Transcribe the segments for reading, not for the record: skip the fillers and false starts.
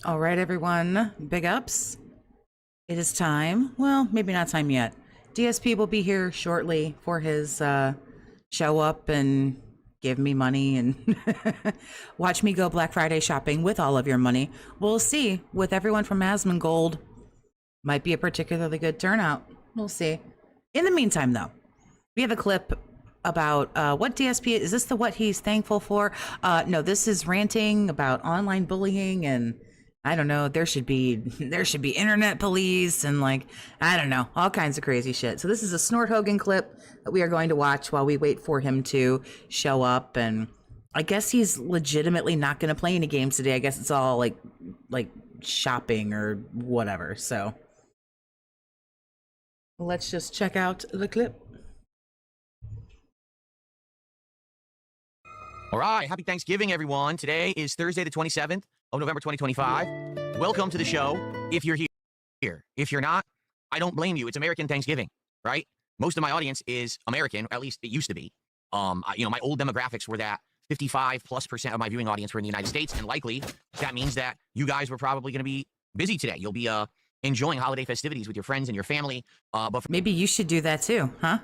All right, everyone, big ups. It is time. Well, maybe not time yet. DSP will be here shortly for his show up and give me money and watch me go Black Friday shopping with all of your money. We'll see. With everyone from Asmongold, might be a particularly good turnout. We'll see. In the meantime, though, we have a clip about what DSP is. This the what he's thankful for? No, this is ranting about online bullying and I don't know. There should be internet police and like I don't know, all kinds of crazy shit. So this is a Snort Hogan clip that we are going to watch while we wait for him to show up. And I guess he's legitimately not going to play any games today. I guess it's all like shopping or whatever. So let's just check out the clip. All right, happy Thanksgiving, everyone. Today is Thursday, the 27th of November, 2025. Welcome to the show. If you're here, if you're not, I don't blame you. It's American Thanksgiving, right? Most of my audience is American, or at least it used to be. My old demographics were that 55+% of my viewing audience were in the United States, and likely that means that you guys were probably going to be busy today. You'll be enjoying holiday festivities with your friends and your family. But maybe you should do that too, huh?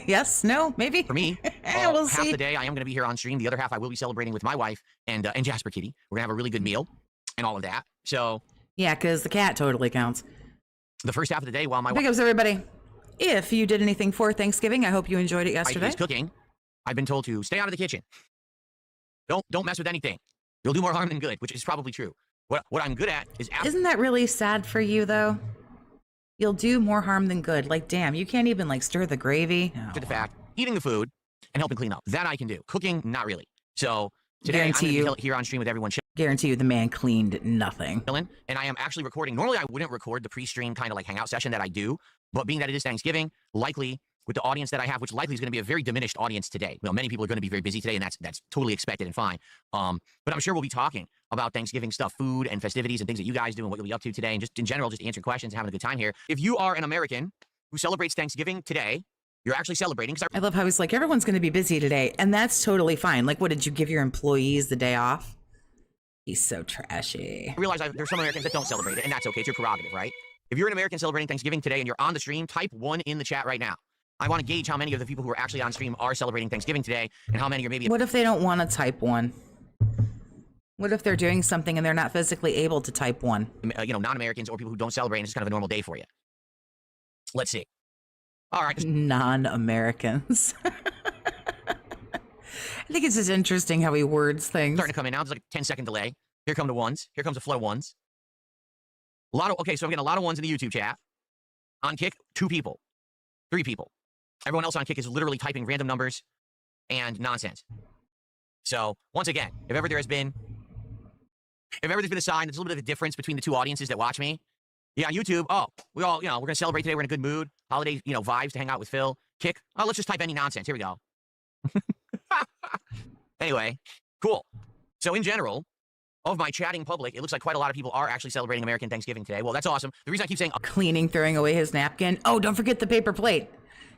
Yes, no, maybe. For me, we'll half see. the day I am going to be here on stream. The other half I will be celebrating with my wife and Jasper Kitty. We're going to have a really good meal and all of that. So Yeah, because the cat totally counts. the first half of the day while my Big wife ups, everybody. If you did anything for Thanksgiving, I hope you enjoyed it yesterday. is cooking, I've been told to stay out of the kitchen. Don't mess with anything. You'll do more harm than good, which is probably true. What I'm good at is Isn't that really sad for you, though? You'll do more harm than good. Like, damn, you can't even, like, stir the gravy. after the fact, eating the food and helping clean up. That I can do. Cooking, not really. So today I'm Guarantee going to you. be here on stream with everyone Guarantee you the man cleaned nothing. chilling, and I am actually recording. Normally, I wouldn't record the pre-stream kind of like hangout session that I do, but being that it is Thanksgiving, likely with the audience that I have, which likely is going to be a very diminished audience today. Well, many people are going to be very busy today, and that's totally expected and fine. But I'm sure we'll be talking about Thanksgiving stuff, food and festivities and things that you guys do and what you'll be up to today, and just in general, just answering questions and having a good time here. If you are an American who celebrates Thanksgiving today, you're actually celebrating. I love how he's like, everyone's going to be busy today, and that's totally fine. Like, what, did you give your employees the day off? He's so trashy. I realize there's some Americans that don't celebrate it, and that's okay. It's your prerogative, right? If you're an American celebrating Thanksgiving today and you're on the stream, type 1 in the chat right now. I want to gauge how many of the people who are actually on stream are celebrating Thanksgiving today and how many are maybe... What if they don't want to type 1? What if they're doing something and they're not physically able to type 1? Non-Americans or people who don't celebrate, and it's kind of a normal day for you. Let's see. All right. Non-Americans. I think it's just interesting how he words things. Starting to come in now. There's like a 10-second delay. Here come the ones. Here comes a flow of ones. Okay, so I'm getting a lot of ones in the YouTube chat. On Kick, 2 people. 3 people. Everyone else on Kick is literally typing random numbers and nonsense. So, once again, if ever there's been a sign, there's a little bit of a difference between the 2 audiences that watch me. Yeah, on YouTube, we're going to celebrate today. We're in a good mood. Holiday, vibes to hang out with Phil. Kick, let's just type any nonsense. Here we go. Anyway, cool. So in general, of my chatting public, it looks like quite a lot of people are actually celebrating American Thanksgiving today. Well, that's awesome. The reason I keep saying... Cleaning, throwing away his napkin. Oh, don't forget the paper plate.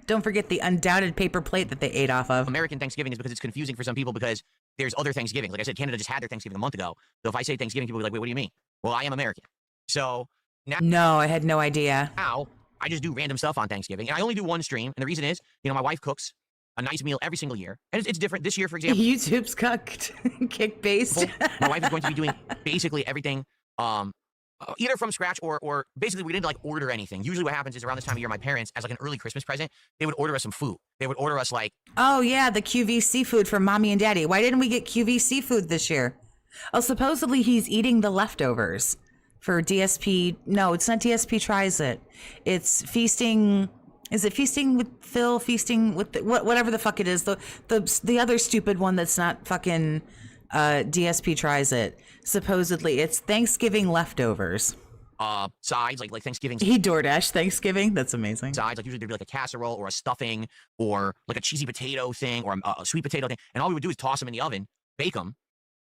Don't forget the undoubted paper plate that they ate off of. American Thanksgiving is because it's confusing for some people because there's other Thanksgiving. Like I said, Canada just had their Thanksgiving a month ago. So if I say Thanksgiving, people will be like, wait, what do you mean? Well, I am American. So now... No, I had no idea. Now, I just do random stuff on Thanksgiving. And I only do one stream. And the reason is, my wife cooks a nice meal every single year. And it's different. This year, for example... YouTube's cooked. Kick-based. My wife is going to be doing basically everything... either from scratch or basically we didn't like order anything. Usually what happens is around this time of year, my parents, as like an early Christmas present, they would order us some food. They would order us like... Oh yeah, the QVC food from mommy and daddy. Why didn't we get QVC food this year? Oh, supposedly he's eating the leftovers for DSP. No, it's not DSP tries it. It's feasting... Is it Feasting with Phil? Feasting with... whatever the fuck it is. The other stupid one that's not fucking... DSP tries it. Supposedly, it's Thanksgiving leftovers. Sides, like Thanksgiving. He DoorDash Thanksgiving. That's amazing. Sides, like usually there'd be like a casserole or a stuffing or like a cheesy potato thing or a sweet potato thing. And all we would do is toss them in the oven, bake them,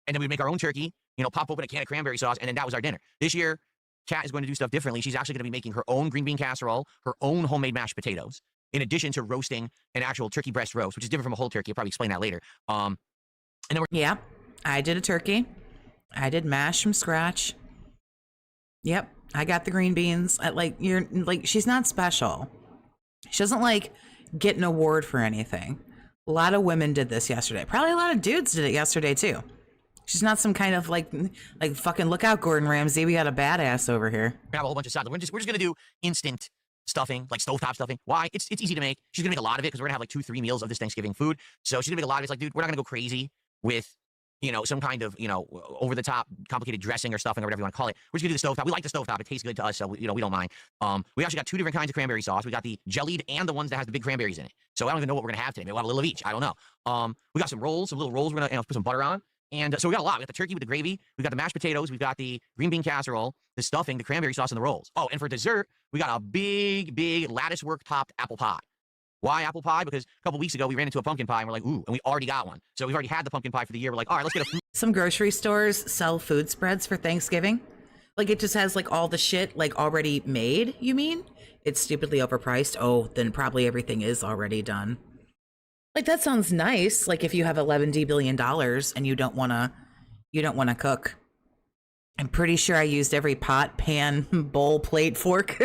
and then we'd make our own turkey, pop open a can of cranberry sauce, and then that was our dinner. This year, Kat is going to do stuff differently. She's actually going to be making her own green bean casserole, her own homemade mashed potatoes, in addition to roasting an actual turkey breast roast, which is different from a whole turkey. I'll probably explain that later. And then Yeah. I did a turkey. I did mash from scratch. Yep, I got the green beans. You're like, she's not special. She doesn't like get an award for anything. A lot of women did this yesterday. Probably a lot of dudes did it yesterday too. She's not some kind of like fucking look out, Gordon Ramsay. We got a badass over here. We have a whole bunch of sides. We're just gonna do instant stuffing, like stovetop stuffing. Why? It's easy to make. She's gonna make a lot of it because we're gonna have like 2-3 meals of this Thanksgiving food. So she's gonna make a lot of it. It's like, dude, we're not gonna go crazy with, you know, some kind of, you know, over the top complicated dressing or stuffing or whatever you want to call it. We're just gonna do the stovetop. We like the stovetop. It tastes good to us, so we don't mind. We actually got 2 different kinds of cranberry sauce. We got the jellied and the ones that has the big cranberries in it. So I don't even know what we're gonna have today. Maybe we'll have a little of each. I don't know. We got some rolls, some little rolls. We're gonna put some butter on. And so we got a lot. We got the turkey with the gravy. We got the mashed potatoes. We've got the green bean casserole, the stuffing, the cranberry sauce, and the rolls. Oh, and for dessert, we got a big lattice work topped apple pie. Why apple pie? Because a couple weeks ago we ran into a pumpkin pie and we're like, ooh, and we already got one. So we've already had the pumpkin pie for the year. We're like, all right, let's get a fruit. Some grocery stores sell food spreads for Thanksgiving. Like it just has like all the shit like already made, you mean? It's stupidly overpriced. Oh, then probably everything is already done. Like that sounds nice. Like if you have $11 billion and you don't want to cook. I'm pretty sure I used every pot, pan, bowl, plate, fork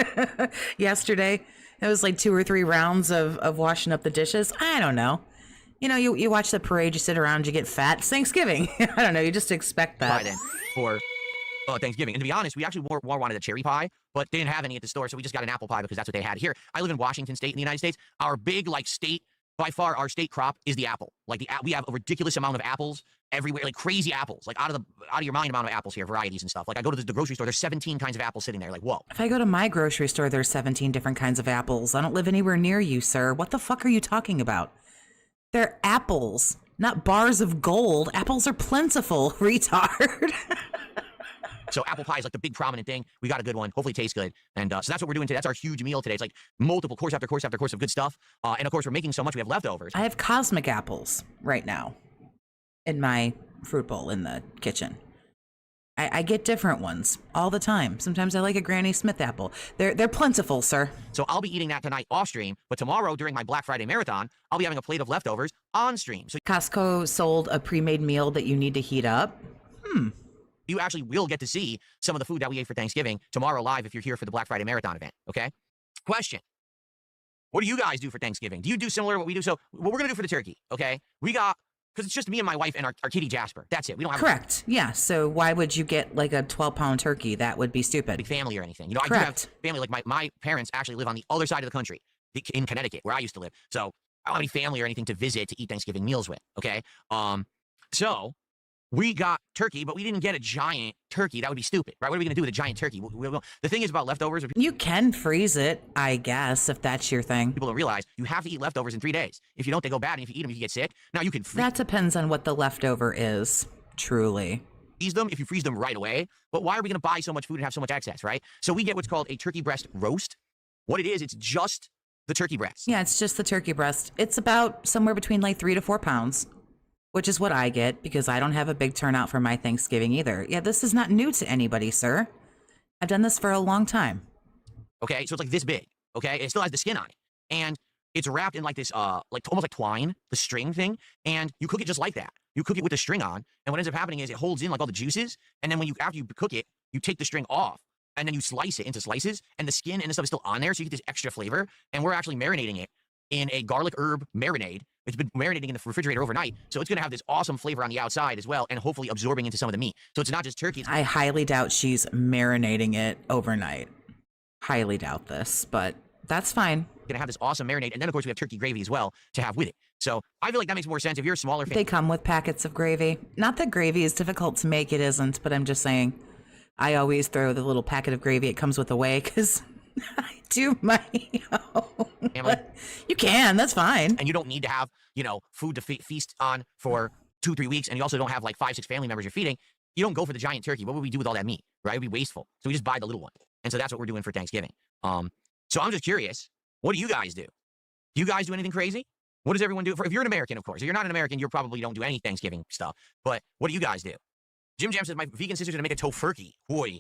yesterday. It was like 2 or 3 rounds of washing up the dishes. I don't know. You know, you watch the parade, you sit around, you get fat. It's Thanksgiving. I don't know. You just expect that. Pie then for Thanksgiving. And to be honest, we actually more wanted a cherry pie, but they didn't have any at the store, so we just got an apple pie because that's what they had here. I live in Washington State in the United States. Our big like state, by far, our state crop is the apple. Like we have a ridiculous amount of apples everywhere, like crazy apples, like out of your mind amount of apples here, varieties and stuff. Like I go to the grocery store, there's 17 kinds of apples sitting there. Like, whoa. If I go to my grocery store, there's 17 different kinds of apples. I don't live anywhere near you, sir. What the fuck are you talking about? They're apples, not bars of gold. Apples are plentiful, retard. So apple pie is like the big prominent thing. We got a good one. Hopefully it tastes good. And so that's what we're doing today. That's our huge meal today. It's like multiple course after course after course of good stuff. And of course, we're making so much we have leftovers. I have cosmic apples right now in my fruit bowl in the kitchen. I get different ones all the time. Sometimes I like a Granny Smith apple. They're plentiful, sir. So I'll be eating that tonight off stream, but tomorrow during my Black Friday marathon, I'll be having a plate of leftovers on stream. So Costco sold a pre-made meal that you need to heat up. You actually will get to see some of the food that we ate for Thanksgiving tomorrow live if you're here for the Black Friday marathon event, okay? Question. What do you guys do for Thanksgiving? Do you do similar to what we do? So what we're going to do for the turkey, okay? We got, because it's just me and my wife and our kitty Jasper. That's it. We don't have Correct. Yeah. So why would you get like a 12-pound turkey? That would be a stupid. big family or anything. You know, I do Correct. have family. Like my parents actually live on the other side of the country in Connecticut, where I used to live. So I don't have any family or anything to visit to eat Thanksgiving meals with, okay? So we got turkey, but we didn't get a giant turkey. That would be stupid, right? What are we going to do with a giant turkey? The thing is about leftovers. You can freeze it, I guess, if that's your thing. People don't realize you have to eat leftovers in 3 days. If you don't, they go bad, and if you eat them, you get sick. Now you can That depends on what the leftover is, truly. freeze them if you freeze them right away. But why are we going to buy so much food and have so much excess, right? So we get what's called a turkey breast roast. What it is, it's just the turkey breast. Yeah, it's just the turkey breast. It's about somewhere between like 3 to 4 pounds, which is what I get because I don't have a big turnout for my Thanksgiving either. Yeah, this is not new to anybody, sir. I've done this for a long time. Okay, so it's like this big, okay? It still has the skin on it. And it's wrapped in like this, like almost like twine, the string thing. And you cook it just like that. You cook it with the string on. And what ends up happening is it holds in like all the juices. And then after you cook it, you take the string off. And then you slice it into slices. And the skin and the stuff is still on there. So you get this extra flavor. And we're actually marinating it in a garlic herb marinade. It's been marinating in the refrigerator overnight. So it's going to have this awesome flavor on the outside as well. And hopefully absorbing into some of the meat. So it's not just turkey. I highly doubt she's marinating it overnight. Highly doubt this, but that's fine. Going to have this awesome marinade. And then, of course, we have turkey gravy as well to have with it. So I feel like that makes more sense if you're a smaller family. They come with packets of gravy. Not that gravy is difficult to make. It isn't, but I'm just saying I always throw the little packet of gravy it comes with away because I do my own. You can. That's fine. And you don't need to have, you know, food to feast on for 2-3 weeks. And you also don't have like 5-6 family members you're feeding. You don't go for the giant turkey. What would we do with all that meat, right? It would be wasteful. So we just buy the little one. And so that's what we're doing for Thanksgiving. So I'm just curious, what do you guys do? Do you guys do anything crazy? What does everyone do? If you're an American, of course. If you're not an American, you probably don't do any Thanksgiving stuff. But what do you guys do? Jim Jam says, my vegan sister's going to make a tofurkey. Boy.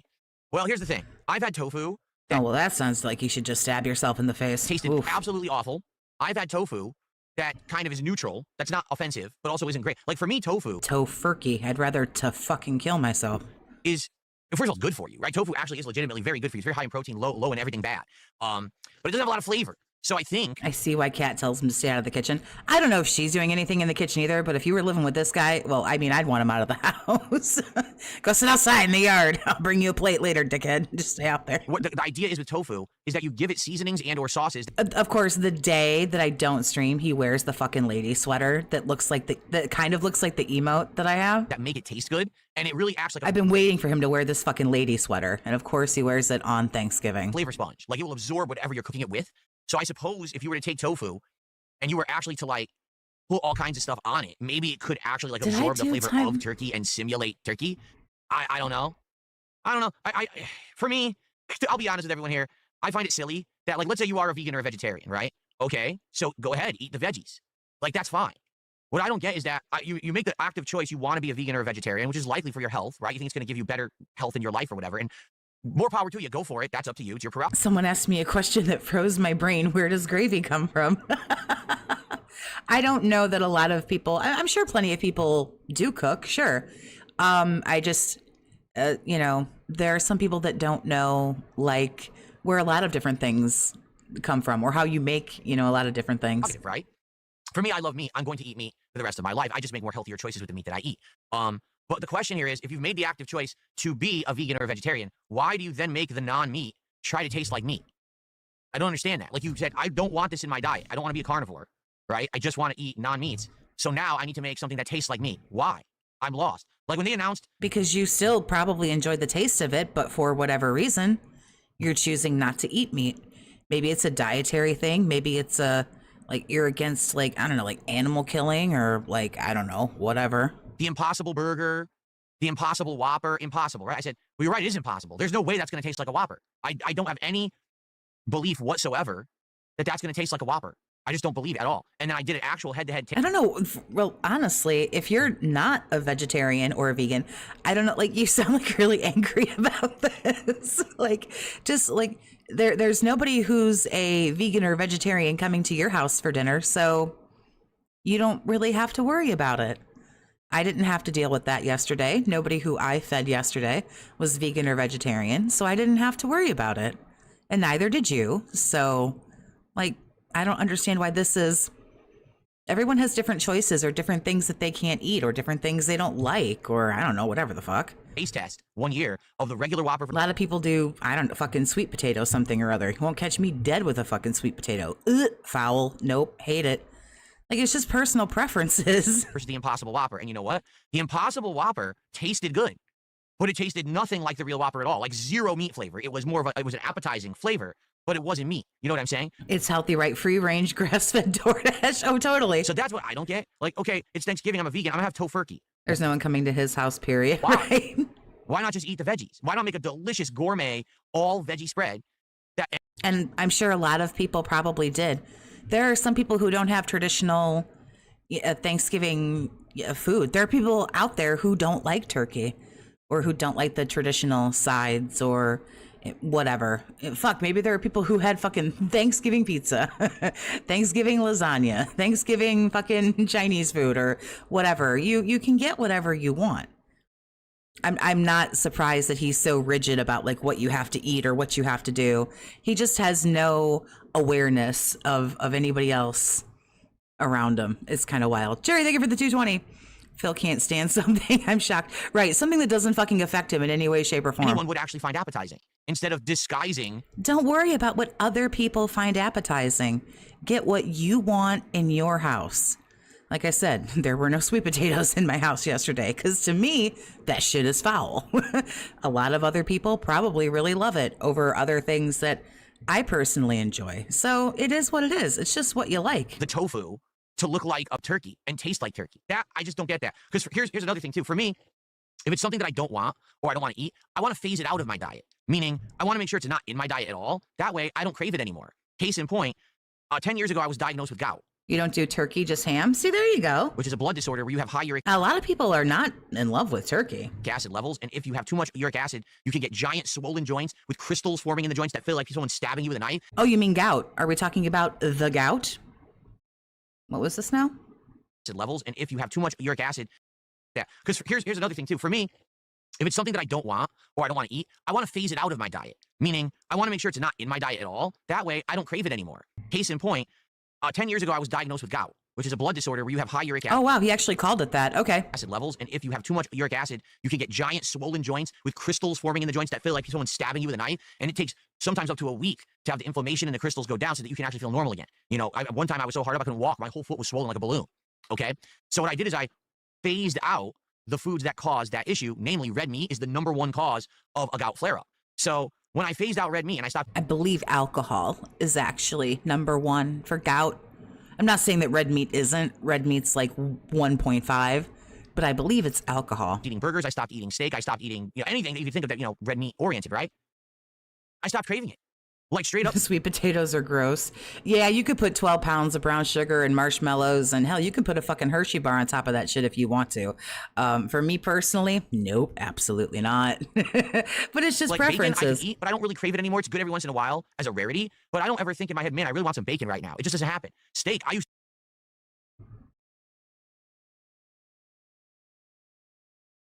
Well, here's the thing. I've had tofu. Oh, well, that sounds like you should just stab yourself in the face. Tasted Oof. absolutely awful. I've had tofu that kind of is neutral. That's not offensive, but also isn't great. Like for me, tofu. Tofurkey. I'd rather to fucking kill myself. Is first of all, it's good for you, right? Tofu actually is legitimately very good for you. It's very high in protein, low in everything bad. But it doesn't have a lot of flavor. So I think I see why Kat tells him to stay out of the kitchen. I don't know if she's doing anything in the kitchen either, but if you were living with this guy, well, I mean, I'd want him out of the house. Go sit outside in the yard. I'll bring you a plate later, dickhead. Just stay out there. what the idea is with tofu is that you give it seasonings and or sauces Of course, the day that I don't stream, he wears the fucking lady sweater that looks like that kind of looks like the emote that I have. that make it taste good, and it really acts like a I've been waiting for him to wear this fucking lady sweater, and of course he wears it on Thanksgiving. flavor sponge. Like, it will absorb whatever you're cooking it with. So I suppose if you were to take tofu and you were actually to like put all kinds of stuff on it, maybe it could actually like Did I absorb the do flavor time- of turkey and simulate turkey. I don't know. I don't know. For me, I'll be honest with everyone here. I find it silly that, like, let's say you are a vegan or a vegetarian, right? Okay, so go ahead, eat the veggies. Like, that's fine. What I don't get is that you make the active choice. You want to be a vegan or a vegetarian, which is likely for your health, right? You think it's going to give you better health in your life or whatever. And more power to you. Go for it. That's up to you. It's your prerogative. Someone asked me a question that froze my brain. Where does gravy come from? I don't know that a lot of people, I'm sure plenty of people do cook, sure. I just, you know, there are some people that don't know, like, where a lot of different things come from or how you make, you know, a lot of different things. Right? For me, I love meat. I'm going to eat meat for the rest of my life. I just make more healthier choices with the meat that I eat. But the question here is, if you've made the active choice to be a vegan or a vegetarian, why do you then make the non-meat try to taste like meat? I don't understand that. Like you said, I don't want this in my diet. I don't want to be a carnivore, right? I just want to eat non-meats. So now I need to make something that tastes like meat. Why? I'm lost. Like when they announced... Because you still probably enjoyed the taste of it, but for whatever reason, you're choosing not to eat meat. Maybe it's a dietary thing. Maybe it's like you're against, like, I don't know, like animal killing or like, I don't know, whatever. The Impossible Burger, the Impossible Whopper, impossible, right? I said, well, you're right, it is impossible. There's no way that's going to taste like a Whopper. I don't have any belief whatsoever that that's going to taste like a Whopper. I just don't believe at all. And then I did an actual head-to-head I don't know. Well, honestly, if you're not a vegetarian or a vegan, I don't know, like you sound like really angry about this. Like, just like there's nobody who's a vegan or vegetarian coming to your house for dinner. So you don't really have to worry about it. I didn't have to deal with that yesterday. Nobody who I fed yesterday was vegan or vegetarian, so I didn't have to worry about it. And neither did you. So, like, I don't understand why this is... Everyone has different choices or different things that they can't eat or different things they don't like or I don't know, whatever the fuck. taste test 1 year of the regular Whopper. A lot of people do, I don't know, fucking sweet potato something or other. You won't catch me dead with a fucking sweet potato. Ugh, foul. Nope. Hate it. Like, it's just personal preferences. Versus the Impossible Whopper. And you know what? The Impossible Whopper tasted good, but it tasted nothing like the real Whopper at all. Like zero meat flavor. It was more of it was an appetizing flavor, but it wasn't meat. You know what I'm saying? It's healthy, right? Free range, grass-fed DoorDash. Oh, totally. So that's what I don't get. Like, okay, it's Thanksgiving. I'm a vegan. I'm gonna have tofurkey. There's no one coming to his house, period. Why? Right? Why not just eat the veggies? Why not make a delicious gourmet all veggie spread? And I'm sure a lot of people probably did. There are some people who don't have traditional Thanksgiving food. There are people out there who don't like turkey or who don't like the traditional sides or whatever. Fuck, maybe there are people who had fucking Thanksgiving pizza, Thanksgiving lasagna, Thanksgiving fucking Chinese food or whatever. You can get whatever you want. I'm not surprised that he's so rigid about like what you have to eat or what you have to do. He just has no awareness of anybody else around him. It's kind of wild. Jerry, thank you for the 220. Phil can't stand something. I'm shocked. Right. Something that doesn't fucking affect him in any way, shape, or form. Anyone would actually find appetizing instead of disguising. Don't worry about what other people find appetizing. Get what you want in your house. Like I said, there were no sweet potatoes in my house yesterday because to me, that shit is foul. A lot of other people probably really love it over other things that I personally enjoy. So it is what it is. It's just what you like. The tofu to look like a turkey and taste like turkey. That I just don't get that. Because here's another thing too. For me, if it's something that I don't want or I don't want to eat, I want to phase it out of my diet. Meaning, I want to make sure it's not in my diet at all. That way, I don't crave it anymore. Case in point, 10 years ago, I was diagnosed with gout. You don't do turkey, just ham? See, there you go. Which is a blood disorder where you have high uric A lot of people are not in love with turkey. acid levels. And if you have too much uric acid, you can get giant swollen joints with crystals forming in the joints that feel like someone's stabbing you with a knife. Oh, you mean gout? Are we talking about the gout? What was this now? Levels. And if you have too much uric acid, yeah. Because here's another thing too. For me, If it's something that I don't want or I don't want to eat, I want to phase it out of my diet. Meaning, I want to make sure it's not in my diet at all. That way, I don't crave it anymore. Case in point, 10 years ago, I was diagnosed with gout, which is a blood disorder where you have high uric acid. Oh, wow. He actually called it that. Okay. Acid levels. And if you have too much uric acid, you can get giant swollen joints with crystals forming in the joints that feel like someone's stabbing you with a knife. And it takes sometimes up to a week to have the inflammation and the crystals go down so that you can actually feel normal again. You know, one time I was so hard up I couldn't walk. My whole foot was swollen like a balloon. Okay. So what I did is I phased out the foods that cause that issue, namely red meat is the #1 cause of a gout flare-up. So when I phased out red meat and I stopped... I believe alcohol is actually #1 for gout. I'm not saying that red meat isn't. Red meat's like 1.5, but I believe it's alcohol. Eating burgers, I stopped eating steak, I stopped eating, anything that you could think of that, red meat oriented, right? I stopped craving it. Like straight up. Sweet potatoes are gross. Yeah, you could put 12 pounds of brown sugar and marshmallows, and hell, you can put a fucking Hershey bar on top of that shit if you want to. For me personally, nope, absolutely not. But it's just like preferences. Bacon, I can eat, but I don't really crave it anymore. It's good every once in a while as a rarity, but I don't ever think in my head, man, I really want some bacon right now. It just doesn't happen. Steak, I used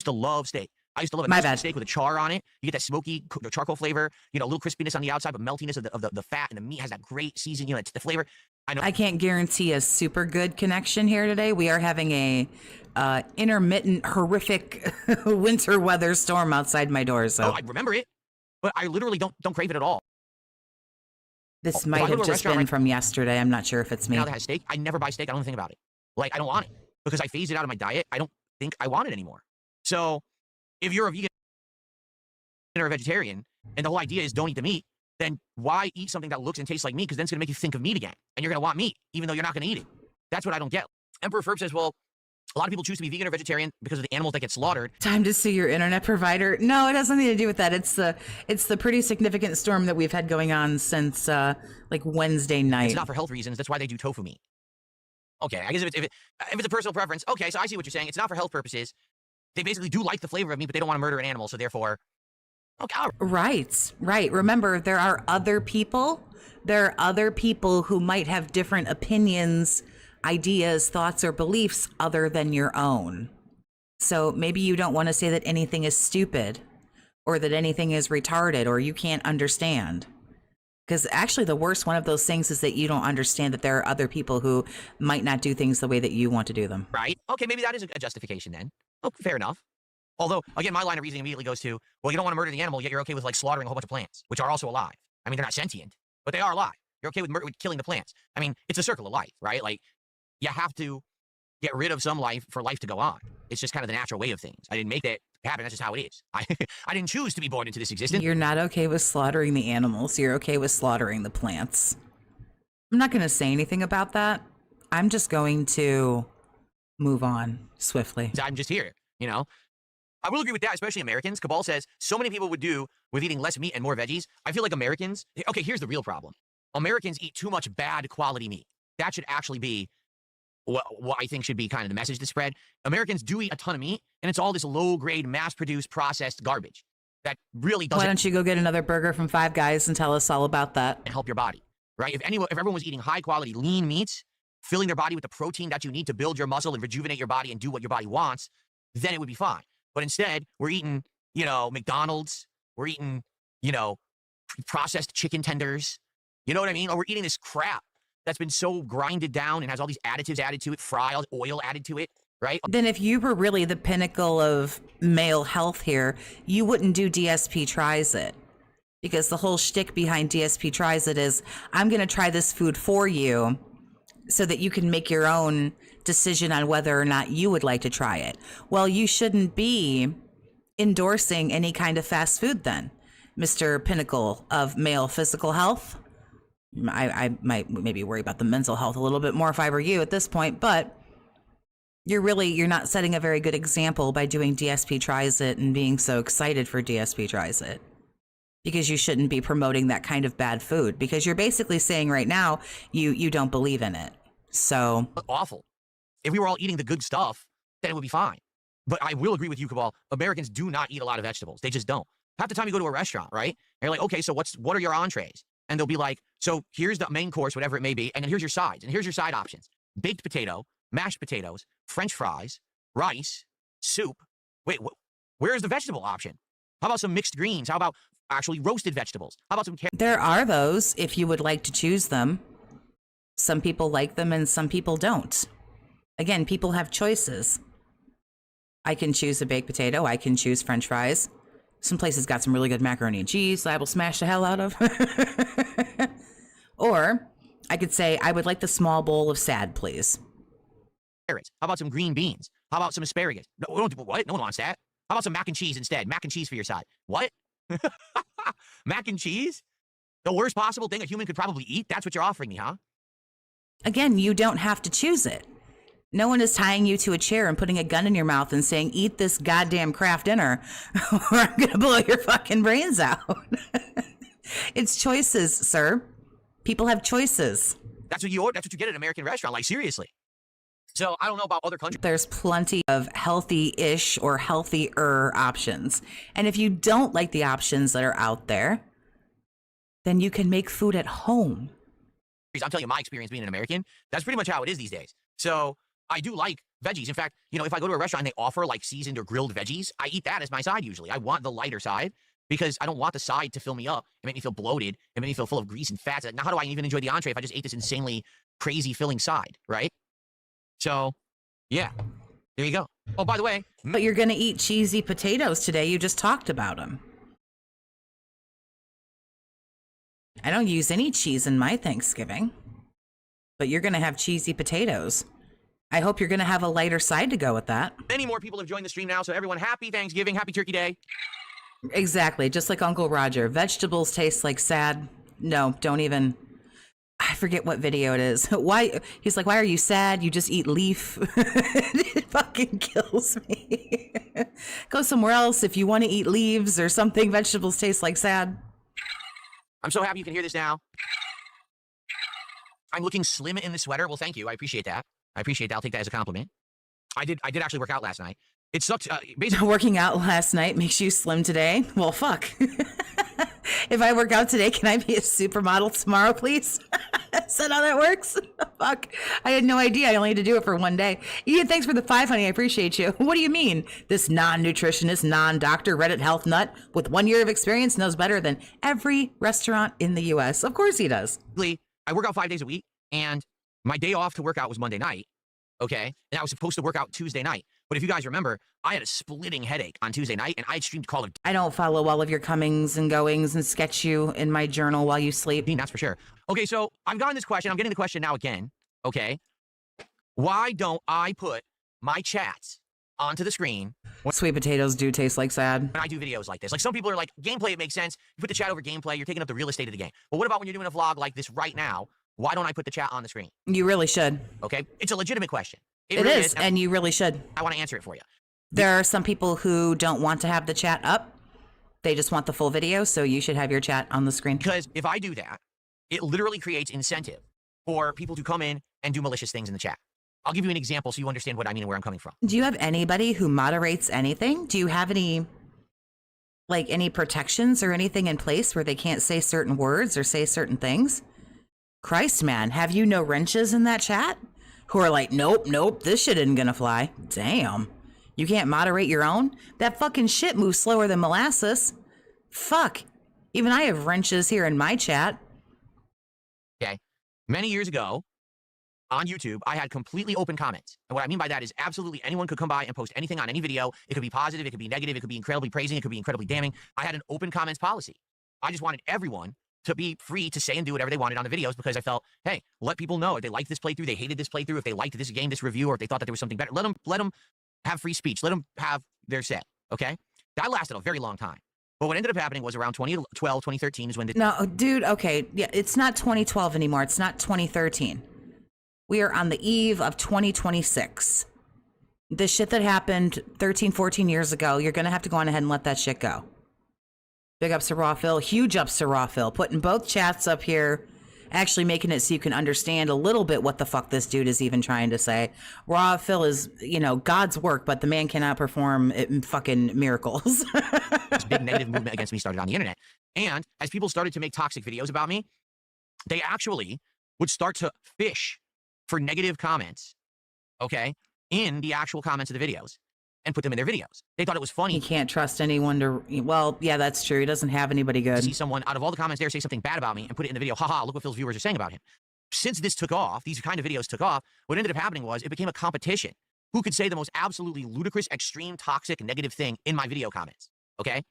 to love steak. I used to love it. My bad. Steak with a char on it. You get that smoky charcoal flavor, a little crispiness on the outside, but meltiness of the fat, and the meat has that great seasoning, it's the flavor. I know. I can't guarantee a super good connection here today. We are having a intermittent, horrific winter weather storm outside my door. So I remember it, but I literally don't crave it at all. This might have just been from yesterday. I'm not sure if it's me. Now that has steak, I never buy steak. I don't even think about it. Like, I don't want it because I phased it out of my diet. I don't think I want it anymore. So if you're a vegan or a vegetarian and the whole idea is don't eat the meat, then why eat something that looks and tastes like meat? Because then it's going to make you think of meat again. And you're going to want meat, even though you're not going to eat it. That's what I don't get. Emperor Ferb says, well, a lot of people choose to be vegan or vegetarian because of the animals that get slaughtered. Time to sue your internet provider. No, it has nothing to do with that. It's the pretty significant storm that we've had going on since like Wednesday night. It's not for health reasons. That's why they do tofu meat. Okay, I guess if it's a personal preference, okay, so I see what you're saying. It's not for health purposes. They basically do like the flavor of meat, but they don't want to murder an animal, so therefore... Okay. Right. Remember, there are other people who might have different opinions, ideas, thoughts, or beliefs other than your own. So maybe you don't want to say that anything is stupid or that anything is retarded or you can't understand. Because actually the worst one of those things is that you don't understand that there are other people who might not do things the way that you want to do them. Right. Okay, maybe that is a justification then. Oh, fair enough. Although, again, my line of reasoning immediately goes to, well, you don't want to murder the animal, yet you're okay with, like, slaughtering a whole bunch of plants, which are also alive. I mean, they're not sentient, but they are alive. You're okay with killing the plants. I mean, it's a circle of life, right? Like, you have to get rid of some life for life to go on. It's just kind of the natural way of things. I didn't make that happen. That's just how it is. I didn't choose to be born into this existence. You're not okay with slaughtering the animals. You're okay with slaughtering the plants. I'm not going to say anything about that. I'm just going to move on swiftly. I'm just here, I will agree with that, especially Americans. Cabal says so many people would do with eating less meat and more veggies. I feel like Americans... Okay, here's the real problem. Americans eat too much bad quality meat. That should actually be what I think should be kind of the message to spread. Americans do eat a ton of meat, and it's all this low-grade, mass-produced, processed garbage that really doesn't... Why don't you go get another burger from Five Guys and tell us all about that? And help your body, right? If everyone was eating high-quality, lean meats, filling their body with the protein that you need to build your muscle and rejuvenate your body and do what your body wants, then it would be fine. But instead, we're eating, McDonald's. We're eating, processed chicken tenders. You know what I mean? Or we're eating this crap that's been so grinded down and has all these additives added to it, oil added to it, right? Then if you were really the pinnacle of male health here, you wouldn't do DSP Tries It. Because the whole shtick behind DSP Tries It is, I'm going to try this food for you so that you can make your own decision on whether or not you would like to try it. Well, you shouldn't be endorsing any kind of fast food then, Mr. Pinnacle of male physical health. I might maybe worry about the mental health a little bit more if I were you at this point, but you're not setting a very good example by doing DSP Tries It and being so excited for DSP Tries It. Because you shouldn't be promoting that kind of bad food, because you're basically saying right now you don't believe in it. So awful. If we were all eating the good stuff, then it would be fine. But I will agree with you, Cabal. Americans do not eat a lot of vegetables. They just don't. Half the time you go to a restaurant, right? And you're like, okay, so what are your entrees? And they'll be like, so here's the main course, whatever it may be, and then here's your sides, and here's your side options. Baked potato, mashed potatoes, French fries, rice, soup. Wait, Where's the vegetable option? How about some mixed greens? How about actually roasted vegetables? How about some carrots? There are those if you would like to choose them. Some people like them and some people don't. Again, people have choices. I can choose a baked potato. I can choose French fries. Some places got some really good macaroni and cheese that I will smash the hell out of. Or I could say, I would like the small bowl of sad, please. How about some green beans? How about some asparagus? No, what? No one wants that. How about some mac and cheese instead? Mac and cheese for your side. What? Mac and cheese? The worst possible thing a human could probably eat? That's what you're offering me, huh? Again, you don't have to choose it. No one is tying you to a chair and putting a gun in your mouth and saying, eat this goddamn Kraft dinner or I'm going to blow your fucking brains out. It's choices, sir. People have choices. That's what you get at an American restaurant. Like, seriously. So I don't know about other countries. There's plenty of healthy-ish or healthier options. And if you don't like the options that are out there, then you can make food at home. I'm telling you my experience being an American. That's pretty much how it is these days. So I do like veggies. In fact, you know, if I go to a restaurant and they offer like seasoned or grilled veggies, I eat that as my side usually. I want the lighter side because I don't want the side to fill me up and make me feel bloated and make me feel full of grease and fats. Now, how do I even enjoy the entree if I just ate this insanely crazy filling side, right? So, yeah, there you go. Oh, by the way. But you're going to eat cheesy potatoes today. You just talked about them. I don't use any cheese in my Thanksgiving, but you're going to have cheesy potatoes. I hope you're going to have a lighter side to go with that. Many more people have joined the stream now, so everyone, happy Thanksgiving, happy Turkey Day. Exactly, just like Uncle Roger. Vegetables taste like sad. No, don't even. I forget what video it is. Why? He's like, why are you sad? You just eat leaf. It fucking kills me. Go somewhere else if you want to eat leaves or something. Vegetables taste like sad. I'm so happy you can hear this now. I'm looking slim in the sweater. Well, thank you. I appreciate that. I'll take that as a compliment. I did actually work out last night. It sucked. Basically, working out last night makes you slim today? Well, fuck. If I work out today, can I be a supermodel tomorrow, please? Is that how that works? Fuck. I had no idea. I only had to do it for one day. Ian, thanks for the 5, honey. I appreciate you. What do you mean? This non-nutritionist, non-doctor, Reddit health nut with 1 year of experience knows better than every restaurant in the U.S. Of course he does. I work out 5 days a week, and my day off to work out was Monday night, okay? And I was supposed to work out Tuesday night. But if you guys remember, I had a splitting headache on Tuesday night, and I had streamed Call of Duty. I don't follow all of your comings and goings and sketch you in my journal while you sleep. That's for sure. Okay, so I've gotten this question. I'm getting the question now again, okay? Why don't I put my chats onto the screen Sweet potatoes do taste like sad. when I do videos like this? Like, some people are like, gameplay, it makes sense. You put the chat over gameplay, you're taking up the real estate of the game. But what about when you're doing a vlog like this right now? Why don't I put the chat on the screen? You really should. Okay? It's a legitimate question. It really is, and you really should. I want to answer it for you. There are some people who don't want to have the chat up. They just want the full video, so you should have your chat on the screen. Because if I do that, it literally creates incentive for people to come in and do malicious things in the chat. I'll give you an example so you understand what I mean and where I'm coming from. Do you have anybody who moderates anything? Do you have any protections or anything in place where they can't say certain words or say certain things? Christ, man, have you no wrenches in that chat? Who are like, nope, this shit isn't gonna fly. Damn. You can't moderate your own? That fucking shit moves slower than molasses. Fuck. Even I have wrenches here in my chat. Okay. Many years ago, on YouTube, I had completely open comments. And what I mean by that is absolutely anyone could come by and post anything on any video. It could be positive, it could be negative, it could be incredibly praising, it could be incredibly damning. I had an open comments policy. I just wanted everyone to be free to say and do whatever they wanted on the videos because I felt, hey, let people know if they liked this playthrough, they hated this playthrough, if they liked this game, this review, or if they thought that there was something better. Let them have free speech. Let them have their say, okay? That lasted a very long time. But what ended up happening was around 2012, 2013 is when the... No, dude, okay. Yeah, it's not 2012 anymore. It's not 2013. We are on the eve of 2026. The shit that happened 13, 14 years ago, you're going to have to go on ahead and let that shit go. Big ups to Raw Phil. Huge ups to Raw Phil. Putting both chats up here. Actually making it so you can understand a little bit what the fuck this dude is even trying to say. Raw Phil is, God's work, but the man cannot perform fucking miracles. This big negative movement against me started on the internet. And as people started to make toxic videos about me, they actually would start to fish for negative comments, okay, in the actual comments of the videos. and put them in their videos. They thought it was funny. He can't trust anyone to. Well, yeah, that's true. He doesn't have anybody To good. see someone out of all the comments there say something bad about me and put it in the video. Haha, look what Phil's viewers are saying about him. Since this took off, these kind of videos took off, what ended up happening was it became a competition. Who could say the most absolutely ludicrous, extreme, toxic, negative thing in my video comments? Okay?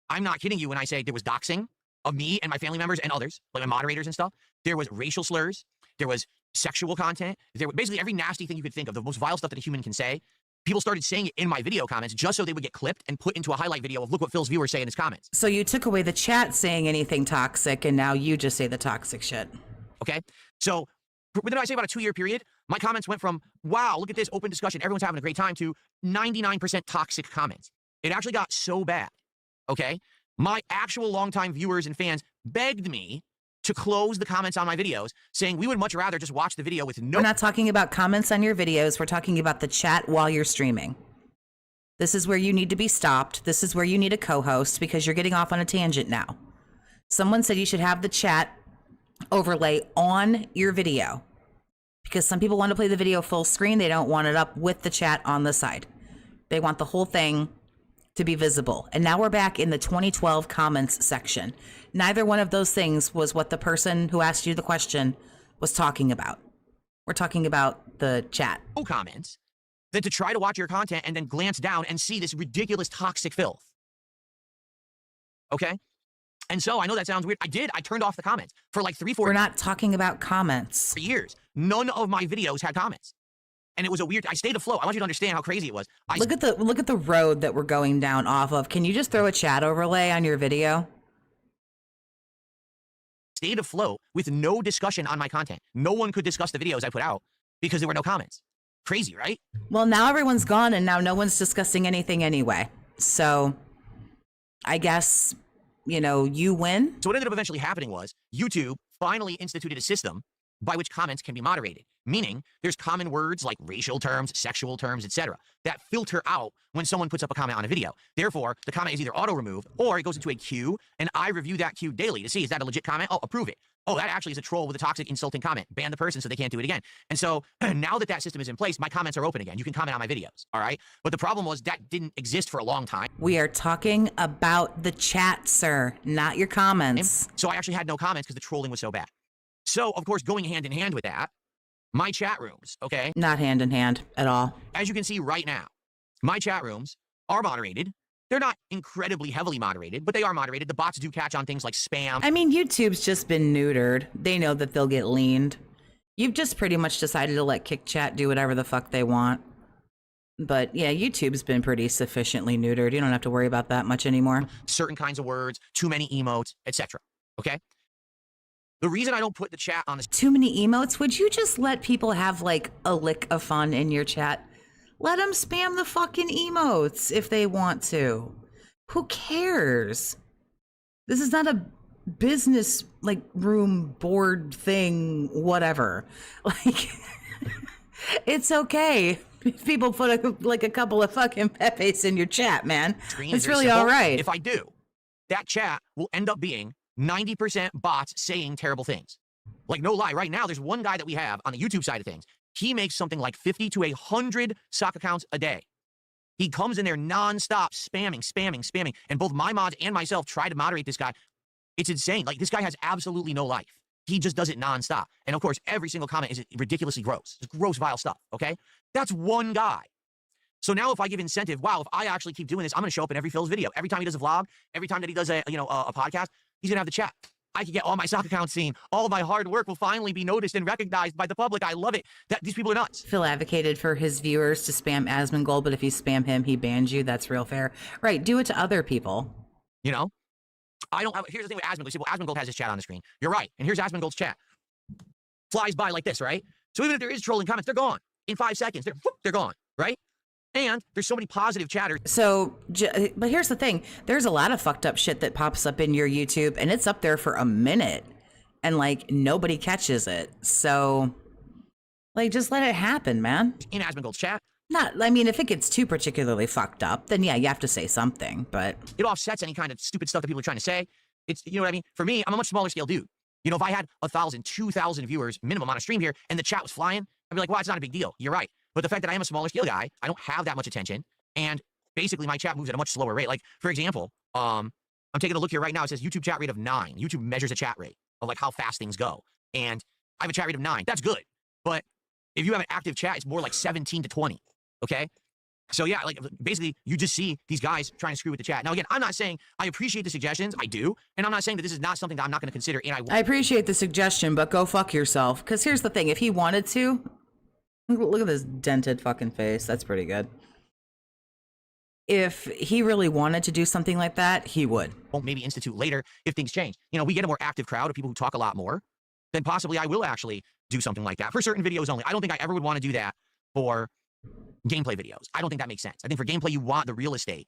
I'm not kidding you when I say there was doxing of me and my family members and others, like my moderators and stuff. There was racial slurs. There was sexual content. There was basically every nasty thing you could think of, the most vile stuff that a human can say. People started saying it in my video comments just so they would get clipped and put into a highlight video of look what Phil's viewers say in his comments. So you took away the chat saying anything toxic, and now you just say the toxic shit. Okay? So within, I say, about a 2-year period, my comments went from, wow, look at this open discussion, everyone's having a great time, to 99% toxic comments. It actually got so bad, okay? My actual longtime viewers and fans begged me to close the comments on my videos, saying we would much rather just watch the video with no... We're not talking about comments on your videos. We're talking about the chat while you're streaming. This is where you need to be stopped. This is where you need a co-host because you're getting off on a tangent now. Someone said you should have the chat overlay on your video because some people want to play the video full screen. They don't want it up with the chat on the side. They want the whole thing to be visible. And now we're back in the 2012 comments section. Neither one of those things was what the person who asked you the question was talking about. We're talking about the chat. No comments than to try to watch your content and then glance down and see this ridiculous toxic filth. Okay? And so I know that sounds weird. I turned off the comments for like 3-4 We're not talking about comments. years. None of my videos had comments. And it was a weird, I stayed afloat. I want you to understand how crazy it was. Look at the road that we're going down off of. Can you just throw a chat overlay on your video? Stayed afloat with no discussion on my content. No one could discuss the videos I put out because there were no comments. Crazy, right? Well, now everyone's gone and now no one's discussing anything anyway. So I guess, you know, you win. So what ended up eventually happening was YouTube finally instituted a system by which comments can be moderated, meaning there's common words like racial terms, sexual terms, etc., that filter out when someone puts up a comment on a video. Therefore, the comment is either auto-removed or it goes into a queue, and I review that queue daily to see, is that a legit comment? Oh, approve it. Oh, that actually is a troll with a toxic, insulting comment. Ban the person so they can't do it again. And so now that that system is in place, my comments are open again. You can comment on my videos, all right? But the problem was that didn't exist for a long time. We are talking about the chat, sir, not your comments. So I actually had no comments because the trolling was so bad. So, of course, going hand in hand with that, my chat rooms, okay? Not hand in hand at all. As you can see right now, my chat rooms are moderated. They're not incredibly heavily moderated, but they are moderated. The bots do catch on things like spam. I mean, YouTube's just been neutered. They know that they'll get leaned. You've just pretty much decided to let Kick Chat do whatever the fuck they want. But yeah, YouTube's been pretty sufficiently neutered. You don't have to worry about that much anymore. Certain kinds of words, too many emotes, etc. Okay? The reason I don't put the chat on this... Too many emotes? Would you just let people have like a lick of fun in your chat? Let them spam the fucking emotes if they want to. Who cares? This is not a business like room board thing, whatever. Like, it's okay if people put a couple of fucking pepes in your chat, man. It's really all right. If I do, that chat will end up being 90% bots saying terrible things. Like, no lie, right now, there's one guy that we have on the YouTube side of things. He makes something like 50 to 100 sock accounts a day. He comes in there nonstop, spamming. And both my mods and myself try to moderate this guy. It's insane. Like, this guy has absolutely no life. He just does it nonstop. And of course, every single comment is ridiculously gross. It's gross, vile stuff, okay? That's one guy. So now if I give incentive, wow, if I actually keep doing this, I'm going to show up in every Phil's video. Every time he does a vlog, every time that he does a podcast, he's going to have the chat. I can get all my sock accounts seen. All of my hard work will finally be noticed and recognized by the public. I love it. These people are nuts. Phil advocated for his viewers to spam Asmongold, but if you spam him, he bans you. That's real fair. Right, do it to other people. You know? I don't have... Here's the thing with Asmongold. You say, well, Asmongold has his chat on the screen. You're right. And here's Asmongold's chat. Flies by like this, right? So even if there is trolling comments, they're gone. In 5 seconds, they're gone, right? And there's so many positive chatters. So, but here's the thing. There's a lot of fucked up shit that pops up in your YouTube, and it's up there for a minute, and, like, nobody catches it. So, like, just let it happen, man. In Asmongold's chat. I mean, if it gets too particularly fucked up, then yeah, you have to say something, but... It offsets any kind of stupid stuff that people are trying to say. It's, you know what I mean? For me, I'm a much smaller scale dude. You know, if I had 1,000, 2,000 viewers minimum on a stream here, and the chat was flying, I'd be like, well, it's not a big deal. You're right. But the fact that I am a smaller scale guy, I don't have that much attention. And basically, my chat moves at a much slower rate. Like, for example, I'm taking a look here right now. It says YouTube chat rate of 9. YouTube measures a chat rate of like how fast things go. And I have a chat rate of 9. That's good. But if you have an active chat, it's more like 17 to 20. Okay? So yeah, like basically you just see these guys trying to screw with the chat. Now again, I'm not saying I appreciate the suggestions. I do. And I'm not saying that this is not something that I'm not going to consider. And I appreciate the suggestion, but go fuck yourself. Because here's the thing. If he wanted to, look at this dented fucking face. That's pretty good. If he really wanted to do something like that, he would. won't maybe institute later if things change. You know, we get a more active crowd of people who talk a lot more, then possibly I will actually do something like that for certain videos only. I don't think I ever would want to do that for gameplay videos. I don't think that makes sense. I think for gameplay, you want the real estate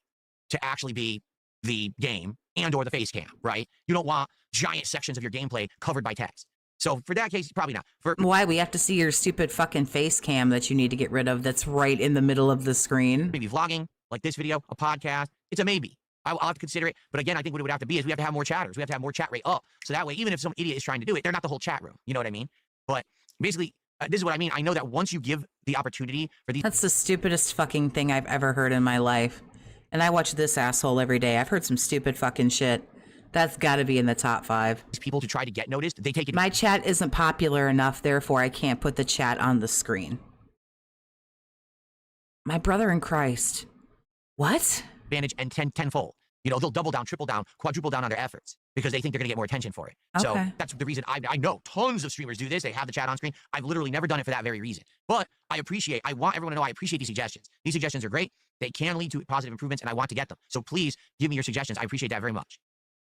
to actually be the game and or the face cam, right? You don't want giant sections of your gameplay covered by text. So for that case, probably not. Why? We have to see your stupid fucking face cam that you need to get rid of that's right in the middle of the screen. Maybe vlogging, like this video, a podcast, it's a maybe. I'll have to consider it. But again, I think what it would have to be is we have to have more chatters. We have to have more chat rate up. So that way, even if some idiot is trying to do it, they're not the whole chat room. You know what I mean? But basically, this is what I mean. I know that once you give the opportunity for these... That's the stupidest fucking thing I've ever heard in my life. And I watch this asshole every day. I've heard some stupid fucking shit. That's got to be in the top 5. People to try to get noticed, they take it... My chat isn't popular enough, therefore I can't put the chat on the screen. My brother in Christ. What? Advantage and tenfold. You know, they'll double down, triple down, quadruple down on their efforts because they think they're going to get more attention for it. Okay. So that's the reason I know tons of streamers do this. They have the chat on screen. I've literally never done it for that very reason. But I want everyone to know I appreciate these suggestions. These suggestions are great. They can lead to positive improvements, and I want to get them. So please give me your suggestions. I appreciate that very much.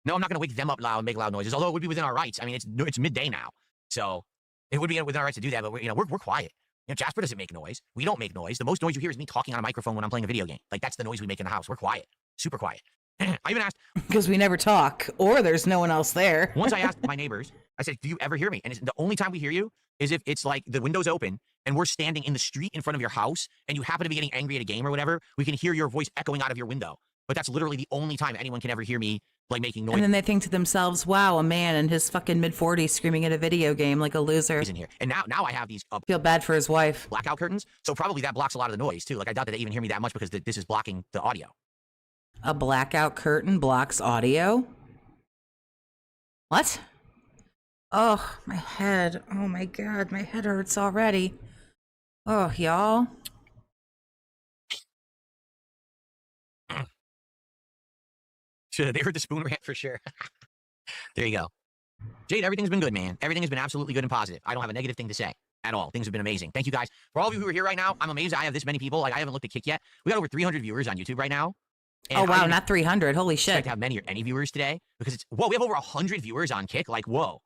No, I'm not going to wake them up loud and make loud noises, although it would be within our rights. I mean, it's midday now. So it would be within our rights to do that, but we're quiet. You know, Jasper doesn't make noise. We don't make noise. The most noise you hear is me talking on a microphone when I'm playing a video game. Like, that's the noise we make in the house. We're quiet. Super quiet. I even asked... Because we never talk, or there's no one else there. Once I asked my neighbors, I said, do you ever hear me? And the only time we hear you is if it's like the window's open and we're standing in the street in front of your house and you happen to be getting angry at a game or whatever, we can hear your voice echoing out of your window. But that's literally the only time anyone can ever hear me, like, making noise. And then they think to themselves, wow, a man in his fucking mid-40s screaming at a video game like a loser. In here. And now I have these... Feel bad for his wife. Blackout curtains, so probably that blocks a lot of the noise, too. Like, I doubt that they even hear me that much because this is blocking the audio. A blackout curtain blocks audio? What? Oh, my head. Oh my God, my head hurts already. Oh, y'all. They heard the spoon rant for sure. There you go. Jade, everything's been good, man. Everything has been absolutely good and positive. I don't have a negative thing to say at all. Things have been amazing. Thank you guys. For all of you who are here right now, I'm amazed I have this many people. Like, I haven't looked at Kick yet. We got over 300 viewers on YouTube right now. Oh, wow, not 300. Holy shit. To have many or any viewers today because we have over 100 viewers on Kick. Like, whoa.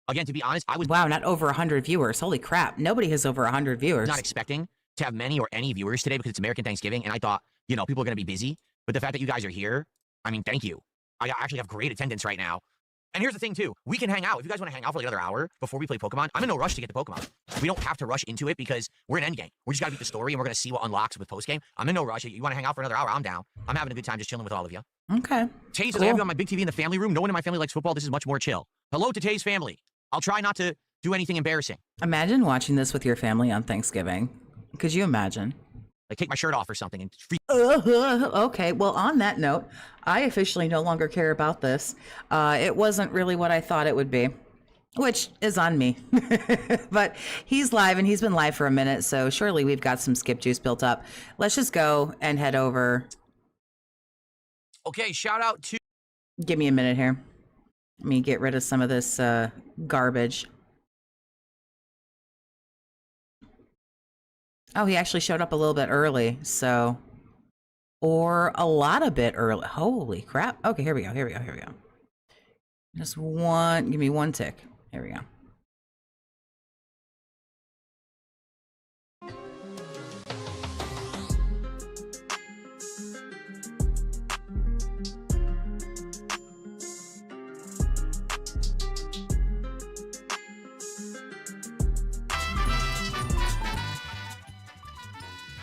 Again, to be honest, Wow, not over 100 viewers. Holy crap. Nobody has over 100 viewers. Not expecting to have many or any viewers today because it's American Thanksgiving, and I thought, people are going to be busy. But the fact that you guys are here, I mean, thank you. I actually have great attendance right now. And here's the thing, too. We can hang out. If you guys want to hang out for like another hour before we play Pokemon, I'm in no rush to get the Pokemon. We don't have to rush into it because we're in endgame. We just got to beat the story, and we're going to see what unlocks with postgame. I'm in no rush. You want to hang out for another hour? I'm down. I'm having a good time just chilling with all of you. Okay. Tay says, I have you on my big TV in the family room. No one in my family likes football. This is much more chill. Hello to Tay's family. I'll try not to do anything embarrassing. Imagine watching this with your family on Thanksgiving. Could you imagine? Like, take my shirt off or something and free. Okay, well, on that note, I officially no longer care about this. It wasn't really what I thought it would be, which is on me. But he's live, and he's been live for a minute, so surely we've got some skip juice built up. Let's just go and head over. Okay, shout out to... Give me a minute here. Let me get rid of some of this garbage. Oh, he actually showed up a little bit early, so... Or a lot a bit early. Holy crap. Okay, here we go. Just one... Give me one tick. Here we go.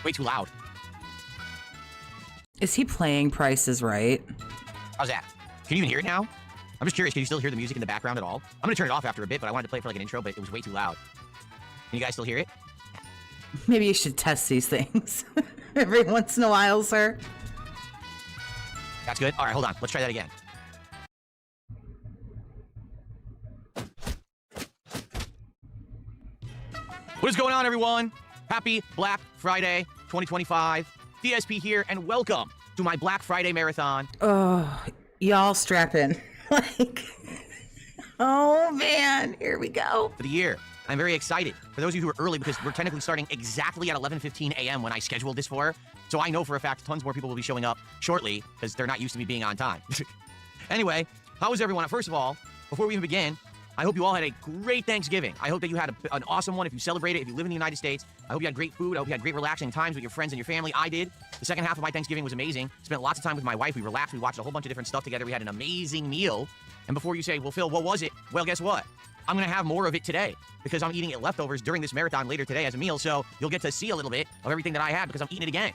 Way too loud. Is he playing Price is Right? How's that? Can you even hear it now? I'm just curious. Can you still hear the music in the background at all? I'm going to turn it off after a bit, but I wanted to play it for like an intro, but it was way too loud. Can you guys still hear it? Maybe you should test these things every once in a while, sir. That's good. All right, hold on. Let's try that again. What is going on, everyone? Happy Black Friday 2025. DSP here, and welcome to my Black Friday marathon. Oh, y'all strap in. Like, oh man, here we go. For the year. I'm very excited. For those of you who are early, because we're technically starting exactly at 11:15 a.m. when I scheduled this for. So I know for a fact tons more people will be showing up shortly because they're not used to me being on time. Anyway, how was everyone? First of all, before we even begin, I hope you all had a great Thanksgiving. I hope that you had an awesome one if you celebrate it, if you live in the United States. I hope you had great food. I hope you had great relaxing times with your friends and your family. I did. The second half of my Thanksgiving was amazing. Spent lots of time with my wife. We relaxed. We watched a whole bunch of different stuff together. We had an amazing meal. And before you say, well, Phil, what was it? Well, guess what? I'm going to have more of it today because I'm eating it leftovers during this marathon later today as a meal. So you'll get to see a little bit of everything that I had because I'm eating it again.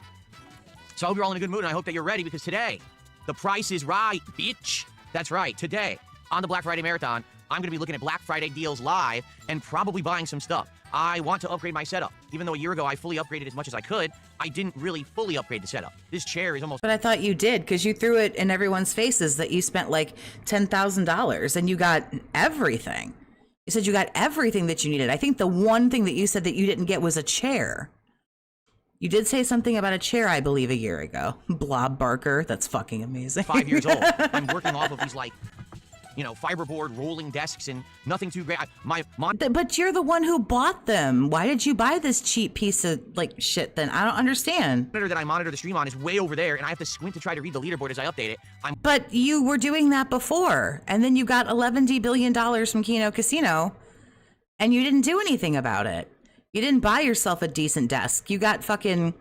So I hope you're all in a good mood, and I hope that you're ready because today, the price is right, bitch. That's right. Today, on the Black Friday Marathon, I'm going to be looking at Black Friday deals live and probably buying some stuff. I want to upgrade my setup. Even though a year ago I fully upgraded as much as I could, I didn't really fully upgrade the setup. This chair is almost... But I thought you did, because you threw it in everyone's faces that you spent like $10,000 and you got everything. You said you got everything that you needed. I think the one thing that you said that you didn't get was a chair. You did say something about a chair, I believe, a year ago. Blob Barker. That's fucking amazing. 5 years old. I'm working off of these, like, you know, fiberboard rolling desks and nothing too great. My mom... But you're the one who bought them. Why did you buy this cheap piece of, like, shit then? I don't understand. The monitor that I monitor the stream on is way over there, and I have to squint to try to read the leaderboard as I update it. But you were doing that before, and then you got $11 billion from Keno Casino, and you didn't do anything about it. You didn't buy yourself a decent desk. You got fucking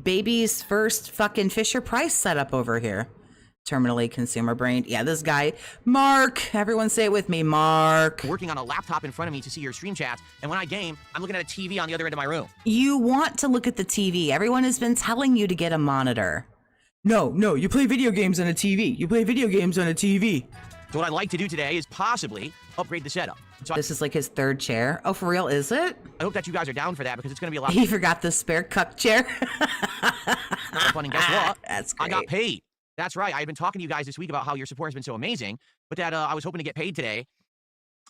baby's first fucking Fisher Price setup over here. Terminally consumer brain. Yeah, this guy, Mark. Everyone say it with me, Mark. Working on a laptop in front of me to see your stream chats, and when I game, I'm looking at a TV on the other end of my room. You want to look at the TV. Everyone has been telling you to get a monitor. No, you play video games on a TV. You play video games on a TV. So what I'd like to do today is possibly upgrade the setup. So this is like his third chair. Oh, for real, is it? I hope that you guys are down for that because it's going to be a lot. He forgot the spare cuck chair. Fun, and guess what? That's great. I got paid. That's right. I had been talking to you guys this week about how your support has been so amazing, but that I was hoping to get paid today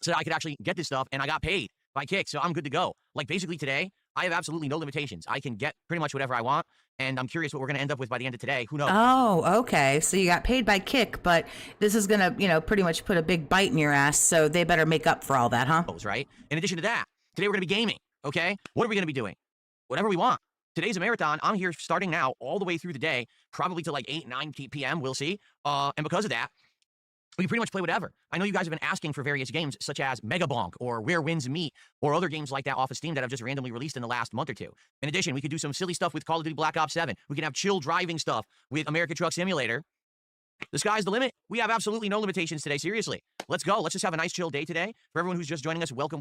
so that I could actually get this stuff, and I got paid by Kick, so I'm good to go. Like, basically today, I have absolutely no limitations. I can get pretty much whatever I want, and I'm curious what we're going to end up with by the end of today. Who knows? Oh, okay. So you got paid by Kick, but this is going to, you know, pretty much put a big bite in your ass, so they better make up for all that, huh? Right? In addition to that, today we're going to be gaming, okay? What are we going to be doing? Whatever we want. Today's a marathon. I'm here starting now all the way through the day, probably to like 8, 9 p.m. We'll see. And because of that, we can pretty much play whatever. I know you guys have been asking for various games such as Mega Bonk or Where Winds Meet or other games like that off of Steam that have just randomly released in the last month or two. In addition, we could do some silly stuff with Call of Duty Black Ops 7. We can have chill driving stuff with American Truck Simulator. The sky's the limit. We have absolutely no limitations today. Seriously. Let's go. Let's just have a nice chill day today. For everyone who's just joining us, welcome.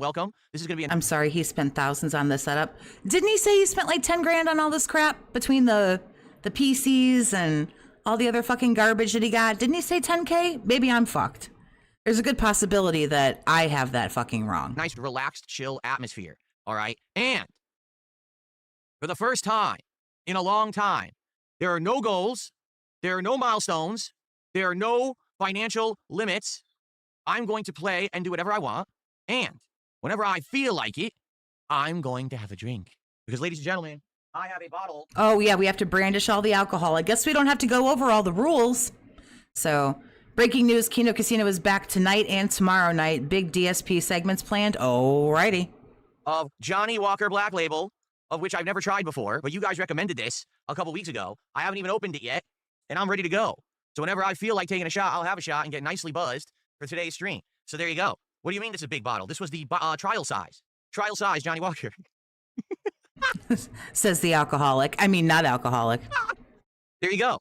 This is going to be I'm sorry, he spent thousands on this setup. Didn't he say he spent like 10 grand on all this crap between the PCs and all the other fucking garbage that he got? Didn't he say 10K? Maybe I'm fucked. There's a good possibility that I have that fucking wrong. Nice, relaxed, chill atmosphere. All right. And for the first time in a long time, there are no goals. There are no milestones. There are no financial limits. I'm going to play and do whatever I want. And whenever I feel like it, I'm going to have a drink. Because, ladies and gentlemen, I have a bottle. Oh, yeah, we have to brandish all the alcohol. I guess we don't have to go over all the rules. So, breaking news, Keno Casino is back tonight and tomorrow night. Big DSP segments planned. Alrighty. Of Johnny Walker Black Label, of which I've never tried before, but you guys recommended this a couple weeks ago. I haven't even opened it yet, and I'm ready to go. So whenever I feel like taking a shot, I'll have a shot and get nicely buzzed for today's stream. So there you go. What do you mean this is a big bottle? This was the trial size. Trial size, Johnny Walker. Says the alcoholic. I mean, not alcoholic. There you go.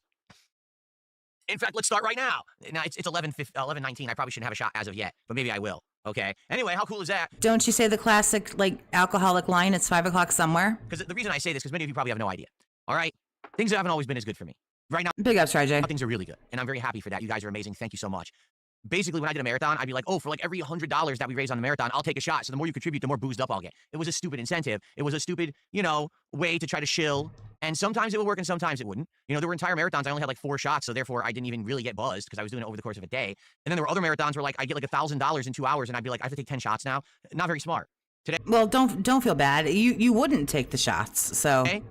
In fact, let's start right now. Now, it's 11:19. I probably shouldn't have a shot as of yet, but maybe I will. Okay. Anyway, how cool is that? Don't you say the classic, like, alcoholic line, it's 5 o'clock somewhere? Because the reason I say this, because many of you probably have no idea. All right? Things haven't always been as good for me. Right now, Big ups, RJ. things are really good, and I'm very happy for that. You guys are amazing. Thank you so much. basically when I did a marathon, I'd be like, oh, for like every $100 that we raise on the marathon, I'll take a shot. So the more you contribute, the more boozed up I'll get. It was a stupid incentive. It was a stupid, way to try to shill. And sometimes it would work and sometimes it wouldn't. There were entire marathons I only had like 4 shots, so therefore I didn't even really get buzzed because I was doing it over the course of a day. And then there were other marathons where like I get like $1,000 in 2 hours and I'd be like, I have to take 10 shots now. Not very smart. Today, Well, don't feel bad. You wouldn't take the shots, so I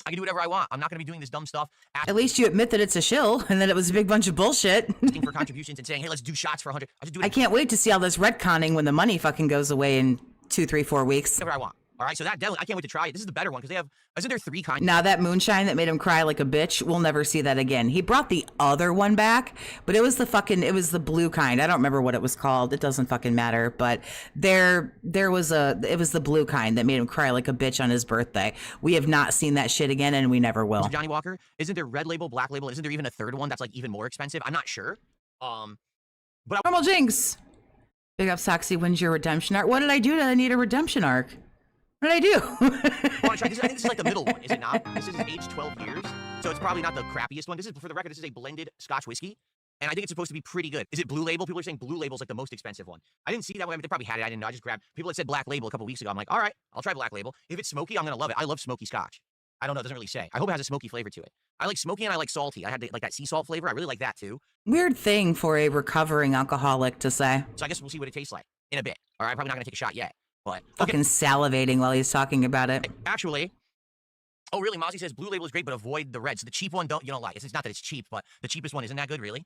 can do whatever I want. I'm not going to be doing this dumb stuff. at least you admit that it's a shill and that it was a big bunch of bullshit. Asking for contributions and saying, hey, let's do shots for 100. I just do I can't wait to see all this retconning when the money fucking goes away in 2, 3, 4 weeks. whatever I want. All right, so that definitely, I can't wait to try it. This is the better one because they have, isn't there 3 kinds? Now that moonshine that made him cry like a bitch, we'll never see that again. He brought the other one back, but it was the blue kind. I don't remember what it was called. It doesn't fucking matter. But it was the blue kind that made him cry like a bitch on his birthday. We have not seen that shit again, and we never will. Johnny Walker, isn't there red label, black label? Isn't there even a third one that's like even more expensive? I'm not sure. But Normal Jinx. Big up Soxy wins your redemption arc. What did I do? Did I need a redemption arc? What did I do? I think this is like the middle one, is it not? This is aged 12 years, so it's probably not the crappiest one. This is, for the record, this is a blended Scotch whiskey, and I think it's supposed to be pretty good. Is it Blue Label? People are saying Blue Label's like the most expensive one. I didn't see that one. They probably had it. I didn't know. I just grabbed. People had said Black Label a couple weeks ago. I'm like, all right, I'll try Black Label. If it's smoky, I'm gonna love it. I love smoky Scotch. I don't know. It doesn't really say. I hope it has a smoky flavor to it. I like smoky and I like salty. I had like that sea salt flavor. I really like that too. Weird thing for a recovering alcoholic to say. So I guess we'll see what it tastes like in a bit. All right, I'm probably not gonna take a shot yet. But fucking salivating while he's talking about it. Actually, oh really? Mozzie says Blue Label is great, but avoid the red. So the cheap one, you don't like. It's not that it's cheap, but the cheapest one isn't that good, really.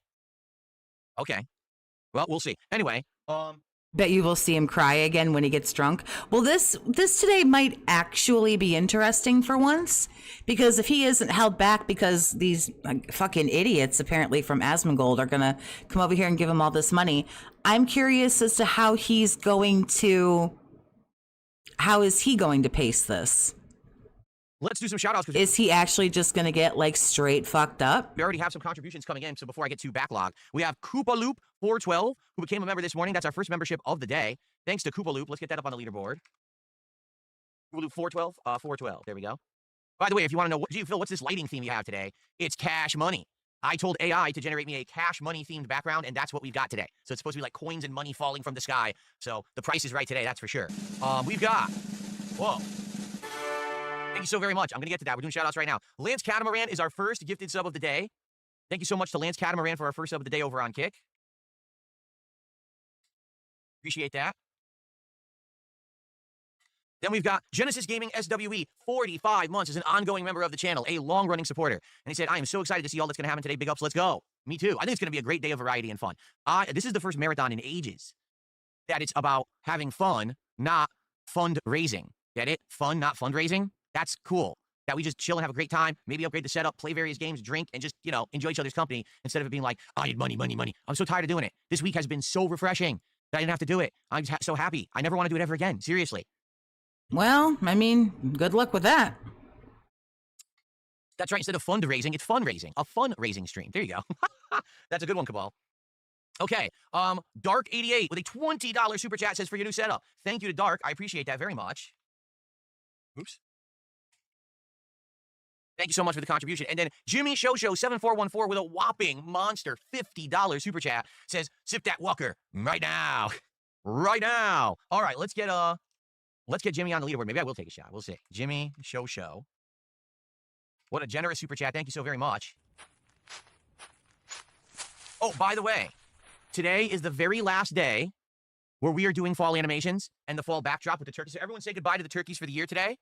Okay, well we'll see. Anyway, Bet you will see him cry again when he gets drunk. Well, this today might actually be interesting for once, because if he isn't held back because these fucking idiots apparently from Asmongold are gonna come over here and give him all this money, I'm curious as to how is he going to pace this? let's do some shout outs. Is he actually just going to get like straight fucked up? We already have some contributions coming in. So before I get to backlog, we have Koopa Loop 412, who became a member this morning. That's our first membership of the day. Thanks to Koopa Loop. Let's get that up on the leaderboard. Koopa Loop 412, 412. There we go. By the way, if you want to know, Phil, what's this lighting theme you have today? It's cash money. I told AI to generate me a cash money themed background, and that's what we've got today. So it's supposed to be like coins and money falling from the sky. So the price is right today, that's for sure. We've got, whoa. Thank you so very much. I'm going to get to that. We're doing shout outs right now. Lance Catamaran is our first gifted sub of the day. Thank you so much to Lance Catamaran for our first sub of the day over on Kick. Appreciate that. Then we've got Genesis Gaming SWE, 45 months as an ongoing member of the channel, a long-running supporter. And he said, I am so excited to see all that's going to happen today. Big ups, let's go. Me too. I think it's going to be a great day of variety and fun. This is the first marathon in ages that it's about having fun, not fundraising. Get it? Fun, not fundraising. That's cool. That we just chill and have a great time, maybe upgrade the setup, play various games, drink, and just, enjoy each other's company instead of it being like, I need money, money, money. I'm so tired of doing it. This week has been so refreshing that I didn't have to do it. I'm so happy. I never want to do it ever again. Seriously. Well, I mean, good luck with that. That's right. Instead of fundraising, it's fundraising. A fundraising stream. There you go. That's a good one, Cabal. Okay. Dark88 with a $20 super chat says for your new setup. Thank you to Dark. I appreciate that very much. Oops. Thank you so much for the contribution. And then Jimmy Shosho 7414 with a whopping monster $50 super chat says, sip that Walker right now. Right now. All right, let's get Jimmy on the leaderboard. Maybe I will take a shot. We'll see. Jimmy Shosho. What a generous super chat. Thank you so very much. Oh, by the way, today is the very last day where we are doing fall animations and the fall backdrop with the turkeys. So everyone say goodbye to the turkeys for the year today.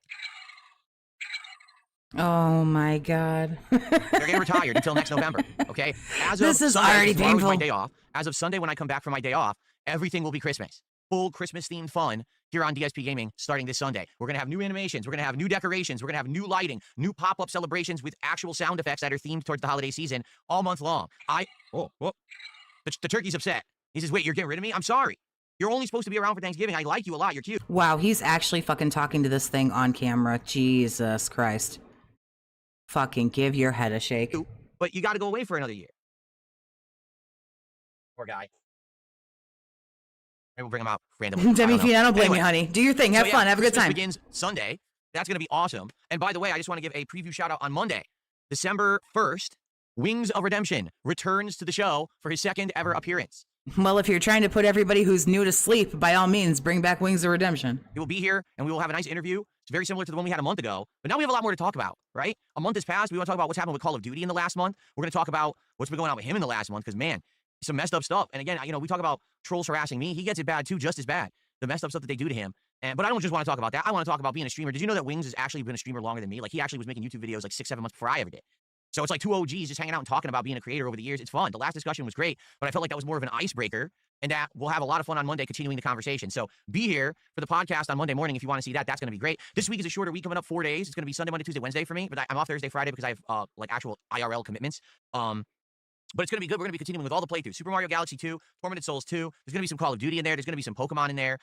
Oh my God. They're getting retired until next November. Okay. This is already painful. My day off. As of Sunday, when I come back from my day off, everything will be Christmas. Full Christmas themed fun here on DSP Gaming starting this Sunday. We're going to have new animations. We're going to have new decorations. We're going to have new lighting, new pop-up celebrations with actual sound effects that are themed towards the holiday season all month long. The turkey's upset. He says, wait, you're getting rid of me? I'm sorry. You're only supposed to be around for Thanksgiving. I like you a lot. You're cute. Wow, he's actually fucking talking to this thing on camera. Jesus Christ. Fucking give your head a shake. But you got to go away for another year. Poor guy. Maybe we'll bring him out randomly. Demi, I don't blame you, honey. Do your thing. Have fun. Have a good time. Begins Sunday. That's going to be awesome. And by the way, I just want to give a preview shout out on Monday, December 1st. Wings of Redemption returns to the show for his second ever appearance. Well, if you're trying to put everybody who's new to sleep, by all means, bring back Wings of Redemption. He will be here, and we will have a nice interview. It's very similar to the one we had a month ago, but now we have a lot more to talk about, right? A month has passed. We want to talk about what's happened with Call of Duty in the last month. We're going to talk about what's been going on with him in the last month, because, man, some messed up stuff. And again, we talk about trolls harassing me. He gets it bad, too, just as bad. The messed up stuff that they do to him. But I don't just want to talk about that. I want to talk about being a streamer. Did you know that Wings has actually been a streamer longer than me? Like, he actually was making YouTube videos like 6-7 months before I ever did. So it's like two OGs just hanging out and talking about being a creator over the years. It's fun. The last discussion was great, but I felt like that was more of an icebreaker, and that we'll have a lot of fun on Monday continuing the conversation. So be here for the podcast on Monday morning if you want to see that. That's going to be great. This week is a shorter week, coming up 4 days. It's going to be Sunday, Monday, Tuesday, Wednesday for me, but I'm off Thursday, Friday because I have like actual IRL commitments. But it's going to be good. We're going to be continuing with all the playthroughs. Super Mario Galaxy 2, Tormented Souls 2. There's going to be some Call of Duty in there. There's going to be some Pokemon in there.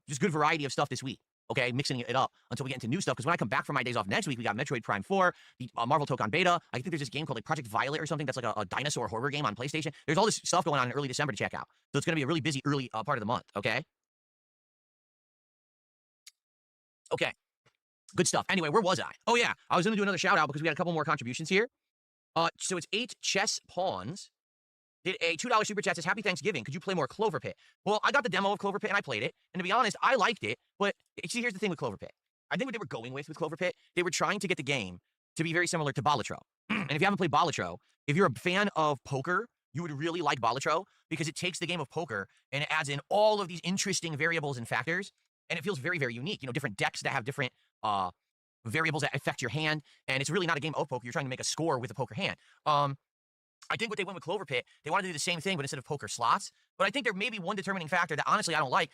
Just good variety of stuff this week. Okay, mixing it up until we get into new stuff. Because when I come back from my days off next week, we got Metroid Prime 4, the Marvel Tokon Beta. I think there's this game called like Project Violet or something that's like a dinosaur horror game on PlayStation. There's all this stuff going on in early December to check out. So it's going to be a really busy early part of the month, okay? Okay, good stuff. Anyway, where was I? Oh, yeah, I was going to do another shout-out because we had a couple more contributions here. So it's 8 Chess Pawns. Did a $2 super chat, says, Happy Thanksgiving. Could you play more Clover Pit? Well, I got the demo of Clover Pit and I played it. And to be honest, I liked it. But see, here's the thing with Clover Pit. I think what they were going with Clover Pit, they were trying to get the game to be very similar to Balatro. And if you haven't played Balatro, if you're a fan of poker, you would really like Balatro because it takes the game of poker and it adds in all of these interesting variables and factors. And it feels very, very unique. Different decks that have different variables that affect your hand. And it's really not a game of poker. You're trying to make a score with a poker hand. I think what they went with Clover Pit, they wanted to do the same thing, but instead of poker, slots. But I think there may be one determining factor that honestly I don't like.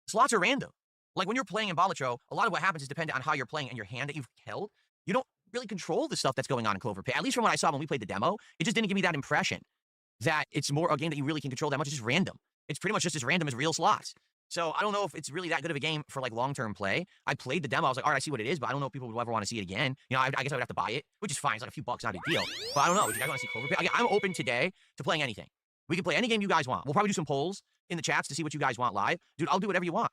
Slots are random. Like when you're playing in Balatro, a lot of what happens is dependent on how you're playing and your hand that you've held. You don't really control the stuff that's going on in Clover Pit. At least from what I saw when we played the demo, it just didn't give me that impression that it's more a game that you really can control that much. It's just random. It's pretty much just as random as real slots. So I don't know if it's really that good of a game for like long-term play. I played the demo. I was like, all right, I see what it is, but I don't know if people would ever want to see it again. I guess I would have to buy it, which is fine. It's like a few bucks, not a big deal. But I don't know. Would you guys want to see Clover Pit? I'm open today to playing anything. We can play any game you guys want. We'll probably do some polls in the chats to see what you guys want live. Dude, I'll do whatever you want.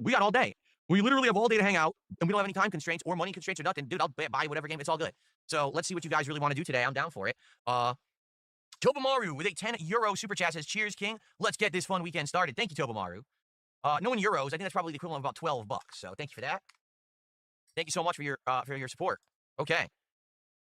We got all day. We literally have all day to hang out, and we don't have any time constraints or money constraints or nothing. Dude, I'll buy whatever game. It's all good. So let's see what you guys really want to do today. I'm down for it. Tobomaru with a €10 super chat says, Cheers, King. Let's get this fun weekend started. Thank you, Tobomaru. No in euros. I think that's probably the equivalent of about 12 bucks. So thank you for that. Thank you so much for your support. Okay.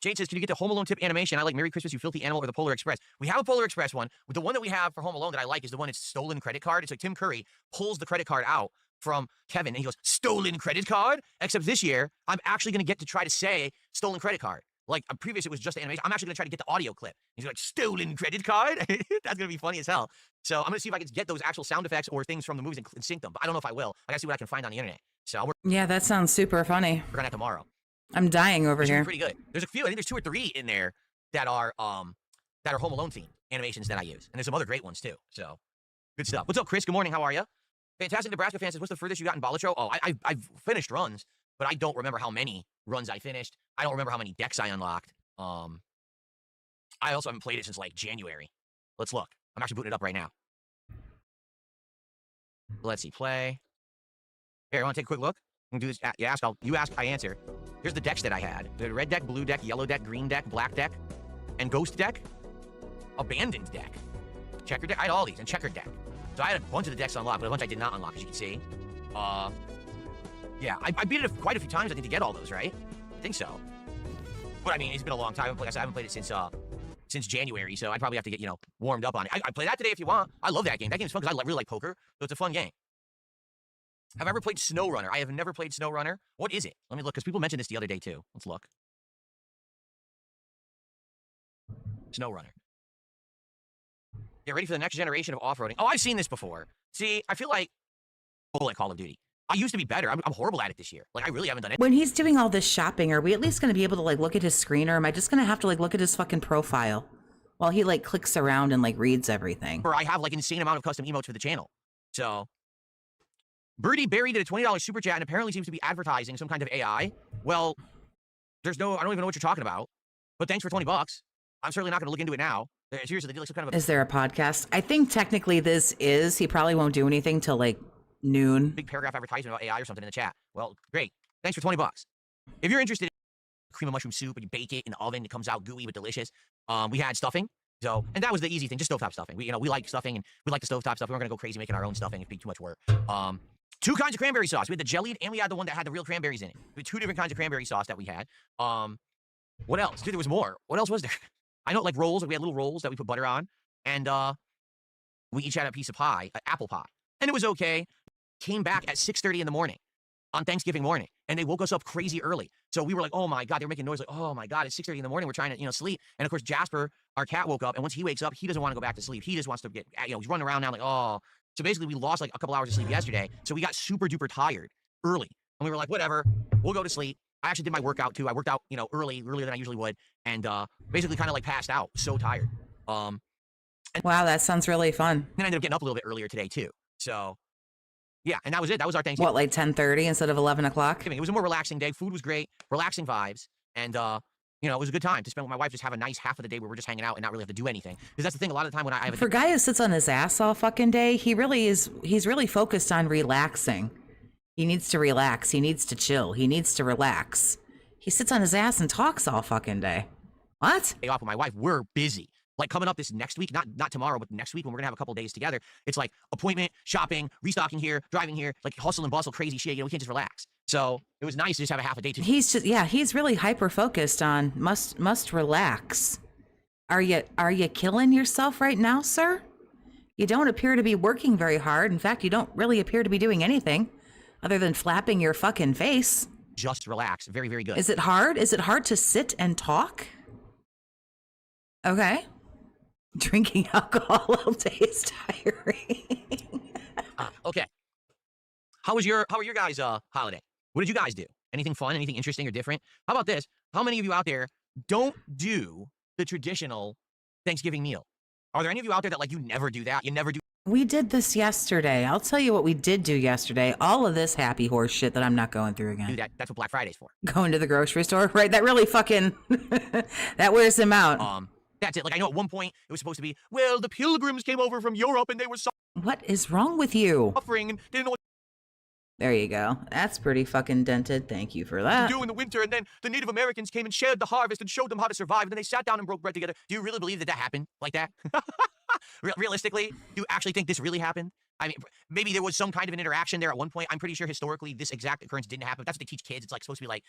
Jade says, can you get the Home Alone tip animation? I like Merry Christmas, You Filthy Animal, or the Polar Express. We have a Polar Express one. The one that we have for Home Alone that I like is the one that's stolen credit card. It's like Tim Curry pulls the credit card out from Kevin, and he goes, stolen credit card? Except this year, I'm actually going to get to try to say stolen credit card. Like, previous, it was just the animation. I'm actually going to try to get the audio clip. He's like, stolen credit card? That's going to be funny as hell. So I'm going to see if I can get those actual sound effects or things from the movies and sync them. But I don't know if I will. I got to see what I can find on the internet. So yeah, that sounds super funny. We're going to have tomorrow. I'm dying over here. Pretty good. There's a few. I think there's 2 or 3 in there that are Home Alone themed animations that I use. And there's some other great ones, too. So good stuff. What's up, Chris? Good morning. How are you? Fantastic Nebraska fan says, what's the furthest you got in Balatro? Oh, I've finished runs, but I don't remember how many runs I finished. I don't remember how many decks I unlocked. I also haven't played it since like January. Let's look. I'm actually booting it up right now. Let's see. Play. Here, I want to take a quick look. I'm gonna do this. You ask, I answer. Here's the decks that I had. The red deck, blue deck, yellow deck, green deck, black deck, and ghost deck. Abandoned deck. Checker deck. I had all these. And checkered deck. So I had a bunch of the decks unlocked, but a bunch I did not unlock, as you can see. Yeah, I beat it quite a few times, I think, to get all those, right? I think so. But I mean, it's been a long time. I haven't played it since January, so I'd probably have to get, warmed up on it. I play that today if you want. I love that game. That game's fun because I really like poker, so it's a fun game. Have I ever played SnowRunner? I have never played SnowRunner. What is it? Let me look, because people mentioned this the other day, too. Let's look. SnowRunner. Get ready for the next generation of off-roading. Oh, I've seen this before. See, I feel like Call of Duty. I used to be better. I'm horrible at it this year. Like, I really haven't done it. When he's doing all this shopping, are we at least going to be able to, like, look at his screen, or am I just going to have to, like, look at his fucking profile while he, like, clicks around and, like, reads everything? Or I have, like, an insane amount of custom emotes for the channel. So, Birdie Berry did a $20 super chat and apparently seems to be advertising some kind of AI. Well, I don't even know what you're talking about. But thanks for 20 bucks. I'm certainly not going to look into it now. Seriously, they do like some kind of Is there a podcast? I think technically this is. He probably won't do anything till, like, noon. Big paragraph advertisement about AI or something in the chat. Well, great. Thanks for 20 bucks. If you're interested in cream of mushroom soup and you bake it in the oven, it comes out gooey but delicious. We had stuffing. So, and that was the easy thing, just stovetop stuffing. We like stuffing, and we like the stovetop stuff. We weren't going to go crazy making our own stuffing. It'd be too much work. 2 kinds of cranberry sauce. We had the jellied, and we had the one that had the real cranberries in it. We had 2 different kinds of cranberry sauce that we had. What else? Dude, there was more. What else was there? I know, like rolls. Like we had little rolls that we put butter on, and we each had a piece of pie, apple pie, and it was okay. Came back at 6:30 in the morning on Thanksgiving morning, and they woke us up crazy early. So we were like, oh my God, they were making noise like, oh my God, it's 6:30 in the morning. We're trying to, sleep. And of course, Jasper, our cat, woke up, and once he wakes up, he doesn't want to go back to sleep. He just wants to get, he's running around now like, oh. So basically, we lost like a couple hours of sleep yesterday. So we got super duper tired early, and we were like, whatever, we'll go to sleep. I actually did my workout too. I worked out, earlier than I usually would, and basically kind of like passed out, so tired. Wow, that sounds really fun. Then I ended up getting up a little bit earlier today too. So. Yeah, and that was it. That was our Thanksgiving. What, like 10:30 instead of 11 o'clock? It was a more relaxing day. Food was great, relaxing vibes, and it was a good time to spend with my wife. Just have a nice half of the day where we're just hanging out and not really have to do anything. Because that's the thing. A lot of the time when I have for a guy who sits on his ass all fucking day, he really is. He's really focused on relaxing. He needs to relax. He needs to chill. He needs to relax. He sits on his ass and talks all fucking day. What? Day off with my wife. We're busy. Like coming up this next week, not tomorrow, but next week when we're gonna have a couple days together, it's like appointment, shopping, restocking here, driving here, like hustle and bustle, crazy shit. We can't just relax. So it was nice to just have a half a day too. He's really hyper focused on must relax. Are you killing yourself right now, sir? You don't appear to be working very hard. In fact, you don't really appear to be doing anything other than flapping your fucking face. Just relax. Very, very good. Is it hard? Is it hard to sit and talk? Okay. Drinking alcohol all day is tiring. Okay. How was your guys' holiday? What did you guys do? Anything fun? Anything interesting or different? How about this? How many of you out there don't do the traditional Thanksgiving meal? Are there any of you out there that you never do that? You never do. We did this yesterday. I'll tell you what we did do yesterday. All of this happy horse shit that I'm not going through again. Do that's what Black Friday's for. Going to the grocery store, right? That really fucking that wears him out. That's it. I know at one point it was supposed to be, well, the pilgrims came over from Europe and they were What is wrong with you? suffering and didn't know what There you go. That's pretty fucking dented. Thank you for that. to do in the winter. And then the Native Americans came and shared the harvest and showed them how to survive. And then they sat down and broke bread together. Do you really believe that happened like that? Realistically, do you actually think this really happened? I mean, maybe there was some kind of an interaction there at one point. I'm pretty sure historically this exact occurrance didn't happen. That's what they teach kids. It's supposed to be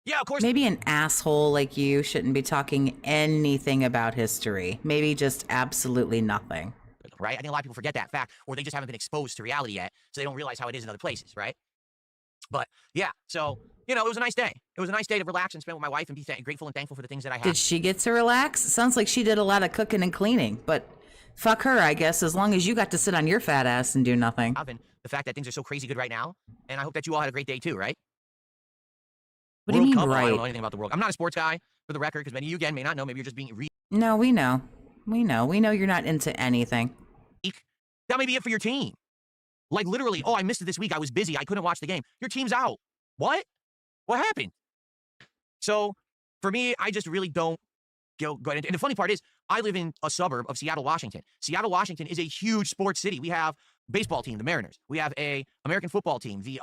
yeah, of course. Maybe an asshole like you shouldn't be talking anything about history. Maybe just absolutely nothing. Right? I think a lot of people forget that fact, or they just haven't been exposed to reality yet, so they don't realize how it is in other places, right? But yeah, so, it was a nice day. It was a nice day to relax and spend with my wife and be grateful and thankful for the things that I have. Did she get to relax? Sounds like she did a lot of cooking and cleaning, but fuck her, I guess, as long as you got to sit on your fat ass and do nothing. The fact that things are so crazy good right now, and I hope that you all had a great day too, right? What do you mean, Cup? right? I don't know anything about the World Cup. I'm not a sports guy, for the record, because many of you, again, may not know. Maybe you're just being No, we know. We know you're not into anything. That may be it for your team. Literally, I missed it this week. I was busy. I couldn't watch the game. Your team's out. What? What happened? So, for me, I just really don't go into. And the funny part is, I live in a suburb of Seattle, Washington. Seattle, Washington is a huge sports city. We have a baseball team, the Mariners. We have a American football team, the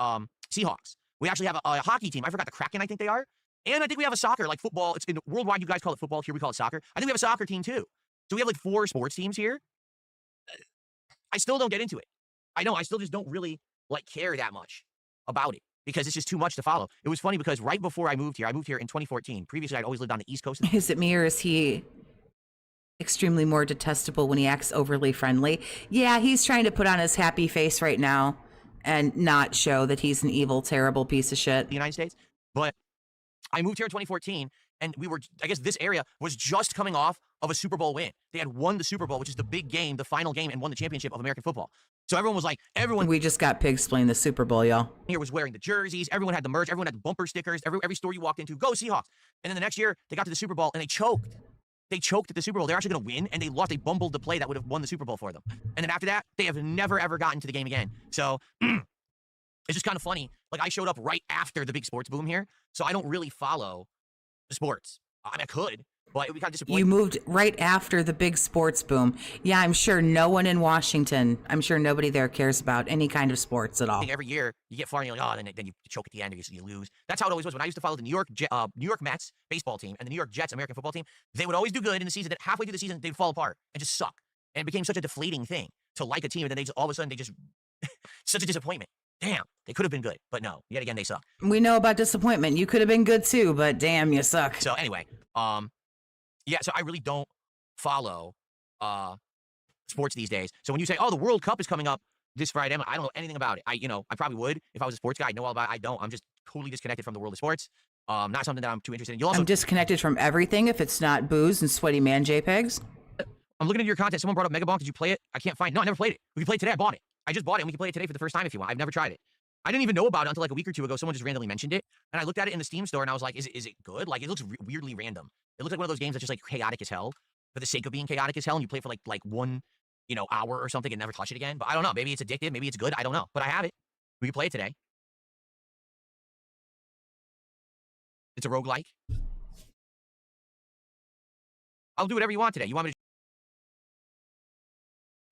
Seahawks. We actually have a hockey team. I forgot the Kraken, I think they are. And I think we have a soccer, football. It's in worldwide, you guys call it football. Here we call it soccer. I think we have a soccer team too. So we have 4 sports teams here. I still don't get into it. I know, I still just don't really care that much about it because it's just too much to follow. It was funny because right before I moved here in 2014. Previously, I'd always lived on the East Coast. Is it me or is he extremely more detestable when he acts overly friendly? Yeah, he's trying to put on his happy face right now and not show that he's an evil, terrible piece of shit. The United States. But I moved here in 2014, and I guess this area was just coming off of a Super Bowl win. They had won the Super Bowl, which is the big game, the final game, and won the championship of American football. So everyone was we just got pig-splained the Super Bowl, y'all. Here was wearing the jerseys. Everyone had the merch. Everyone had the bumper stickers. Every store you walked into, go Seahawks. And then the next year, they got to the Super Bowl, and they choked. They choked at the Super Bowl. They're actually going to win, and they lost. They bumbled the play that would have won the Super Bowl for them. And then after that, they have never, ever gotten to the game again. So it's just kind of funny. I showed up right after the big sports boom here, so I don't really follow the sports. I mean, I could. But it would be kind of disappointing. You moved right after the big sports boom. Yeah, I'm sure no one in Washington, I'm sure nobody there cares about any kind of sports at all. Every year you get far and you're like, oh, then you choke at the end or you lose. That's how it always was. When I used to follow the New York Mets baseball team and the New York Jets American football team, they would always do good in the season. Then halfway through the season, they'd fall apart and just suck. And it became such a deflating thing to like a team, and then all of a sudden they just such a disappointment. Damn, they could have been good, but no, yet again they suck. We know about disappointment. You could have been good too, but damn, you suck. So anyway, yeah, so I really don't follow sports these days. So when you say, oh, the World Cup is coming up this Friday, I don't know anything about it. I probably would if I was a sports guy. I'd know all about it. I don't. I'm just totally disconnected from the world of sports. Not something that I'm too interested in. I'm disconnected from everything if it's not booze and sweaty man JPEGs. I'm looking at your content. Someone brought up Megabonk. Did you play it? I can't find. No, I never played it. We can play it today. I bought it. I just bought it, and we can play it today for the first time if you want. I've never tried it. I didn't even know about it until like a week or two ago. Someone just randomly mentioned it, and I looked at it in the Steam store, and I was like, is it good? Like, it looks weirdly random. It looks like one of those games that's just like chaotic as hell for the sake of being chaotic as hell, and you play for like 1 hour or something and never touch it again. But I don't know. Maybe it's addictive. Maybe it's good. I don't know. But I have it. We can play it today. It's a roguelike. I'll do whatever you want today. You want me to?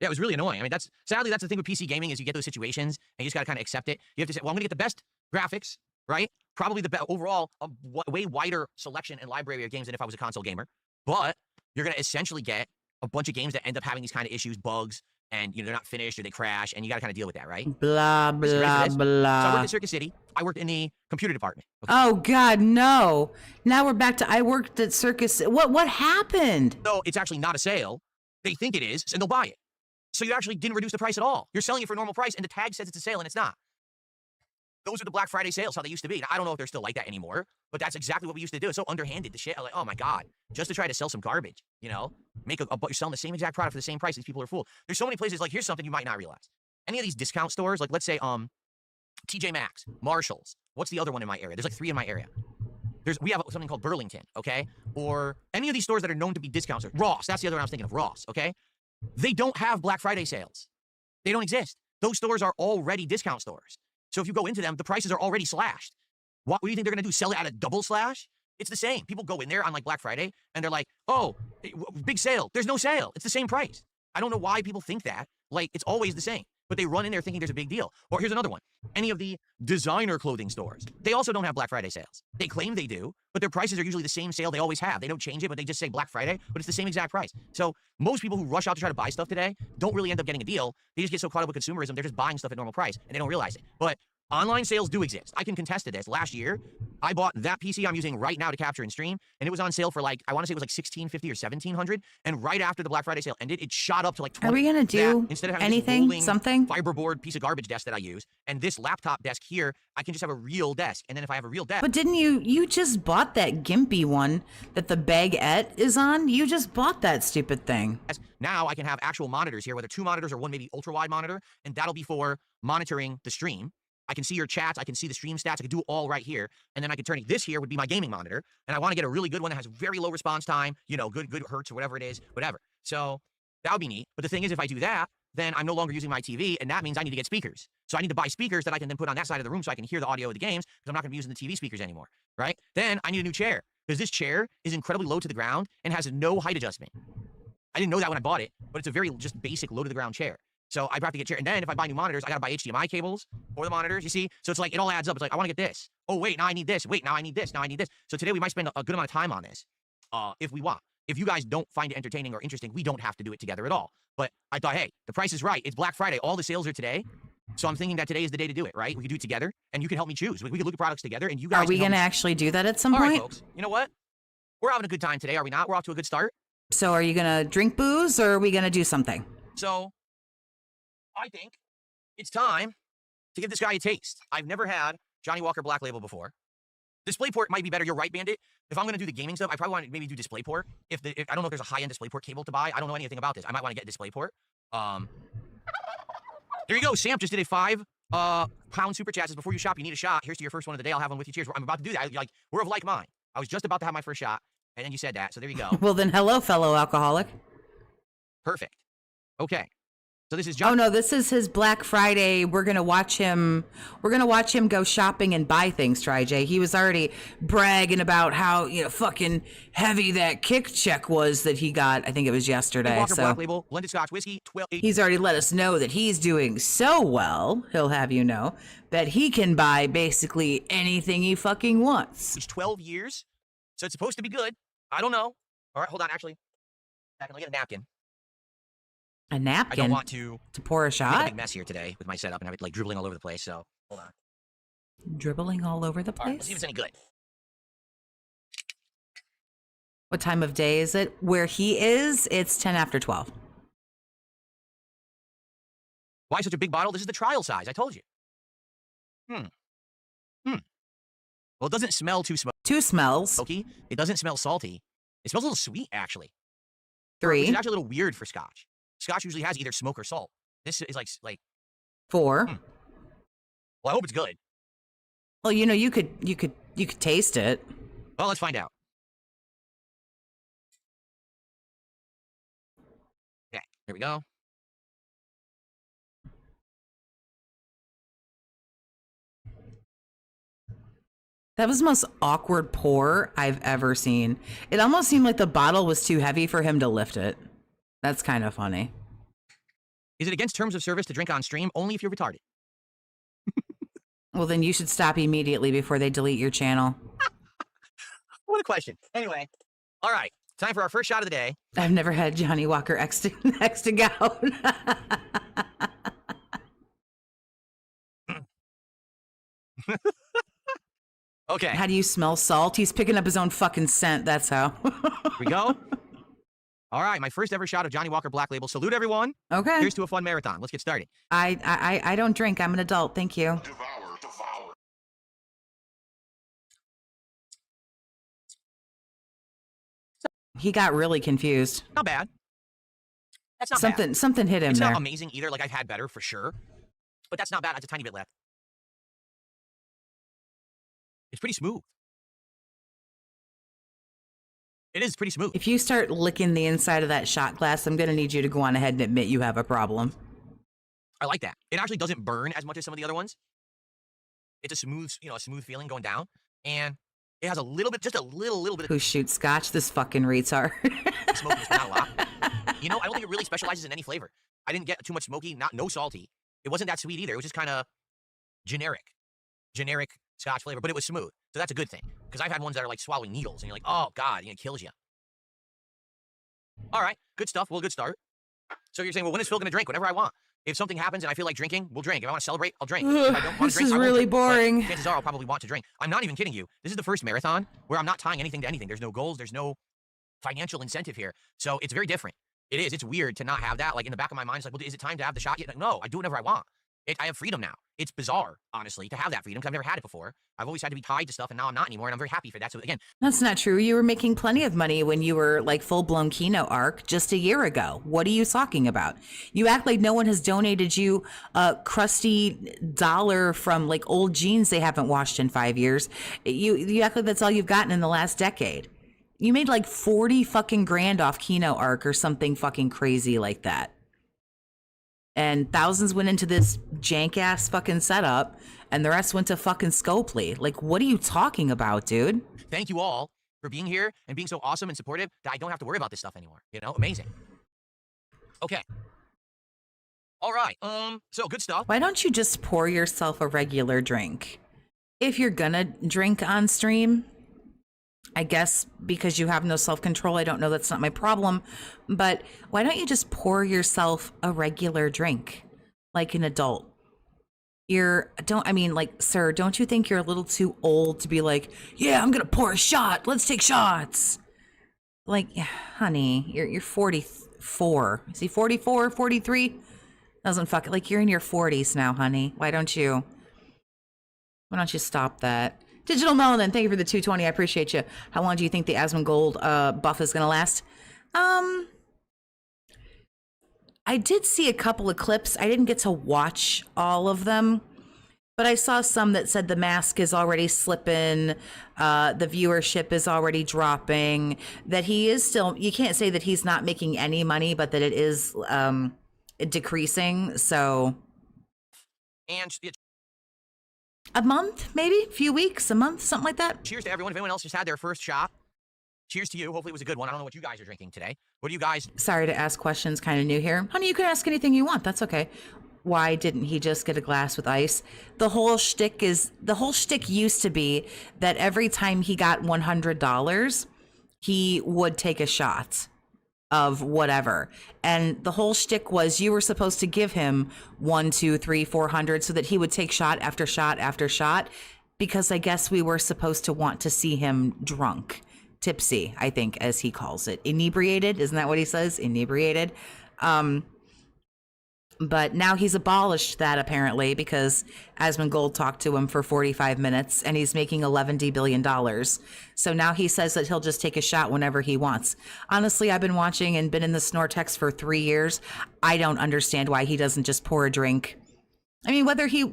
Yeah, it was really annoying. I mean, sadly that's the thing with PC gaming is you get those situations and you just got to kind of accept it. You have to say, well, I'm going to get the best graphics, right? Probably the overall way wider selection and library of games than if I was a console gamer. But you're going to essentially get a bunch of games that end up having these kind of issues, bugs, and they're not finished or they crash, and you got to kind of deal with that, right? Blah, blah, blah. So I worked at Circus City. I worked in the computer department. Okay. Oh, God, no. Now we're back to I worked at Circus. What happened? So it's actually not a sale. They think it is, and they'll buy it. So you actually didn't reduce the price at all. You're selling it for a normal price, and the tag says it's a sale, and it's not. Those are the Black Friday sales, how they used to be. Now, I don't know if they're still like that anymore, but that's exactly what we used to do. It's so underhanded, the shit. I'm like, oh my God, just to try to sell some garbage, Make you're selling the same exact product for the same price. These people are fooled. There's so many places, like, here's something you might not realize. Any of these discount stores, like, let's say, TJ Maxx, Marshalls. What's the other one in my area? There's like 3 in my area. We have something called Burlington, okay? Or any of these stores that are known to be discount stores. Ross, that's the other one I was thinking of, Ross, okay? They don't have Black Friday sales. They don't exist. Those stores are already discount stores. So if you go into them, the prices are already slashed. What do you think they're going to do? Sell it at a double slash? It's the same. People go in there on like Black Friday and they're like, oh, big sale. There's no sale. It's the same price. I don't know why people think that. Like, it's always the same. But they run in there thinking there's a big deal. Or here's another one. Any of the designer clothing stores, they also don't have Black Friday sales. They claim they do, but their prices are usually the same sale they always have. They don't change it, but they just say Black Friday, but it's the same exact price. So most people who rush out to try to buy stuff today don't really end up getting a deal. They just get so caught up with consumerism, they're just buying stuff at normal price, and they don't realize it. But online sales do exist. I can contest to this. Last year, I bought that PC I'm using right now to capture and stream, and it was on sale for like, I want to say it was like $1,650 or $1,700. And right after the Black Friday sale ended, it shot up to like $20. Are we gonna do instead of having anything, this something? Fiberboard piece of garbage desk that I use, and this laptop desk here, I can just have a real desk. And then if I have a real desk, but didn't you just bought that gimpy one that the baguette is on? You just bought that stupid thing. Now I can have actual monitors here, whether 2 monitors or one maybe ultra wide monitor, and that'll be for monitoring the stream. I can see your chats. I can see the stream stats. I can do it all right here. And then I can turn it. This here would be my gaming monitor. And I want to get a really good one that has very low response time, good hertz or whatever it is, whatever. So that would be neat. But the thing is, if I do that, then I'm no longer using my TV. And that means I need to get speakers. So I need to buy speakers that I can then put on that side of the room so I can hear the audio of the games because I'm not going to be using the TV speakers anymore, right? Then I need a new chair because this chair is incredibly low to the ground and has no height adjustment. I didn't know that when I bought it, but it's a very just basic low to the ground chair. So I'd have to get chair. And then if I buy new monitors, I got to buy HDMI cables for the monitors, you see? So it's like, it all adds up. It's like, I want to get this. Oh, wait, now I need this. Wait, now I need this. Now I need this. So today we might spend a good amount of time on this if we want. If you guys don't find it entertaining or interesting, we don't have to do it together at all. But I thought, hey, the price is right. It's Black Friday. All the sales are today. So I'm thinking that today is the day to do it, right? We can do it together, and you can help me choose. We can look at products together, and you guys Are we going to actually do that at some point? All right, folks. You know what? We're having a good time today, are we not? We're off to a good start. So are you going to drink booze, or are we going to do something? So I think it's time to give this guy a taste. I've never had Johnny Walker Black Label before. DisplayPort might be better. You're right, Bandit. If I'm going to do the gaming stuff, I probably want to maybe do DisplayPort. If I don't know if there's a high-end DisplayPort cable to buy. I don't know anything about this. I might want to get DisplayPort. There you go. Sam just did a 5-pound super chat. Says, before you shop, you need a shot. Here's to your first one of the day. I'll have one with you. Cheers. I'm about to do that. We're of like mind. I was just about to have my first shot, and then you said that. So there you go. Well, then hello, fellow alcoholic. Perfect. Okay. So this is Oh John. no, this is his Black Friday. We're gonna watch him. We're gonna watch him go shopping and buy things. Try J. He was already bragging about how fucking heavy that kick check was that he got. I think it was yesterday. Walker So Black Label blended Scotch whiskey. he's already let us know that he's doing so well. He'll have you know that he can buy basically anything he fucking wants. 12 years. So it's supposed to be good. I don't know. All right, hold on. Actually, I can get a napkin. A napkin. I don't want to pour a make a shot. big mess here today with my setup and have it like dribbling all over the place. So hold on. Dribbling all over the All right, place. let's see if it's any good. What time of day is it? Where he is, it's 10 after 12. Why such a big bottle? This is the trial size. I told you. Well, it doesn't smell too Two smells. smoky. It doesn't smell salty. It smells a little sweet, actually. Which Three. is actually a little weird for Scotch. Scotch usually has either smoke or salt. This is like. Four. Well, I hope it's good. Well, you could taste it. Well, let's find out. Okay, here we go. That was the most awkward pour I've ever seen. It almost seemed like the bottle was too heavy for him to lift it. That's kind of funny. Is it against terms of service to drink on stream? Only if you're retarded. Well, then you should stop immediately before they delete your channel. What a question. Anyway, all right. Time for our first shot of the day. I've never had Johnny Walker X to gout. Okay. How do you smell salt? He's picking up his own fucking scent. That's how. Here we go. All right, my first ever shot of Johnny Walker Black Label. Salute everyone. Okay. Here's to a fun marathon. Let's get started. I don't drink. I'm an adult. Thank you. Devour. He got really confused. Not bad. That's not bad. Something hit him It's there. not amazing either. Like, I've had better for sure. But that's not bad. That's a tiny bit left. It's pretty smooth. It is pretty smooth. If you start licking the inside of that shot glass, I'm going to need you to go on ahead and admit you have a problem. I like that. It actually doesn't burn as much as some of the other ones. It's a smooth, a smooth feeling going down. And it has a little bit, just a little bit Who shoots scotch? This fucking retard. of smokiness, but not a lot. I don't think it really specializes in any flavor. I didn't get too much smoky, no salty. It wasn't that sweet either. It was just kind of generic Scotch flavor, but it was smooth. So that's a good thing. Because I've had ones that are like swallowing needles, and you're like, oh, God, it kills you. All right, good stuff. Well, good start. So you're saying, well, when is Phil going to drink? Whenever I want. If something happens and I feel like drinking, we'll drink. If I want to celebrate, I'll drink. If I don't want This to drink, is I won't really drink. But boring. chances are I'll probably want to drink. I'm not even kidding you. This is the first marathon where I'm not tying anything to anything. There's no goals. There's no financial incentive here. So it's very different. It is. It's weird to not have that. Like, in the back of my mind, it's like, well, is it time to have the shot yet? Like, no, I do whatever I want. I have freedom now. It's bizarre, honestly, to have that freedom because I've never had it before. I've always had to be tied to stuff, and now I'm not anymore, and I'm very happy for that. So again, That's not true. You were making plenty of money when you were like full-blown Keno arc just a year ago. What are you talking about? You act like no one has donated you a crusty dollar from like old jeans they haven't washed in 5 years. You act like that's all you've gotten in the last decade. You made like 40 fucking grand off Keno arc or something fucking crazy like that. And thousands went into this jank ass fucking setup, and the rest went to fucking Scopely. Like, what are you talking about, dude? thank you all for being here and being so awesome and supportive that I don't have to worry about this stuff anymore. Amazing. Okay. All right. So good stuff. Why don't you just pour yourself a regular drink? If you're gonna drink on stream, I guess because you have no self-control, I don't know, that's not my problem, but why don't you just pour yourself a regular drink like an adult? Sir, don't you think you're a little too old to be like, yeah, I'm gonna pour a shot, let's take shots? Like, honey, you're 44. Is he 44, 43? Doesn't fuck it. Like, you're in your 40s now, honey. Why don't you stop that? Digital Melanin, thank you for the 220. I appreciate you. How long do you think the Asmongold buff is going to last? I did see a couple of clips. I didn't get to watch all of them, but I saw some that said the mask is already slipping, the viewership is already dropping, that he is still, you can't say that he's not making any money, but that it decreasing. So And a month, maybe a few weeks, a month, something like that. cheers to everyone. If anyone else just had their first shot, cheers to you. Hopefully it was a good one. I don't know what you guys are drinking today. What do you guys? Sorry to ask questions, kind of new here. Honey, you can ask anything you want. That's okay. Why didn't he just get a glass with ice? The whole shtick used to be that every time he got $100, he would take a shot of whatever. And the whole shtick was you were supposed to give him 1, 2, 3, 400 so that he would take shot after shot after shot, because I guess we were supposed to want to see him drunk. Tipsy, I think, as he calls it. Inebriated, isn't that what he says? Inebriated. But now he's abolished that, apparently, because Asmongold talked to him for 45 minutes and he's making $11 billion. So now he says that he'll just take a shot whenever he wants. Honestly, I've been watching and been in the Snortex for 3 years. I don't understand why he doesn't just pour a drink. I mean, whether he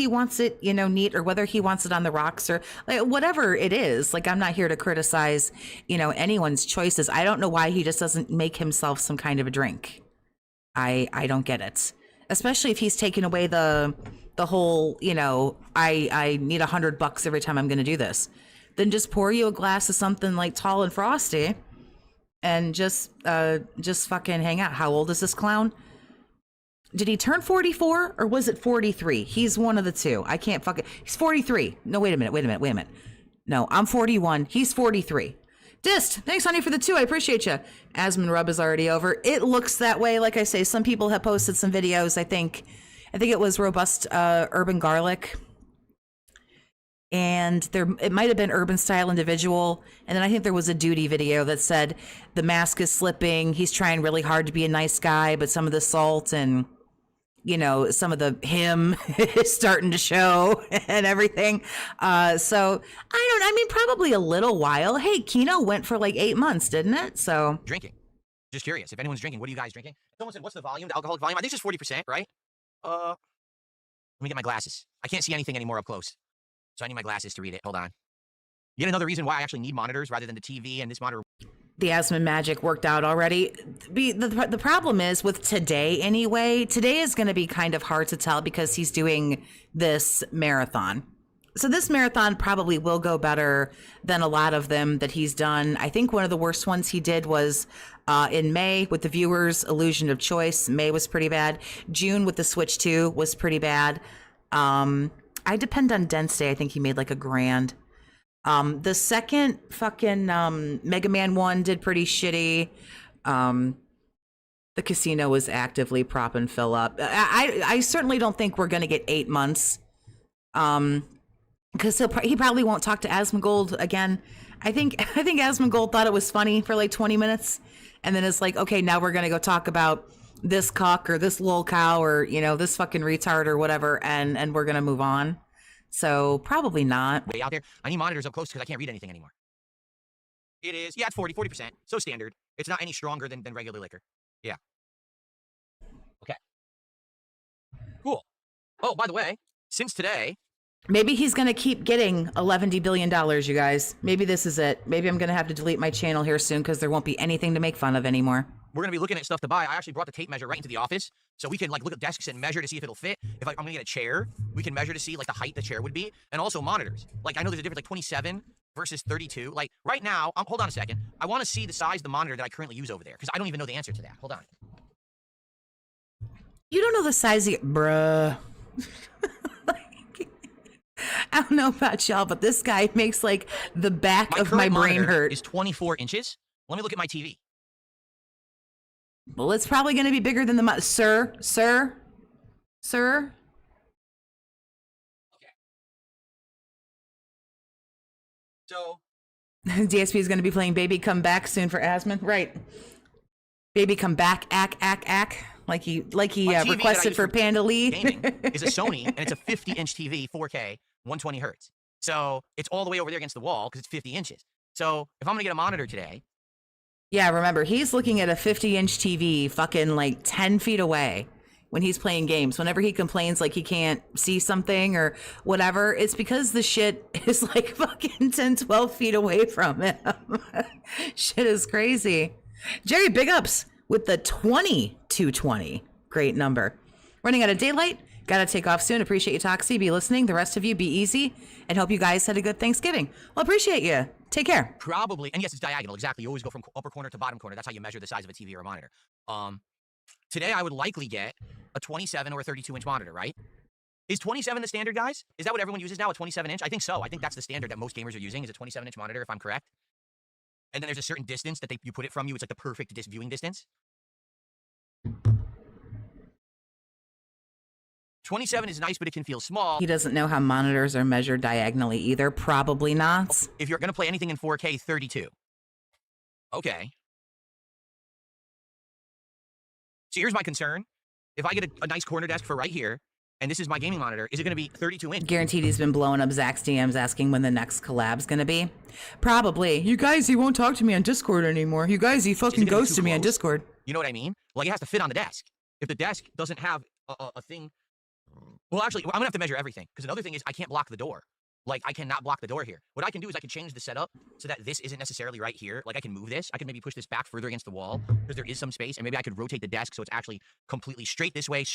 wants it, neat, or whether he wants it on the rocks, or like, whatever it is, like, I'm not here to criticize, anyone's choices. I don't know why he just doesn't make himself some kind of a drink. I don't get it. Especially if he's taking away the whole, I need $100 every time I'm going to do this. Then just pour you a glass of something like tall and frosty and just fucking hang out. How old is this clown? Did he turn 44 or was it 43? He's one of the two. I can't fucking, he's 43. No, wait a minute. No, I'm 41. He's 43. Dist, thanks, honey, for the 2. I appreciate you. Asmon Rub is already over. It looks that way. Like I say, some people have posted some videos. I think it was Robust Urban Garlic. And it might have been Urban Style Individual. And then I think there was a Duty video that said the mask is slipping. He's trying really hard to be a nice guy, but some of the salt and some of the him is starting to show and everything. So probably a little while. Hey, Kino went for like 8 months, didn't it? So Drinking. Just curious. If anyone's drinking, what are you guys drinking? Someone said, what's the volume, the alcoholic volume? I think it's just 40%, right? Let me get my glasses. I can't see anything anymore up close. So I need my glasses to read it. Hold on. Yet another reason why I actually need monitors rather than the TV and this monitor. The Asmon magic worked out already. The problem is with today anyway, today is going to be kind of hard to tell because he's doing this marathon. So this marathon probably will go better than a lot of them that he's done. I think one of the worst ones he did was in May with the viewers, Illusion of Choice. May was pretty bad. June with the Switch 2 was pretty bad. I Depend on Density. I think he made like $1,000. The second fucking Mega Man one did pretty shitty. The casino was actively prop and fill up. I certainly don't think we're gonna get 8 months. Because he probably won't talk to Asmongold again. I think Asmongold thought it was funny for like 20 minutes, and then it's like, okay, now we're gonna go talk about this cock or this lol cow or this fucking retard or whatever, and we're gonna move on. So probably not. Way out there. I need monitors up close because I can't read anything anymore. It is, yeah, it's 40%. So standard. It's not any stronger than regular liquor. Yeah. Okay. Cool. Oh, by the way, since today. Maybe he's going to keep getting $11 billion, you guys. Maybe this is it. Maybe I'm going to have to delete my channel here soon because there won't be anything to make fun of anymore. We're going to be looking at stuff to buy. I actually brought the tape measure right into the office so we can like look at desks and measure to see if it'll fit. If I'm going to get a chair, we can measure to see like the height the chair would be, and also monitors. Like I know there's a difference like 27 versus 32. Like right now, hold on a second. I want to see the size of the monitor that I currently use over there because I don't even know the answer to that. Hold on. You don't know the size of your... Bruh. I don't know about y'all, but this guy makes like the back of my brain hurt. Is 24 inches. Let me look at my TV. Well, it's probably going to be bigger than the sir. Okay. So DSP is going to be playing "Baby Come Back" soon for Asmon, right? "Baby Come Back," ack, like he requested for Panda Lee. Gaming is a Sony, and it's a 50-inch TV, 4K, 120 hertz. So it's all the way over there against the wall because it's 50 inches. So if I'm gonna get a monitor today. Yeah, remember, he's looking at a 50-inch TV fucking like 10 feet away when he's playing games. Whenever he complains like he can't see something or whatever, it's because the shit is like fucking 10, 12 feet away from him. Shit is crazy. Jerry, big ups with the 2220. Great number. Running out of daylight. Gotta take off soon. Appreciate you, Toxie. Be listening. The rest of you, be easy. And hope you guys had a good Thanksgiving. Well, appreciate you. Take care. Probably, and yes, it's diagonal, exactly. You always go from upper corner to bottom corner. That's how you measure the size of a TV or a monitor. Today, I would likely get a 27 or a 32-inch monitor, right? Is 27 the standard, guys? Is that what everyone uses now, a 27-inch? I think so. I think that's the standard that most gamers are using, is a 27-inch monitor, if I'm correct. And then there's a certain distance that you put it from you. It's like the perfect viewing distance. 27 is nice, but it can feel small. He doesn't know how monitors are measured diagonally either. Probably not. If you're going to play anything in 4K, 32. Okay. So here's my concern. If I get a nice corner desk for right here, and this is my gaming monitor, is it going to be 32 inch? Guaranteed he's been blowing up Zach's DMs asking when the next collab's going to be. Probably. You guys, he won't talk to me on Discord anymore. You guys, he fucking ghosted me on Discord. You know what I mean? Like, it has to fit on the desk. If the desk doesn't have a thing... Well, actually, I'm going to have to measure everything. Because another thing is I can't block the door. Like, I cannot block the door here. What I can do is I can change the setup so that this isn't necessarily right here. Like, I can move this. I can maybe push this back further against the wall because there is some space. And maybe I could rotate the desk so it's actually completely straight this way.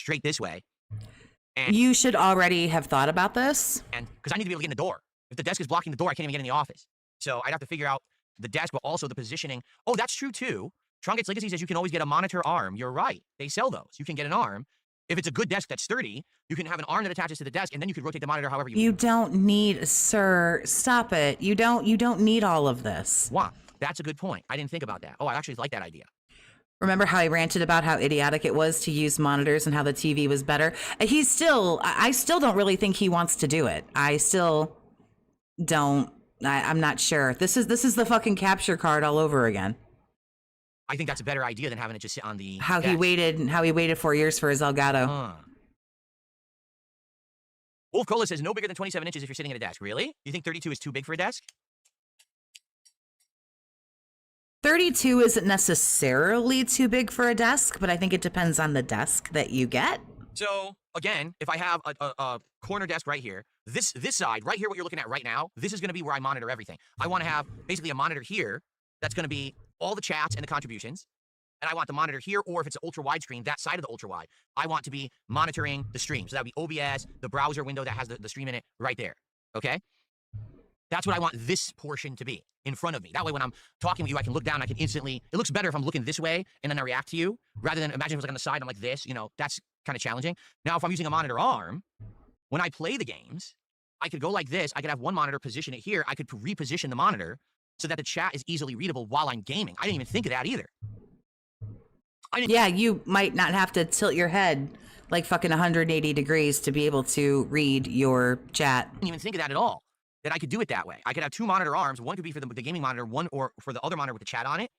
And you should already have thought about this. And because I need to be able to get in the door. If the desk is blocking the door, I can't even get in the office. So I'd have to figure out the desk, but also the positioning. Oh, that's true, too. Trungate's Legacy says you can always get a monitor arm. You're right. They sell those. You can get an arm. If it's a good desk that's sturdy, you can have an arm that attaches to the desk, and then you could rotate the monitor however you want. You don't need, sir, stop it. You don't need all of this. Wow, that's a good point. I didn't think about that. Oh, I actually like that idea. Remember how I ranted about how idiotic it was to use monitors and how the TV was better? I still don't really think he wants to do it. I still don't. I'm not sure. This is the fucking capture card all over again. I think that's a better idea than having it just sit on the How desk. he waited 4 years for his Elgato. Wolf Cola says no bigger than 27 inches if you're sitting at a desk. Really? You think 32 is too big for a desk? 32 isn't necessarily too big for a desk, but I think it depends on the desk that you get. So, again, if I have a corner desk right here, this side, right here, what you're looking at right now, this is going to be where I monitor everything. I want to have basically a monitor here that's going to be all the chats and the contributions. And I want the monitor here, or if it's an ultra-wide screen, that side of the ultra-wide, I want to be monitoring the stream. So that would be OBS, the browser window that has the stream in it right there, okay? That's what I want this portion to be in front of me. That way, when I'm talking with you, I can look down, I can instantly... It looks better if I'm looking this way, and then I react to you, rather than, imagine if it was like on the side, I'm like this, you know, that's kind of challenging. Now, if I'm using a monitor arm, when I play the games, I could go like this, I could have one monitor, position it here, I could reposition the monitor so that the chat is easily readable while I'm gaming. I didn't even think of that either. Yeah, you might not have to tilt your head like fucking 180 degrees to be able to read your chat. I didn't even think of that at all, that I could do it that way. I could have two monitor arms. One could be for the gaming monitor, one or for the other monitor with the chat on it.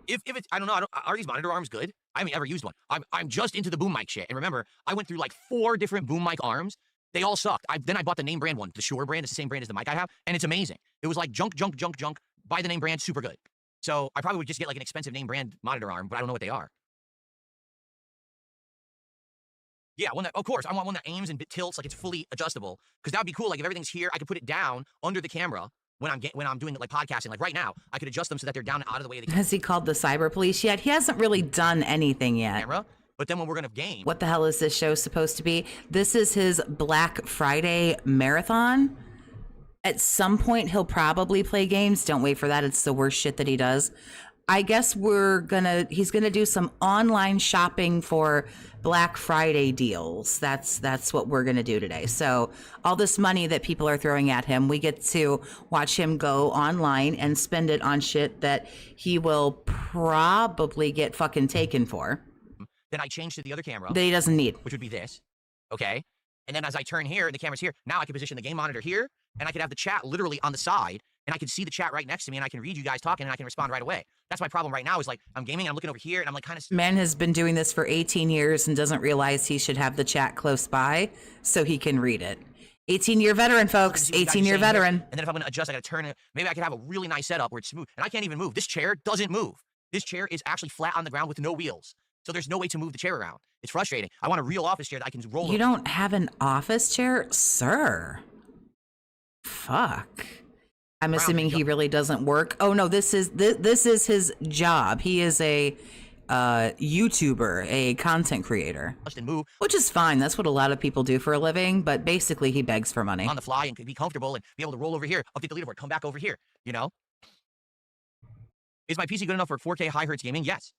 If it's, I don't know, are these monitor arms good? I haven't ever used one. I'm just into the boom mic shit. And remember, I went through like 4 different boom mic arms. They all sucked. Then I bought the name brand one, the Shure brand. It's the same brand as the mic I have, and it's amazing. It was like junk. Buy the name brand, super good. So I probably would just get like an expensive name brand monitor arm, but I don't know what they are. Yeah, one that, of course, I want one that aims and tilts like it's fully adjustable, because that would be cool. Like if everything's here, I could put it down under the camera when I'm doing like podcasting. Like right now, I could adjust them so that they're down and out of the way of the camera. Has he called the cyber police yet? He hasn't really done anything yet. But then when we're gonna game, what the hell is this show supposed to be? This is his Black Friday marathon. At some point, he'll probably play games. Don't wait for that. It's the worst shit that he does. I guess he's gonna do some online shopping for Black Friday deals. That's what we're gonna do today. So all this money that people are throwing at him, we get to watch him go online and spend it on shit that he will probably get fucking taken for. Then I change to the other camera that he doesn't need, which would be this, okay? And then as I turn here, the camera's here. Now I can position the game monitor here, and I could have the chat literally on the side, and I can see the chat right next to me, and I can read you guys talking, and I can respond right away. That's my problem right now is like, I'm gaming, and I'm looking over here, and I'm like kind of... Man has been doing this for 18 years and doesn't realize he should have the chat close by so he can read it. 18-year veteran, folks. 18-year veteran. And then if I'm going to adjust, I got to turn it. Maybe I could have a really nice setup where it's smooth. And I can't even move. This chair doesn't move. This chair is actually flat on the ground with no wheels. So there's no way to move the chair around. It's frustrating. I want a real office chair that I can roll over. You don't have an office chair? Sir. Fuck. I'm assuming he really doesn't work. Oh no, this is his job. He is a YouTuber, a content creator, and move which is fine. That's what a lot of people do for a living. But basically, he begs for money on the fly and be comfortable and be able to roll over here, update the leaderboard, come back over here. You know, is my PC good enough for 4K high hertz gaming? Yes.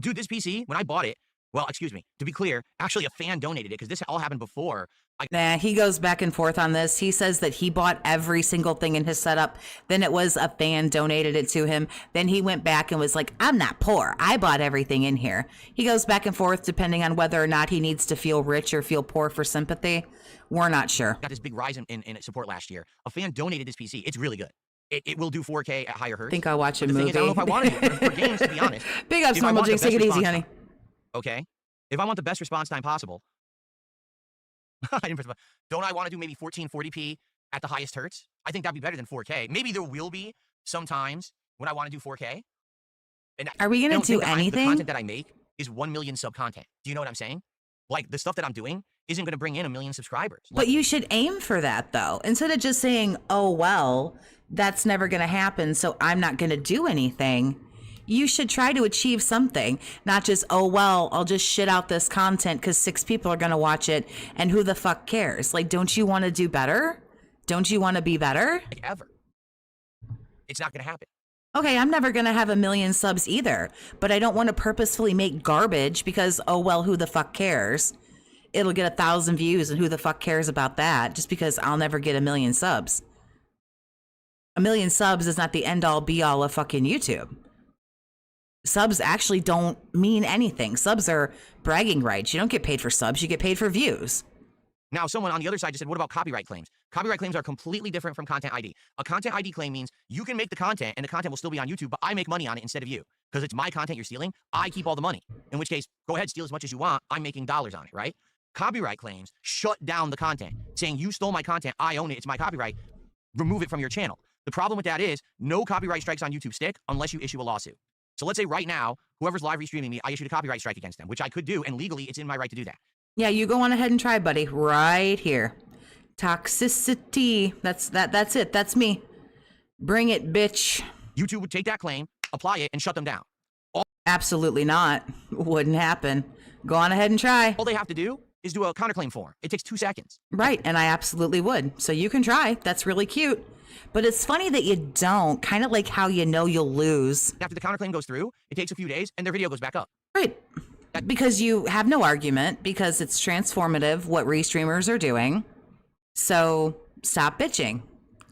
Dude, this PC when I bought it. Well, excuse me. To be clear, actually, a fan donated it because this all happened before. Nah, he goes back and forth on this. He says that he bought every single thing in his setup. Then it was a fan donated it to him. Then he went back and was like, I'm not poor. I bought everything in here. He goes back and forth depending on whether or not he needs to feel rich or feel poor for sympathy. We're not sure. Got this big rise in support last year. A fan donated this PC. It's really good. It will do 4K at higher hertz. I think I'll watch a movie. movie. I don't know if I want to do it for games, to be honest. Big ups, Normal Jinx. Take it easy, honey. Okay. If I want the best response time possible, don't I want to do maybe 1440p at the highest hertz? I think that'd be better than 4K. Maybe there will be some times when I want to do 4K. And are we going to do anything? The content that I make is 1 million sub content. Do you know what I'm saying? Like the stuff that I'm doing isn't going to bring in 1 million subscribers. But you should aim for that though. Instead of just saying, oh, well, that's never going to happen, so I'm not going to do anything. You should try to achieve something, not just, oh, well, I'll just shit out this content because 6 people are going to watch it and who the fuck cares? Like, don't you want to do better? Don't you want to be better? Like ever. It's not going to happen. Okay, I'm never going to have 1 million subs either, but I don't want to purposefully make garbage because, oh, well, who the fuck cares? It'll get 1,000 views and who the fuck cares about that just because I'll never get 1 million subs. 1 million subs is not the end all be all of fucking YouTube. Subs actually don't mean anything. Subs are bragging rights. You don't get paid for subs. You get paid for views. Now, someone on the other side just said, what about copyright claims? Copyright claims are completely different from content ID. A content ID claim means you can make the content and the content will still be on YouTube, but I make money on it instead of you. Because it's my content you're stealing. I keep all the money. In which case, go ahead, steal as much as you want. I'm making dollars on it, right? Copyright claims shut down the content, saying you stole my content. I own it. It's my copyright. Remove it from your channel. The problem with that is no copyright strikes on YouTube stick unless you issue a lawsuit. So let's say right now, whoever's live restreaming me, I issued a copyright strike against them, which I could do, and legally it's in my right to do that. Yeah, you go on ahead and try, buddy. Right here. Toxicity. That's it. That's me. Bring it, bitch. YouTube would take that claim, apply it, and shut them down. Absolutely not. Wouldn't happen. Go on ahead and try. All they have to do is do a counterclaim form. It takes 2 seconds. Right, and I absolutely would. So you can try. That's really cute. But it's funny that you don't, kind of like how you know you'll lose. After the counterclaim goes through, it takes a few days, and their video goes back up. Right. Because you have no argument, because it's transformative what restreamers are doing. So stop bitching.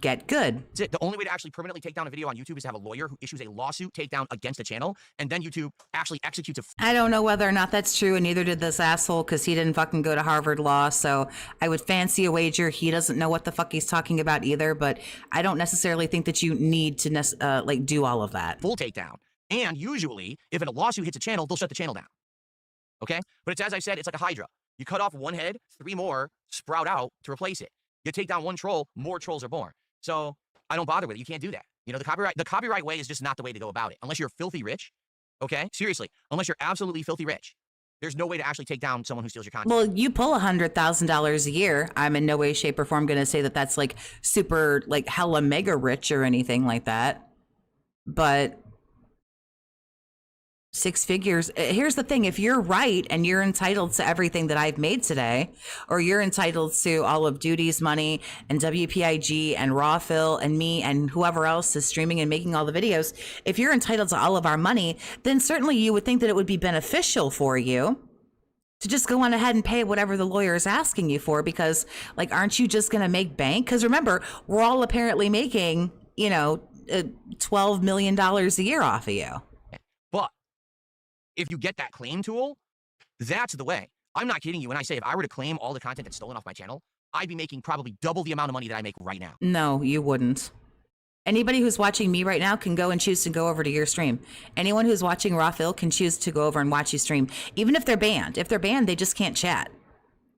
Get good. That's it. The only way to actually permanently take down a video on YouTube is to have a lawyer who issues a lawsuit takedown against the channel, and then YouTube actually executes a... I don't know whether or not that's true, and neither did this asshole, because he didn't fucking go to Harvard Law, so I would fancy a wager he doesn't know what the fuck he's talking about either, but I don't necessarily think that you need to like do all of that. Full takedown. And usually, if a lawsuit hits a channel, they'll shut the channel down. Okay? But it's, as I said, it's like a hydra. You cut off one head, 3 more sprout out to replace it. You take down one troll, more trolls are born. So I don't bother with it. You can't do that. You know, the copyright way is just not the way to go about it. Unless you're filthy rich, okay? Seriously, unless you're absolutely filthy rich, there's no way to actually take down someone who steals your content. Well, you pull $100,000 a year. I'm in no way, shape, or form going to say that that's like super, like hella mega rich or anything like that. But 6 figures. Here's the thing. If you're right and you're entitled to everything that I've made today, or you're entitled to all of Duty's money and WPIG and Rawphil and me and whoever else is streaming and making all the videos, if you're entitled to all of our money, then certainly you would think that it would be beneficial for you to just go on ahead and pay whatever the lawyer is asking you for, because like, aren't you just going to make bank? Because remember, we're all apparently making, you know, $12 million a year off of you. But if you get that claim tool, that's the way. I'm not kidding you when I say if I were to claim all the content that's stolen off my channel, I'd be making probably double the amount of money that I make right now. No, you wouldn't. Anybody who's watching me right now can go and choose to go over to your stream. Anyone who's watching Rawphil can choose to go over and watch you stream, even if they're banned. If they're banned, they just can't chat.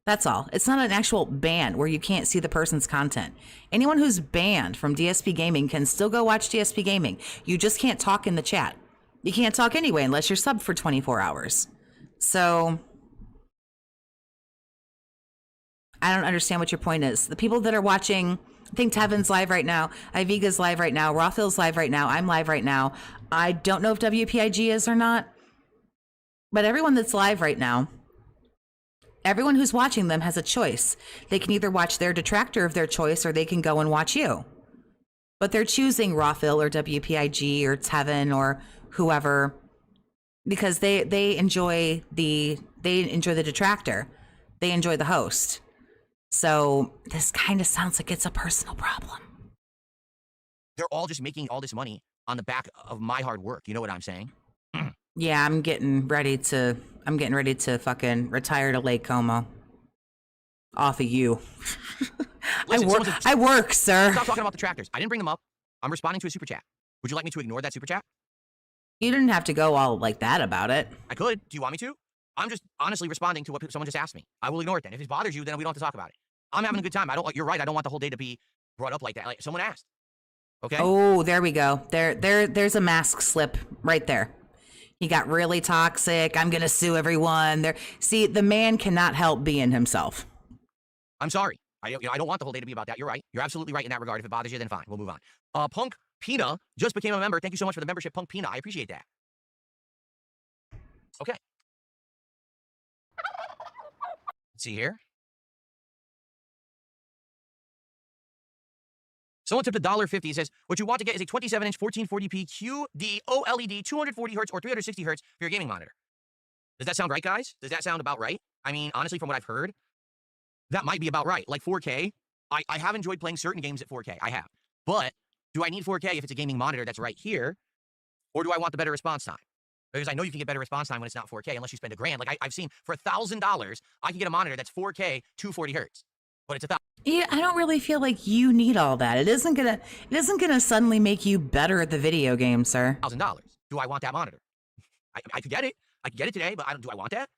That's all. It's not an actual ban where you can't see the person's content. Anyone who's banned from DSP Gaming can still go watch DSP Gaming. You just can't talk in the chat. You can't talk anyway unless you're subbed for 24 hours. So I don't understand what your point is. The people that are watching, I think Tevin's live right now, Iviga's live right now, Rawphil's live right now, I'm live right now. I don't know if WPIG is or not. But everyone that's live right now, everyone who's watching them has a choice. They can either watch their detractor of their choice or they can go and watch you. But they're choosing Rawfil or WPIG or THON or whoever because they enjoy the detractor. They enjoy the host. So this kind of sounds like it's a personal problem. They're all just making all this money on the back of my hard work. You know what I'm saying? Yeah, I'm getting ready to fucking retire to Lake Como. Off of you. Listen, I work, sir. Stop talking about the tractors. I didn't bring them up. I'm responding to a super chat. Would you like me to ignore that super chat? You didn't have to go all like that about it. I could. Do you want me to? I'm just honestly responding to what someone just asked me. I will ignore it then. If it bothers you, then we don't have to talk about it. I'm having a good time. You're right. I don't want the whole day to be brought up like that. Like someone asked. Okay. Oh, there we go. There's a mask slip right there. He got really toxic. I'm gonna sue everyone. See, the man cannot help being himself. I'm sorry. I don't want the whole day to be about that. You're right. You're absolutely right in that regard. If it bothers you, then fine. We'll move on. Punk Pina just became a member. Thank you so much for the membership, Punk Pina. I appreciate that. Okay. Let's see here. Someone tipped $1.50. It says, what you want to get is a 27-inch 1440p QD OLED 240 hertz or 360 hertz for your gaming monitor. Does that sound right, guys? Does that sound about right? I mean, honestly, from what I've heard, that might be about right. Like 4K, I have enjoyed playing certain games at 4K. I have. But do I need 4K if it's a gaming monitor that's right here? Or do I want the better response time? Because I know you can get better response time when it's not 4K unless you spend $1,000. Like I've seen for $1,000, I can get a monitor that's 4K 240 hertz. But it's $1,000. Yeah, I don't really feel like you need all that. It isn't gonna suddenly make you better at the video game, sir. $1,000. Do I want that monitor? I could get it. I could get it today, but do I want that?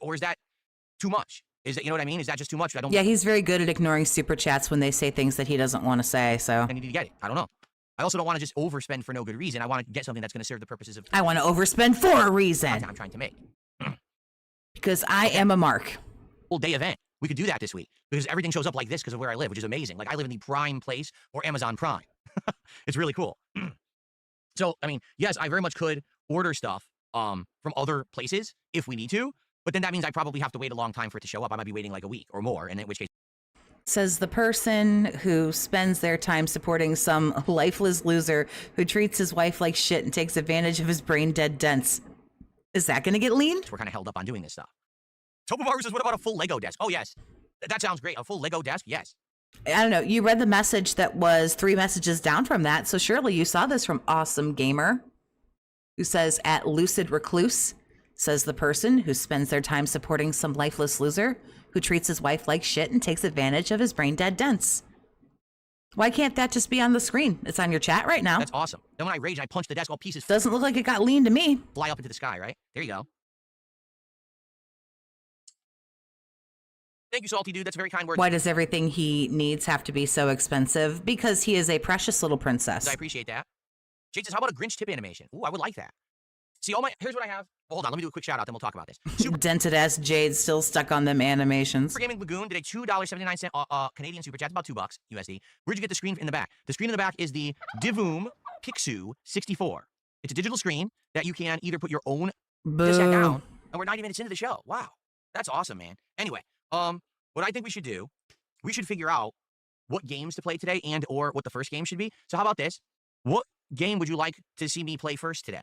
Or is that too much? Is that, you know what I mean? Is that just too much? Yeah, he's very good at ignoring super chats when they say things that he doesn't want to say, so. I need to get it. I don't know. I also don't want to just overspend for no good reason. I want to get something that's going to serve the purposes of... I want to overspend for a reason. I'm trying to make. Because I am a mark. Full day event. We could do that this week because everything shows up like this because of where I live, which is amazing. Like I live in the Prime place or Amazon Prime. It's really cool. So, I mean, yes, I very much could order stuff from other places if we need to, but then that means I probably have to wait a long time for it to show up. I might be waiting like a week or more, and in which case... Says the person who spends their time supporting some lifeless loser who treats his wife like shit and takes advantage of his brain dead dents. Is that going to get leaned? We're kind of held up on doing this stuff. Topomaru says, what about a full Lego desk? Oh, yes. That sounds great. A full Lego desk? Yes. I don't know. You read the message that was 3 messages down from that, so surely you saw this from Awesome Gamer, who says, at Lucid Recluse, says the person who spends their time supporting some lifeless loser who treats his wife like shit and takes advantage of his brain dead dents. Why can't that just be on the screen? It's on your chat right now. That's awesome. Then when I rage, I punch the desk, all pieces doesn't look like it got leaned to me. Fly up into the sky, right? There you go. Thank you, Salty Dude. That's a very kind word. Why does everything he needs have to be so expensive? Because he is a precious little princess. I appreciate that. Jade says, how about a Grinch tip animation? Ooh, I would like that. See, here's what I have. Well, hold on, let me do a quick shout out, then we'll talk about this. Super dented ass Jade still stuck on them animations. Super Gaming Lagoon did a $2.79 Canadian super chat, about $2 USD. Where'd you get the screen in the back? The screen in the back is the Divoom Pixu 64. It's a digital screen that you can either put your own disk down, and we're 90 minutes into the show. Wow, that's awesome, man. Anyway, what I think we should do, we should figure out what games to play today and or what the first game should be. So how about this? What game would you like to see me play first today?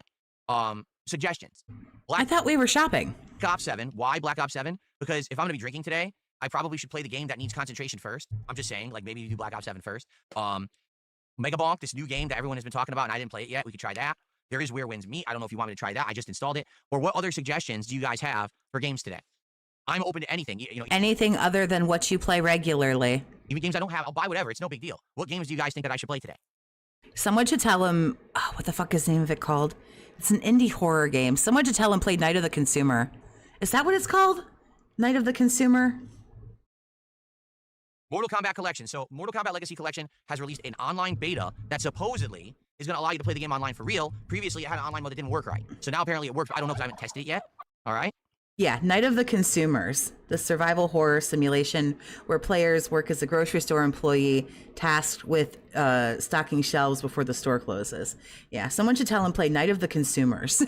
Suggestions. I thought we were shopping. Black Ops 7. Why Black Ops 7? Because if I'm going to be drinking today, I probably should play the game that needs concentration first. I'm just saying, like, maybe you do Black Ops 7 first. Mega Bonk, this new game that everyone has been talking about, and I didn't play it yet. We could try that. There is Where Winds Meet. I don't know if you want me to try that. I just installed it. Or what other suggestions do you guys have for games today? I'm open to anything. You know, anything other than what you play regularly. Even games I don't have, I'll buy whatever. It's no big deal. What games do you guys think that I should play today? Someone should tell him, what the fuck is the name of it called? It's an indie horror game. Someone should tell him play Night of the Consumer. Is that what it's called? Night of the Consumer? Mortal Kombat Collection. So Mortal Kombat Legacy Collection has released an online beta that supposedly is going to allow you to play the game online for real. Previously, it had an online mode that didn't work right. So now apparently it works. I don't know because I haven't tested it yet. All right. Yeah, Night of the Consumers, the survival horror simulation where players work as a grocery store employee tasked with stocking shelves before the store closes. Yeah, someone should tell him play Night of the Consumers.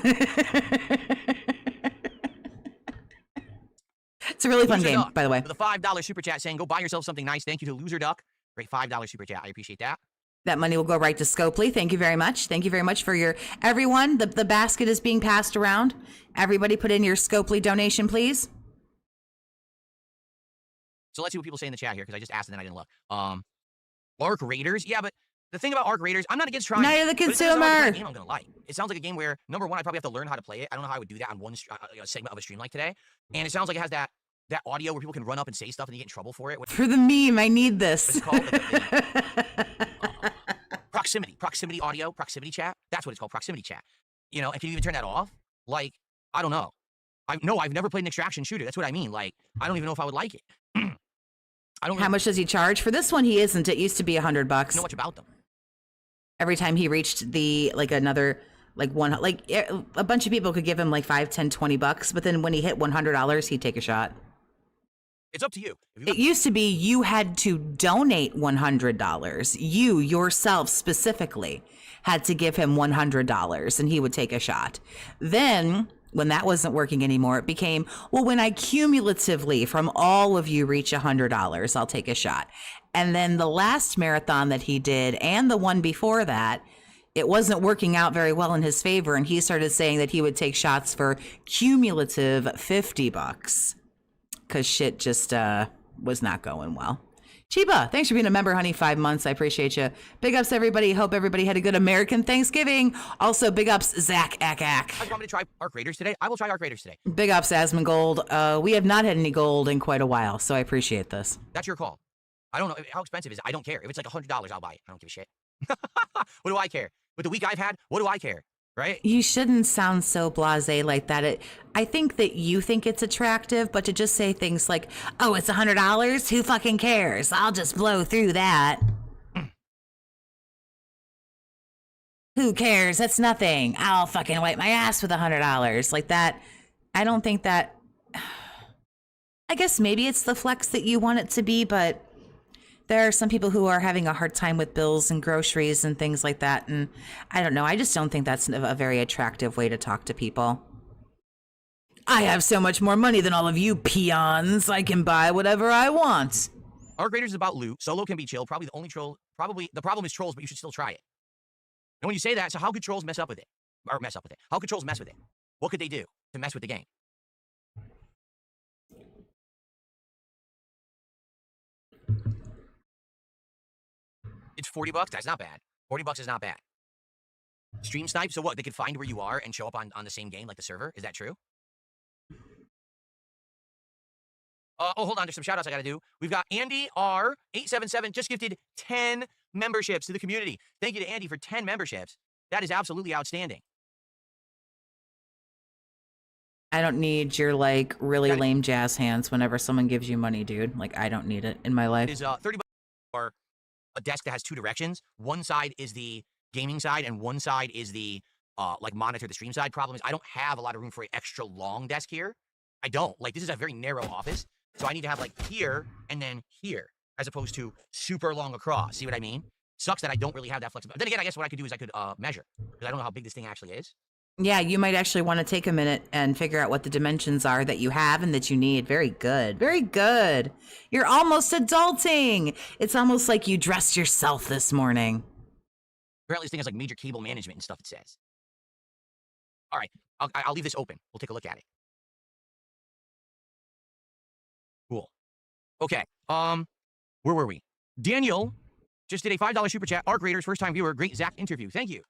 It's a really fun Loser game, Duck by the way. with a $5 super chat saying, go buy yourself something nice. Thank you to Loser Duck. Great $5 super chat. I appreciate that. That money will go right to Scopely. Thank you very much. Thank you very much for your everyone. The basket is being passed around. Everybody put in your Scopely donation, please. So let's see what people say in the chat here because I just asked and then I didn't look. Arc Raiders. Yeah, but the thing about Arc Raiders, I'm not against trying. Night of the but it sounds like a consumer. game I'm gonna like. It sounds like a game where number one, I probably have to learn how to play it. I don't know how I would do that on one segment of a stream like today. And it sounds like it has that audio where people can run up and say stuff and you get in trouble for it. For the meme, I need this. What's it called? Proximity audio, proximity chat. That's what it's called, proximity chat. You know, and can you even turn that off? Like, I don't know. I've never played an extraction shooter. That's what I mean. Like, I don't even know if I would like it. I don't. How much does he charge for this one? He isn't. It used to be $100. Know much about them. Every time he reached the another a bunch of people could give him like $5, $10, $20, but then when he hit $100, he'd take a shot. It's up to you. It used to be you had to donate $100. You yourself specifically had to give him $100 and he would take a shot. Then when that wasn't working anymore, it became, well, when I cumulatively from all of you reach $100, I'll take a shot. And then the last marathon that he did and the one before that, it wasn't working out very well in his favor. And he started saying that he would take shots for cumulative $50 because shit just was not going well. Chiba, thanks for being a member, honey. 5 months. I appreciate you. Big ups, everybody. Hope everybody had a good American Thanksgiving. Also, big ups, Zach Ack. You want me to try Arc Raiders today? I will try Arc Raiders today. Big ups, Asmongold. We have not had any gold in quite a while, so I appreciate this. That's your call. I don't know. How expensive is it? I don't care. If it's like $100, I'll buy it. I don't give a shit. What do I care? With the week I've had, what do I care? Right? You shouldn't sound so blasé like that. I think that you think it's attractive, but to just say things like, oh, it's $100? Who fucking cares? I'll just blow through that. Who cares? That's nothing. I'll fucking wipe my ass with $100. Like that. I don't think that. I guess maybe it's the flex that you want it to be, but there are some people who are having a hard time with bills and groceries and things like that. And I don't know. I just don't think that's a very attractive way to talk to people. I have so much more money than all of you peons. I can buy whatever I want. Arc Raiders is about loot. Solo can be chill. Probably the only troll. Probably the problem is trolls, but you should still try it. And when you say that, so how could trolls mess up with it? Or mess up with it? How could trolls mess with it? What could they do to mess with the game? It's $40. That's not bad. $40 is not bad. Stream snipe. So what? They could find where you are and show up on the same game like the server. Is that true? Oh, hold on. There's some shout outs I got to do. We've got Andy R877 just gifted 10 memberships to the community. Thank you to Andy for 10 memberships. That is absolutely outstanding. I don't need your like really lame jazz hands whenever someone gives you money, dude. Like I don't need it in my life. It is $30 for a desk that has two directions. One side is the gaming side and one side is the like monitor the stream side. Problem is I don't have a lot of room for an extra long desk here. I don't. Like this is a very narrow office. So I need to have like here and then here as opposed to super long across. See what I mean? Sucks that I don't really have that flexibility. Then again, I guess what I could do is I could measure because I don't know how big this thing actually is. Yeah, you might actually want to take a minute and figure out what the dimensions are that you have and that you need. Very good. Very good. You're almost adulting. It's almost like you dressed yourself this morning. Apparently this thing has like major cable management and stuff, it says. All right, I'll leave this open. We'll take a look at it. Cool. Okay, where were we? Daniel just did a $5 super chat. Arc Raiders, first time viewer. Great Zach interview. Thank you.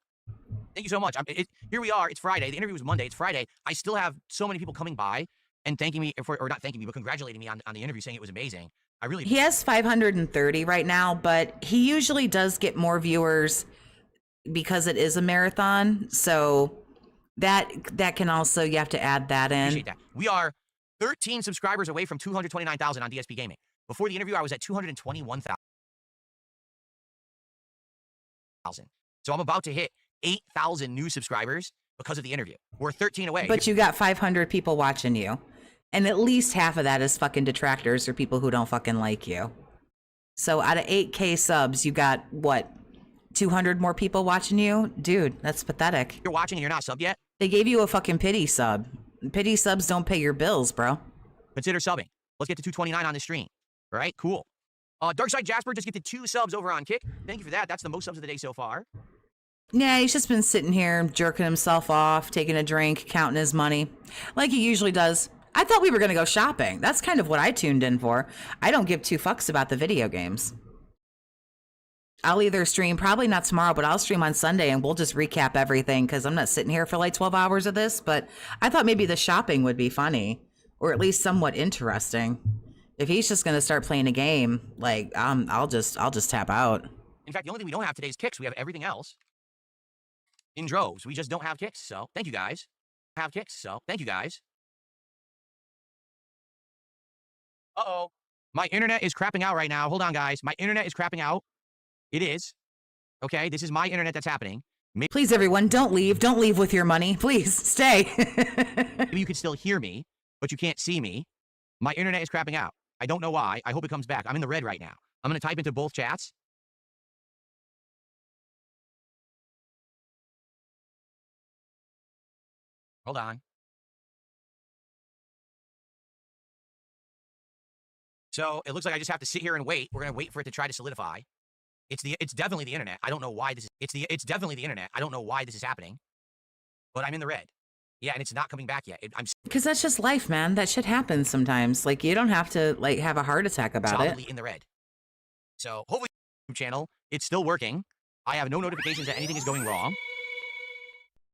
Thank you so much. Here we are. It's Friday. The interview was Monday. It's Friday. I still have so many people coming by and thanking me for, or not thanking me, but congratulating me on the interview, saying it was amazing. I really. He has 530 right now, but he usually does get more viewers because it is a marathon. So that can also, you have to add that in. Appreciate that. We are 13 subscribers away from 229,000 on DSP Gaming. Before the interview, I was at 221,000. So I'm about to hit 8,000 new subscribers because of the interview. We're 13 away. But you got 500 people watching you. And at least half of that is fucking detractors or people who don't fucking like you. So out of 8K subs, you got, what, 200 more people watching you? Dude, that's pathetic. You're watching and you're not subbed yet? They gave you a fucking pity sub. Pity subs don't pay your bills, bro. Consider subbing. Let's get to 229 on the stream. All right, cool. Darkside Jasper just gifted 2 subs over on Kick. Thank you for that. That's the most subs of the day so far. Yeah, he's just been sitting here jerking himself off, taking a drink, counting his money, like he usually does. I thought we were going to go shopping. That's kind of what I tuned in for. I don't give 2 fucks about the video games. I'll either stream, probably not tomorrow, but I'll stream on Sunday and we'll just recap everything because I'm not sitting here for like 12 hours of this. But I thought maybe the shopping would be funny or at least somewhat interesting. If he's just going to start playing a game, like I'll just tap out. In fact, the only thing we don't have today is kicks. We have everything else in droves. We just don't have kicks. So thank you guys. Have kicks. So thank you guys. Uh-oh. My internet is crapping out right now. Hold on, guys. My internet is crapping out. It is. Okay, this is my internet that's happening. Please, everyone, don't leave. Don't leave with your money. Please, stay. Maybe you can still hear me, but you can't see me. My internet is crapping out. I don't know why. I hope it comes back. I'm in the red right now. I'm going to type into both chats. Hold on. So it looks like I just have to sit here and wait. We're going to wait for it to try to solidify. It's definitely the internet. I don't know why this is it's definitely the internet. I don't know why this is happening. But I'm in the red. Yeah, and it's not coming back yet. Because that's just life, man. That shit happens sometimes. Like, you don't have to, like, have a heart attack about it. Solidly in the red. So, hopefully, YouTube channel, it's still working. I have no notifications that anything is going wrong.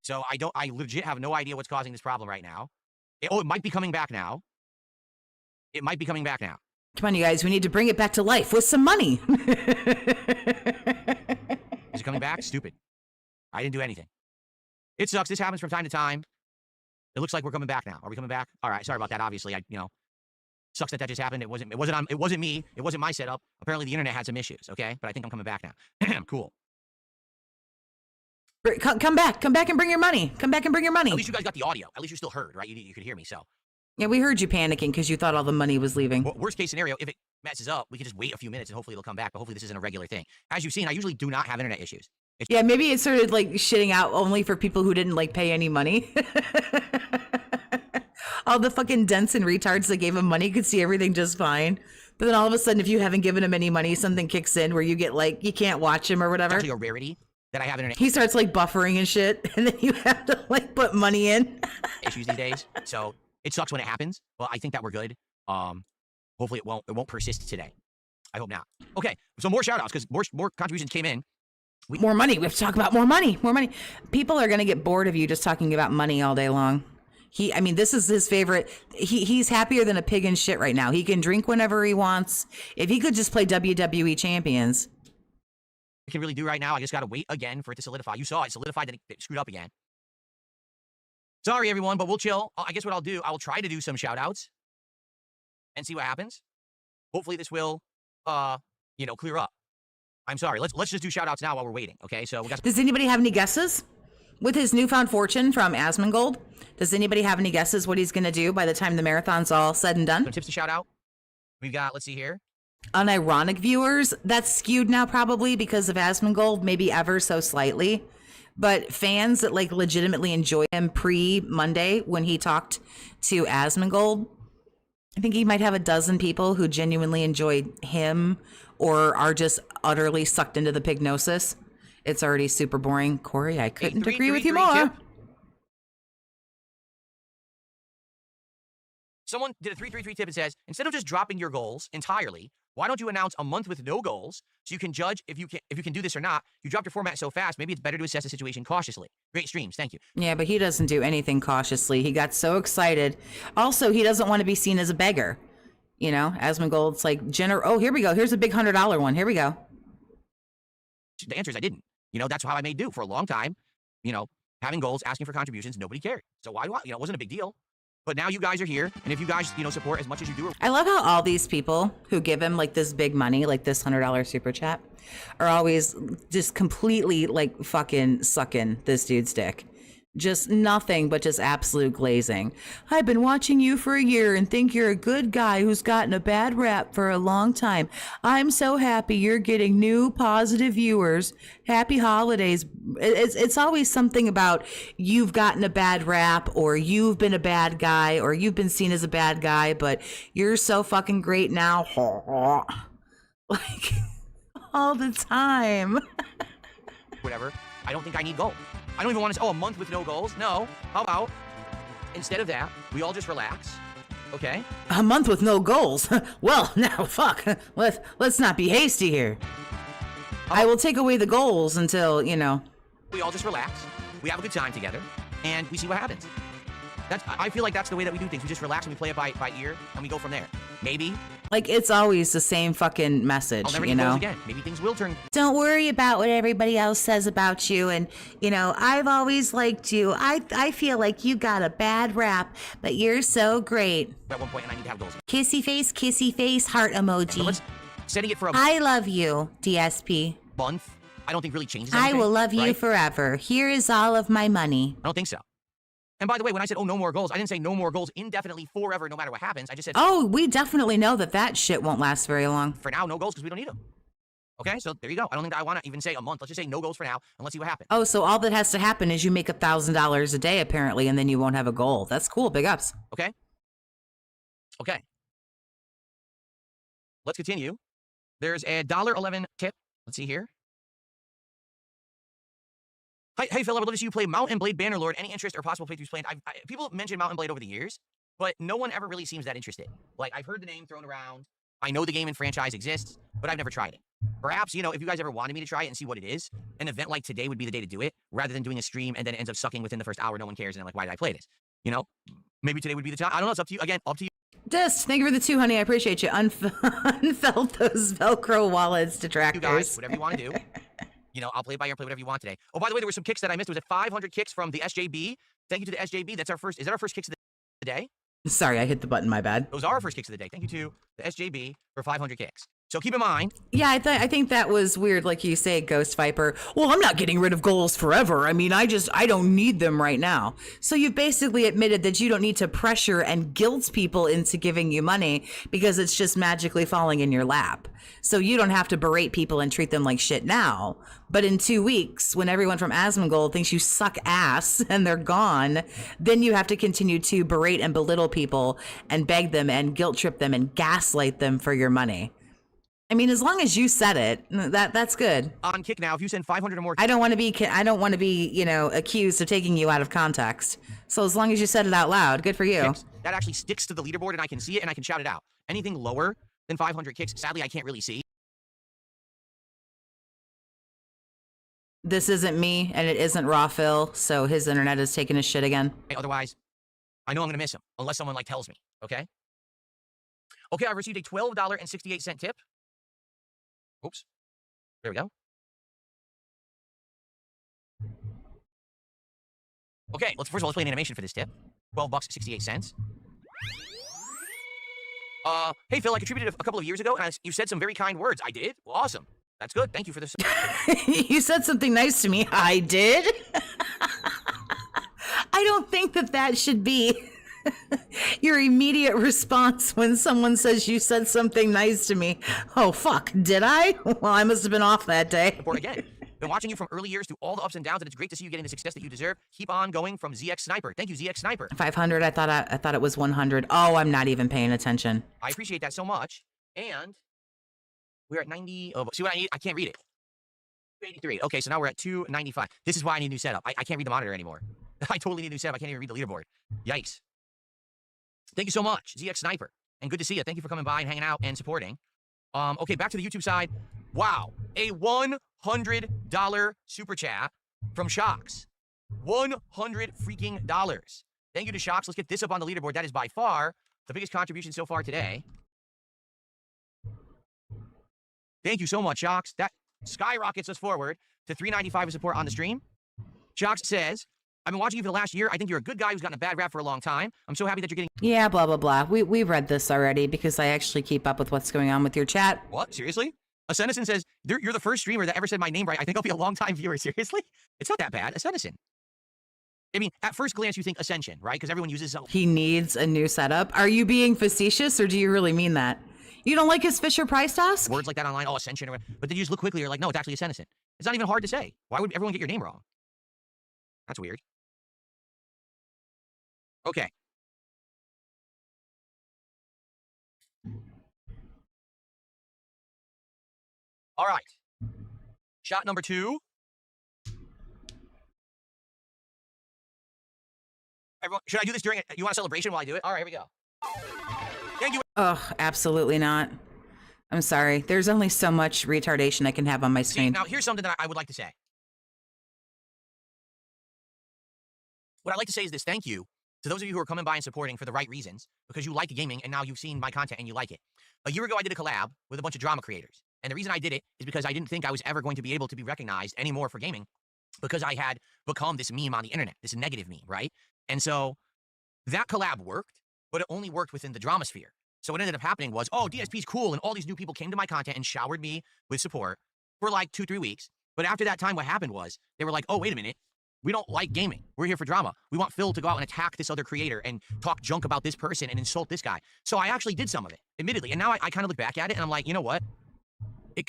So, I legit have no idea what's causing this problem right now. It might be coming back now. It might be coming back now. Come on, you guys. We need to bring it back to life with some money. Is it coming back? Stupid. I didn't do anything. It sucks. This happens from time to time. It looks like we're coming back now. Are we coming back? All right. Sorry about that. Obviously, sucks that just happened. It wasn't me. It wasn't my setup. Apparently, the internet had some issues. Okay, but I think I'm coming back now. Cool. Come back. Come back and bring your money. Come back and bring your money. At least you guys got the audio. At least you still heard, right? You could hear me. So. Yeah, we heard you panicking because you thought all the money was leaving. Well, worst case scenario, if it messes up, we can just wait a few minutes and hopefully it'll come back. But hopefully this isn't a regular thing. As you've seen, I usually do not have internet issues. Yeah, maybe it started like shitting out only for people who didn't like pay any money. All the fucking dents and retards that gave him money could see everything just fine. But then all of a sudden, if you haven't given him any money, something kicks in where you get like, you can't watch him or whatever. It's actually a rarity that I have internet. He starts like buffering and shit. And then you have to like put money in. Issues these days. So it sucks when it happens. Well, I think that we're good. Hopefully it won't persist today. I hope not. Okay. So more shout outs because more contributions came in. More money. We have to talk about more money. More money. People are going to get bored of you just talking about money all day long. This is his favorite. He's happier than a pig in shit right now. He can drink whenever he wants. If he could just play WWE champions. We can really do right now. I just got to wait again for it to solidify. You saw it solidified, then it screwed up again. Sorry, everyone, but we'll chill. I guess what I'll do, I will try to do some shout outs and see what happens. Hopefully this will, clear up. I'm sorry. Let's just do shout outs now while we're waiting. Okay. So we got. Does anybody have any guesses? With his newfound fortune from Asmongold, does anybody have any guesses what he's going to do by the time the marathon's all said and done? Some tips to shout out. We've got, let's see here. Unironic viewers, that's skewed now probably because of Asmongold, maybe ever so slightly. But fans that like legitimately enjoy him pre-Monday when he talked to Asmongold, I think he might have a dozen people who genuinely enjoyed him or are just utterly sucked into the pignosis. It's already super boring. Corey, I couldn't agree with you more. Someone did a 333 tip and says, instead of just dropping your goals entirely, why don't you announce a month with no goals so you can judge if you can do this or not? You dropped your format so fast, maybe it's better to assess the situation cautiously. Great streams, thank you. Yeah, but he doesn't do anything cautiously. He got so excited. Also, he doesn't want to be seen as a beggar. Asmongold's like, oh, here we go. Here's a big $100 one. Here we go. The answer is I didn't. That's how I made do for a long time. Having goals, asking for contributions, nobody cared. So why do it wasn't a big deal. But now you guys are here, and if you guys, support as much as you do. I love how all these people who give him like this big money, like this $100 super chat, are always just completely like fucking sucking this dude's dick. Just nothing but just absolute glazing. I've been watching you for a year and think you're a good guy who's gotten a bad rap for a long time. I'm so happy you're getting new positive viewers. Happy holidays. It's always something about you've gotten a bad rap, or you've been a bad guy, or you've been seen as a bad guy, but you're so fucking great now. Like all the time. Whatever. I don't think I need goals. I don't even want to say, oh, a month with no goals. No. How about instead of that, we all just relax, okay? A month with no goals. Well, now fuck. Let's not be hasty here. I will take away the goals until, you know. We all just relax. We have a good time together, and we see what happens. I feel like that's the way that we do things. We just relax and we play it by ear, and we go from there. Maybe. Like, it's always the same fucking message, I'll never you get know? goals again. Maybe things will turn. Don't worry about what everybody else says about you. And, you know, I've always liked you. I feel like you got a bad rap, but you're so great. At one point, and I need to have goals. Kissy face, heart emoji. So let's setting it for a I love you, DSP. month. I don't think really changes anything. I will love you right? forever. Here is all of my money. I don't think so. And by the way, when I said, oh, no more goals, I didn't say no more goals indefinitely forever, no matter what happens. I just said, Oh, we definitely know that shit won't last very long. for now, no goals because we don't need them. Okay, so there you go. I don't think I want to even say a month. Let's just say no goals for now, and let's see what happens. Oh, so all that has to happen is you make $1,000 a day, apparently, and then you won't have a goal. That's cool. Big ups. Okay? Okay. Let's continue. There's a $1.11 tip. Let's see here. Hi, hey, Phil, I would love to see you play Mount and Blade Bannerlord. Any interest or possible playthroughs planned? People mention Mount and Blade over the years, but no one ever really seems that interested. Like, I've heard the name thrown around. I know the game and franchise exists, but I've never tried it. Perhaps, you know, if you guys ever wanted me to try it and see what it is, an event like today would be the day to do it, rather than doing a stream and then it ends up sucking within the first hour. No one cares, and I'm like, why did I play this? You know, maybe today would be the time. I don't know. It's up to you. Again, up to you. Dist, thank you for the 2, honey. I appreciate you. Unfelt those Velcro wallets, You detractors. guys, whatever you want to do. You know, I'll play it by ear, play whatever you want today. Oh, by the way, there were some kicks that I missed. There was a 500 kicks from the SJB. Thank you to the SJB. That's our first. Is that our first kicks of the day? Sorry, I hit the button. My bad. Those are our first kicks of the day. Thank you to the SJB for 500 kicks. So keep in mind. Yeah, I think that was weird, like you say, Ghost Viper. Well, I'm not getting rid of goals forever. I mean, I don't need them right now. So you've basically admitted that you don't need to pressure and guilt people into giving you money because it's just magically falling in your lap. So you don't have to berate people and treat them like shit now. But in 2 weeks, when everyone from Asmongold thinks you suck ass and they're gone, then you have to continue to berate and belittle people and beg them and guilt trip them and gaslight them for your money. I mean, as long as you said it, that's good. On kick now, if you send 500 or more. I don't want to be, you know, accused of taking you out of context. So as long as you said it out loud, good for you. Kicks, that actually sticks to the leaderboard and I can see it and I can shout it out. Anything lower than 500 kicks, sadly, I can't really see. This isn't me, and it isn't Raw Phil, so his internet is taking a shit again. Otherwise, I know I'm going to miss him unless someone like tells me. Okay. Okay, I've received a $12.68 tip. Oops. There we go. Okay, first of all, let's play an animation for this tip. $12.68. Hey, Phil, I contributed a couple of years ago, and you said some very kind words. I did? Well, awesome. That's good. Thank you for this. You said something nice to me. I did? I don't think that should be your immediate response when someone says you said something nice to me. Oh, fuck. Did I? Well, I must have been off that day. Report again. Been watching you from early years through all the ups and downs, and it's great to see you getting the success that you deserve. Keep on going from ZX Sniper. Thank you, ZX Sniper. 500. I thought it was 100. Oh, I'm not even paying attention. I appreciate that so much. And we're at 90. Oh, see what I need? I can't read it. 283. Okay, so now we're at 295. This is why I need a new setup. I can't read the monitor anymore. I totally need a new setup. I can't even read the leaderboard. Yikes. Thank you so much, ZX Sniper. And good to see you. Thank you for coming by and hanging out and supporting. Okay, back to the YouTube side. Wow, a $100 super chat from Shocks. $100 freaking dollars. Thank you to Shocks. Let's get this up on the leaderboard. That is by far the biggest contribution so far today. Thank you so much, Shocks. That skyrockets us forward to $3.95 of support on the stream. Shocks says, I've been watching you for the last year. I think you're a good guy who's gotten a bad rap for a long time. I'm so happy that you're getting... Yeah, blah, blah, blah. We've read this already because I actually keep up with what's going on with your chat. What? Seriously? Asenison says, you're the first streamer that ever said my name right. I think I'll be a long-time viewer. Seriously? It's not that bad. Asenison. I mean, at first glance, you think Ascension, right? Because everyone uses He needs a new setup. Are you being facetious or do you really mean that? You don't like his Fisher Price task? words like that online, oh, Ascension, or whatever. But then you just look quickly, you're like, no, it's actually Ascension. It's not even hard to say. Why would everyone get your name wrong? That's weird. Okay. All right. Shot number 2. Everyone, should I do this during it? You want a celebration while I do it? All right, here we go. Thank you. Ugh, absolutely not. I'm sorry. There's only so much retardation I can have on my See, screen. now here's something that I would like to say. What I'd like to say is this: thank you to those of you who are coming by and supporting for the right reasons, because you like gaming and now you've seen my content and you like it. A year ago, I did a collab with a bunch of drama creators. And the reason I did it is because I didn't think I was ever going to be able to be recognized anymore for gaming, because I had become this meme on the internet, this negative meme, right? And so that collab worked, but it only worked within the drama sphere. So what ended up happening was, oh, DSP's cool, and all these new people came to my content and showered me with support for like 2-3 weeks. But after that time, what happened was, they were like, oh, wait a minute. We don't like gaming. We're here for drama. We want Phil to go out and attack this other creator and talk junk about this person and insult this guy. So I actually did some of it, admittedly. And now I kind of look back at it and I'm like, you know what? It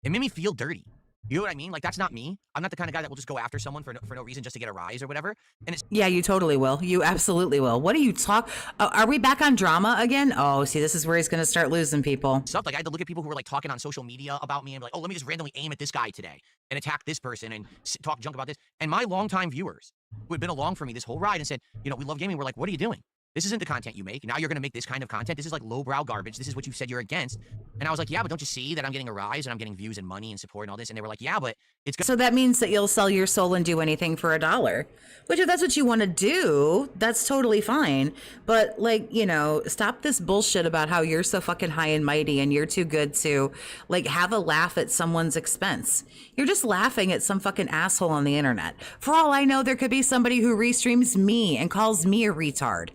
made me feel dirty. You know what I mean? Like, that's not me. I'm not the kind of guy that will just go after someone for no reason just to get a rise or whatever. And it's Yeah, you totally will. You absolutely will. What do you talk? Are we back on drama again? Oh, see, this is where he's going to start losing people. stuff like I had to look at people who were like talking on social media about me and be like, oh, let me just randomly aim at this guy today and attack this person and talk junk about this. And my longtime viewers who had been along for me this whole ride and said, you know, we love gaming. We're like, what are you doing? This isn't the content you make. Now you're going to make this kind of content. This is like lowbrow garbage. This is what you said you're against. And I was like, yeah, but don't you see that I'm getting a rise and I'm getting views and money and support and all this? And they were like, yeah, but it's So that means that you'll sell your soul and do anything for $1. Which, if that's what you want to do, that's totally fine. But, like, you know, stop this bullshit about how you're so fucking high and mighty and you're too good to, like, have a laugh at someone's expense. You're just laughing at some fucking asshole on the internet. For all I know, there could be somebody who restreams me and calls me a retard.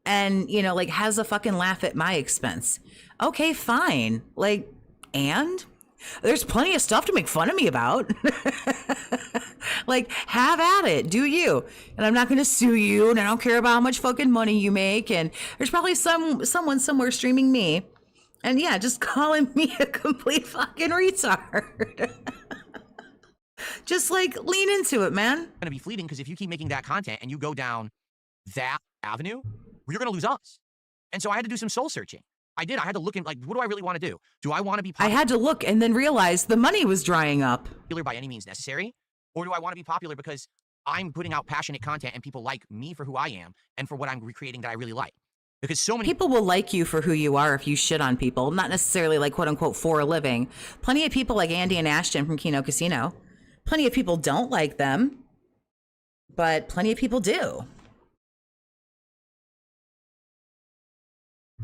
And, you know, like, has a fucking laugh at my expense. Okay, fine. Like, and there's plenty of stuff to make fun of me about. Like, have at it. Do you. And I'm not going to sue you. And I don't care about how much fucking money you make. And there's probably someone somewhere streaming me. And yeah, just calling me a complete fucking retard. Just, like, lean into it, man. going to be fleeting, because if you keep making that content and you go down that avenue, you're going to lose us. And so I had to do some soul searching. I did. I had to look in, like, what do I really want to do? Do I want to be I had to look and then realize the money was drying up. popular by any means necessary? Or do I want to be popular because I'm putting out passionate content and people like me for who I am and for what I'm recreating that I really like? Because so many People will like you for who you are if you shit on people, not necessarily like quote unquote for a living. Plenty of people like Andy and Ashton from Kino Casino. Plenty of people don't like them, but plenty of people do.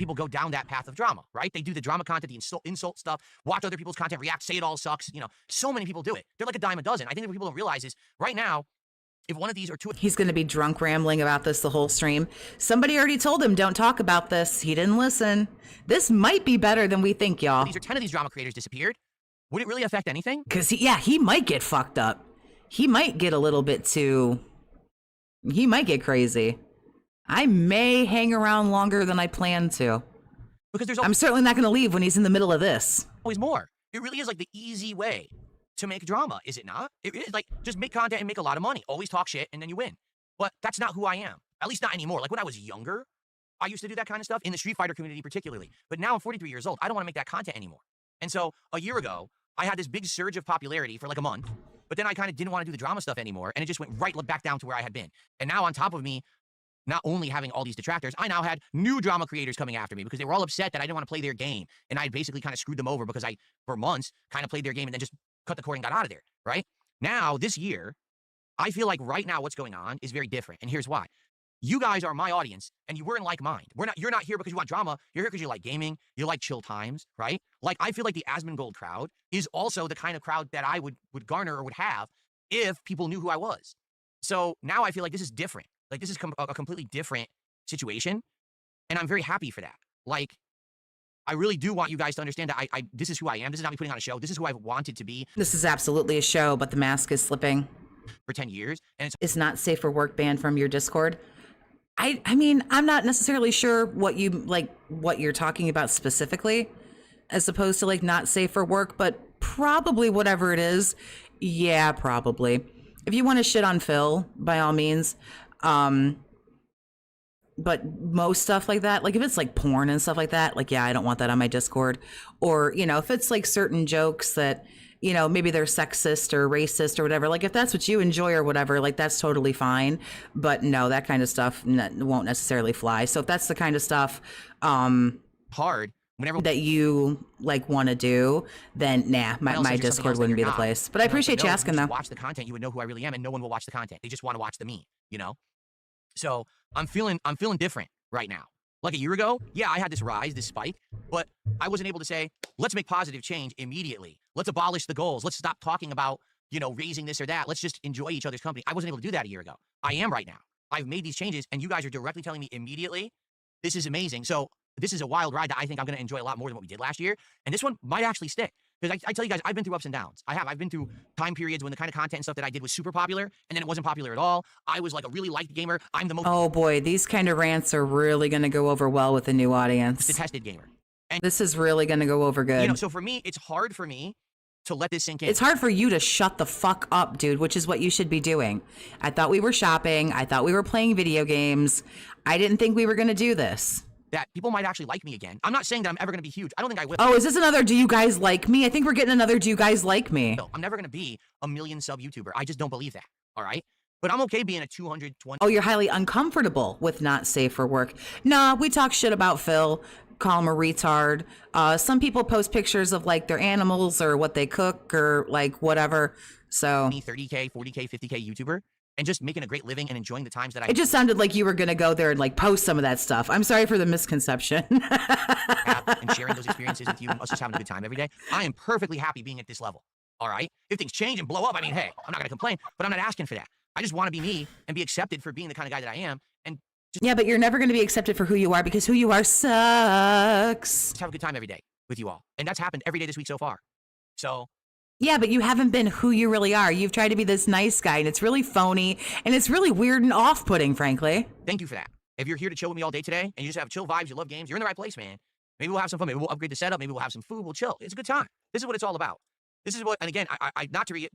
people go down that path of drama, right? They do the drama content, the insult stuff, watch other people's content, react, say it all sucks. You know, so many people do it. They're like a dime a dozen. I think what people don't realize is right now, if one of these or two... He's going to be drunk rambling about this the whole stream. Somebody already told him, don't talk about this. He didn't listen. This might be better than we think, y'all. These are 10 of these drama creators disappeared. Would it really affect anything? Because, he might get fucked up. He might get a little bit too... He might get crazy. I may hang around longer than I plan to. Because I'm certainly not going to leave when he's in the middle of this. always more. It really is like the easy way to make drama, is it not? It is like, just make content and make a lot of money. Always talk shit and then you win. But that's not who I am. At least not anymore. Like when I was younger, I used to do that kind of stuff in the Street Fighter community particularly. But now I'm 43 years old. I don't want to make that content anymore. And so a year ago, I had this big surge of popularity for like a month. But then I kind of didn't want to do the drama stuff anymore. And it just went right back down to where I had been. And now on top of me, not only having all these detractors, I now had new drama creators coming after me because they were all upset that I didn't want to play their game. And I basically kind of screwed them over because I, for months, kind of played their game and then just cut the cord and got out of there, right? Now, this year, I feel like right now what's going on is very different. And here's why. You guys are my audience, and you were in like mind. You're not here because you want drama. You're here because you like gaming. You like chill times, right? Like, I feel like the Asmongold crowd is also the kind of crowd that I would garner or would have if people knew who I was. So now I feel like this is different. Like, this is a completely different situation, and I'm very happy for that. Like, I really do want you guys to understand that this is who I am. This is not me putting on a show. This is who I've wanted to be. This is absolutely a show, but the mask is slipping. for 10 years, and it's Is not safe for work banned from your Discord? I mean, I'm not necessarily sure what you're talking about specifically, as opposed to like not safe for work, but probably whatever it is. Yeah, probably. If you want to shit on Phil, by all means. But most stuff like that, like if it's like porn and stuff like that, like, yeah, I don't want that on my Discord. Or, you know, if it's like certain jokes that, you know, maybe they're sexist or racist or whatever, like if that's what you enjoy or whatever, like that's totally fine. But no, that kind of stuff won't necessarily fly. So if that's the kind of stuff hard whenever that you like want to do, then nah, my Discord wouldn't be the place. But I appreciate you asking though. Watch the content, you would know who I really am, and no one will watch the content. They just want to watch the me, you know? So I'm feeling different right now. Like a year ago, yeah, I had this rise, this spike, but I wasn't able to say, let's make positive change immediately. Let's abolish the goals. Let's stop talking about, you know, raising this or that. Let's just enjoy each other's company. I wasn't able to do that a year ago. I am right now. I've made these changes, and you guys are directly telling me immediately, this is amazing. So this is a wild ride that I think I'm going to enjoy a lot more than what we did last year. And this one might actually stick. Because I tell you guys, I've been through ups and downs. I've been through time periods when the kind of content and stuff that I did was super popular, and then it wasn't popular at all. I was like a really liked gamer. I'm the most Oh boy, these kind of rants are really going to go over well with the new audience. detested gamer. And this is really going to go over good. you know, so for me, it's hard for me to let this sink in. It's hard for you to shut the fuck up, dude, which is what you should be doing. I thought we were shopping. I thought we were playing video games. I didn't think we were going to do this. That people might actually like me again. I'm not saying that I'm ever going to be huge. I don't think I will. Oh, is this another do you guys like me? I think we're getting another do you guys like me? No, I'm never going to be a million sub YouTuber. I just don't believe that. All right? But I'm okay being a 220. Oh, you're highly uncomfortable with not safe for work. Nah, we talk shit about Phil, call him a retard. Some people post pictures of like their animals or what they cook or like whatever. So 30K, 40K, 50K YouTuber and just making a great living and enjoying the times that I it just sounded like you were going to go there and like post some of that stuff. I'm sorry for the misconception. have and sharing those experiences with you and us just having a good time every day. I am perfectly happy being at this level. All right? If things change and blow up, I mean, hey, I'm not going to complain, but I'm not asking for that. I just want to be me and be accepted for being the kind of guy that I am. And just Yeah, but you're never going to be accepted for who you are because who you are sucks. have a good time every day with you all. And that's happened every day this week so far. So Yeah, but you haven't been who you really are. You've tried to be this nice guy, and it's really phony, and it's really weird and off-putting, frankly. thank you for that. If you're here to chill with me all day today and you just have chill vibes, you love games, you're in the right place, man. Maybe we'll have some fun. Maybe we'll upgrade the setup. Maybe we'll have some food. We'll chill. It's a good time. This is what it's all about. This is what, and again, I not to beat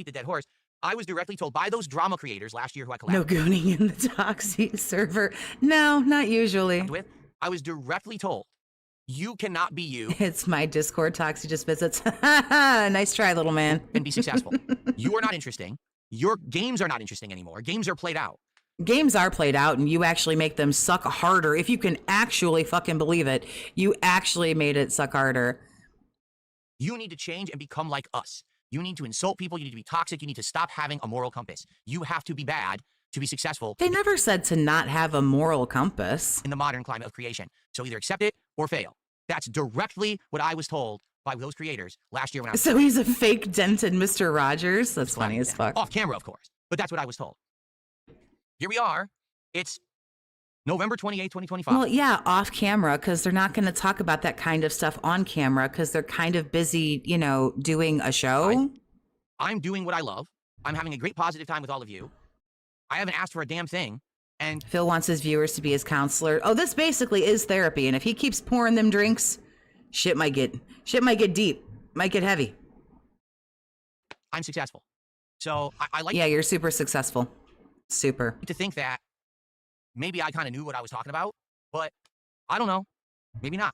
the dead horse, I was directly told by those drama creators last year who I collabed No gooning in the Toxie server. No, not usually. with. I was directly told, you cannot be you It's my Discord Toxie just visits. Nice try, little man. and be successful. You are not interesting. Your games are not interesting anymore. Games are played out. Games are played out, and you actually make them suck harder. If you can actually fucking believe it, you actually made it suck harder. You need to change and become like us. You need to insult people. You need to be toxic. You need to stop having a moral compass. You have to be bad to be successful They never said to not have a moral compass. in the modern climate of creation. So either accept it or fail. That's directly what I was told by those creators last year when I was So he's a fake dented Mr. Rogers? That's funny as fuck. off camera, of course. But that's what I was told. Here we are. It's November 28, 2025. Well, yeah, off camera, because they're not going to talk about that kind of stuff on camera because they're kind of busy, you know, doing a show. I'm doing what I love. I'm having a great positive time with all of you. I haven't asked for a damn thing. And Phil wants his viewers to be his counselor. Oh, this basically is therapy. And if he keeps pouring them drinks, shit might get deep, might get heavy. I'm successful. So I like Yeah, you're super successful. Super. to think that maybe I kind of knew what I was talking about, but I don't know. Maybe not.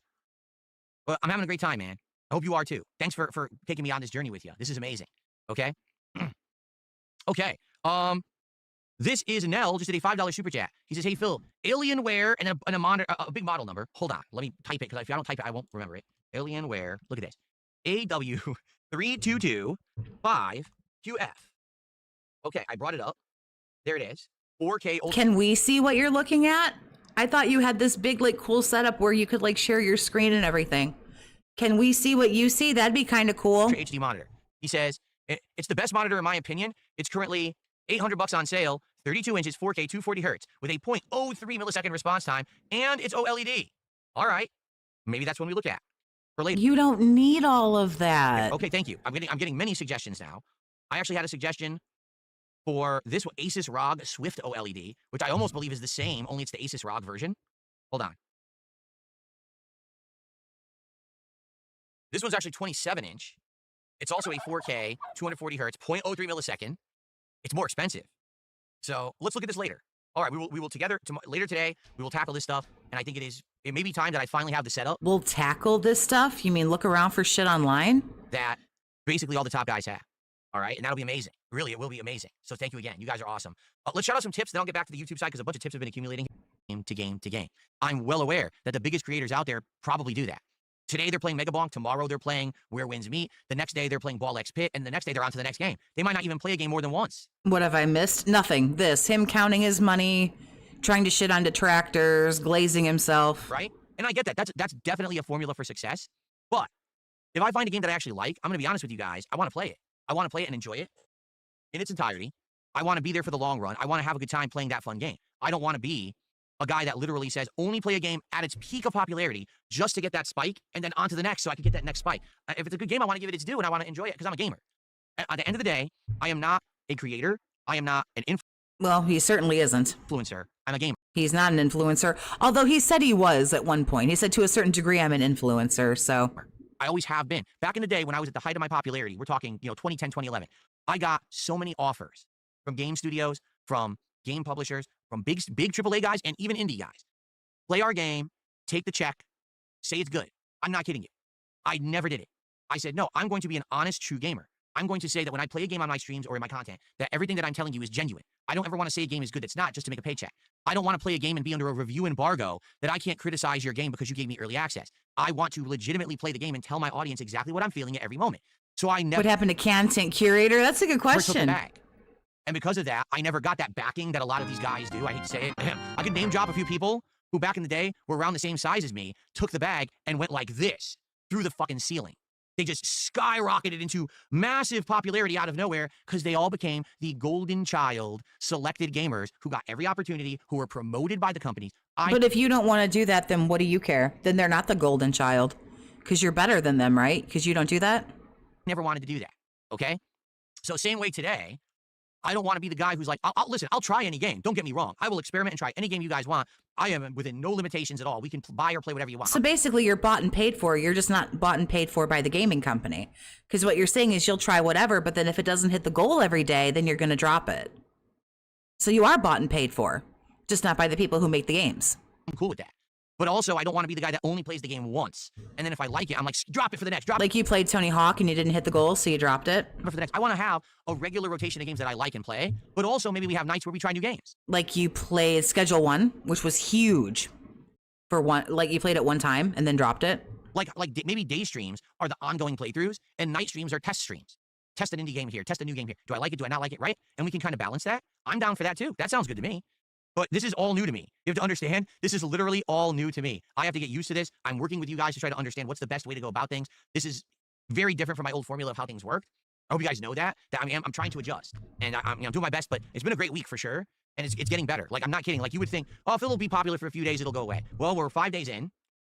But I'm having a great time, man. I hope you are too. Thanks for taking me on this journey with you. This is amazing. Okay? Okay. This is Nell, just did a $5 super chat. He says, hey, Phil, Alienware and a monitor, a big model number. Hold on. Let me type it, because if I don't type it, I won't remember it. Alienware. Look at this. AW3225QF. Okay, I brought it up. There it is. 4K. Can we see what you're looking at? I thought you had this big, like, cool setup where you could, like, share your screen and everything. Can we see what you see? That'd be kind of cool. HD monitor. He says, it's the best monitor in my opinion. It's currently $800 on sale, 32 inches, 4K, 240 hertz, with a 0.03 millisecond response time, and it's OLED. All right, maybe that's when we look at for later. You don't need all of that. Okay, thank you. I'm getting many suggestions now. I actually had a suggestion for this Asus ROG Swift OLED, which I almost believe is the same, only it's the Asus ROG version. Hold on. This one's actually 27-inch. It's also a 4K, 240 hertz, 0.03 millisecond. It's more expensive. So let's look at this later. All right, we will together later today. We will tackle this stuff, and I think it may be time that I finally have the setup. We'll tackle this stuff? You mean look around for shit online? That basically all the top guys have. All right, and that'll be amazing. Really, it will be amazing. So thank you again. You guys are awesome. Let's shout out some tips, then I'll get back to the YouTube side because a bunch of tips have been accumulating game to game to game. I'm well aware that the biggest creators out there probably do that. Today they're playing Mega Bonk, tomorrow they're playing Where Winds Meet, the next day they're playing Ball X Pit, and the next day they're on to the next game. They might not even play a game more than once. What have I missed? Nothing. Him counting his money, trying to shit on detractors, glazing himself. Right? And I get that. That's definitely a formula for success. But if I find a game that I actually like, I'm going to be honest with you guys, I want to play it. I want to play it and enjoy it in its entirety. I want to be there for the long run. I want to have a good time playing that fun game. I don't want to be a guy that literally says only play a game at its peak of popularity just to get that spike and then on to the next so I can get that next spike. If it's a good game, I want to give it its due and I want to enjoy it because I'm a gamer. At the end of the day, I am not a creator. I am not an Well, he certainly isn't. influencer. I'm a gamer. He's not an influencer, although he said he was at one point. He said to a certain degree I'm an influencer, so. I always have been. Back in the day when I was at the height of my popularity, we're talking, 2010, 2011, I got so many offers from game studios, from game publishers, from big AAA guys, and even indie guys. Play our game, take the check, say it's good. I'm not kidding you. I never did it. I said, no, I'm going to be an honest, true gamer. I'm going to say that when I play a game on my streams or in my content, that everything that I'm telling you is genuine. I don't ever want to say a game is good that's not just to make a paycheck. I don't want to play a game and be under a review embargo that I can't criticize your game because you gave me early access. I want to legitimately play the game and tell my audience exactly what I'm feeling at every moment. So I never— What happened to content curator? That's a good took the question. bag. And because of that, I never got that backing that a lot of these guys do. I hate to say it. I could name drop a few people who back in the day were around the same size as me, took the bag, and went like this through the fucking ceiling. They just skyrocketed into massive popularity out of nowhere because they all became the golden child selected gamers who got every opportunity, who were promoted by the companies. But if you don't want to do that, then what do you care? Then they're not the golden child because you're better than them, right? Because you don't do that? Never wanted to do that, okay? So same way today, I don't want to be the guy who's like, listen, I'll try any game. Don't get me wrong. I will experiment and try any game you guys want. I am within no limitations at all. We can buy or play whatever you want. So basically you're bought and paid for. You're just not bought and paid for by the gaming company. Because what you're saying is you'll try whatever, but then if it doesn't hit the goal every day, then you're going to drop it. So you are bought and paid for, just not by the people who make the games. I'm cool with that. But also, I don't want to be the guy that only plays the game once. And then if I like it, I'm like, drop it for the next. Drop Like you played Tony Hawk and you didn't hit the goal, so you dropped it. for the next. I want to have a regular rotation of games that I like and play. But also, maybe we have nights where we try new games. Like you played Schedule 1, which was huge for one. Like you played it one time and then dropped it. Like maybe day streams are the ongoing playthroughs, and night streams are test streams. Test an indie game here, test a new game here. Do I like it? Do I not like it? Right? And we can kind of balance that. I'm down for that too. That sounds good to me. But this is all new to me. You have to understand, this is literally all new to me. I have to get used to this. I'm working with you guys to try to understand what's the best way to go about things. This is very different from my old formula of how things worked. I hope you guys know that I'm trying to adjust. And I'm doing my best, but it's been a great week for sure. And it's getting better. Like, I'm not kidding. Like, you would think, oh, if it'll be popular for a few days, it'll go away. Well, we're 5 days in.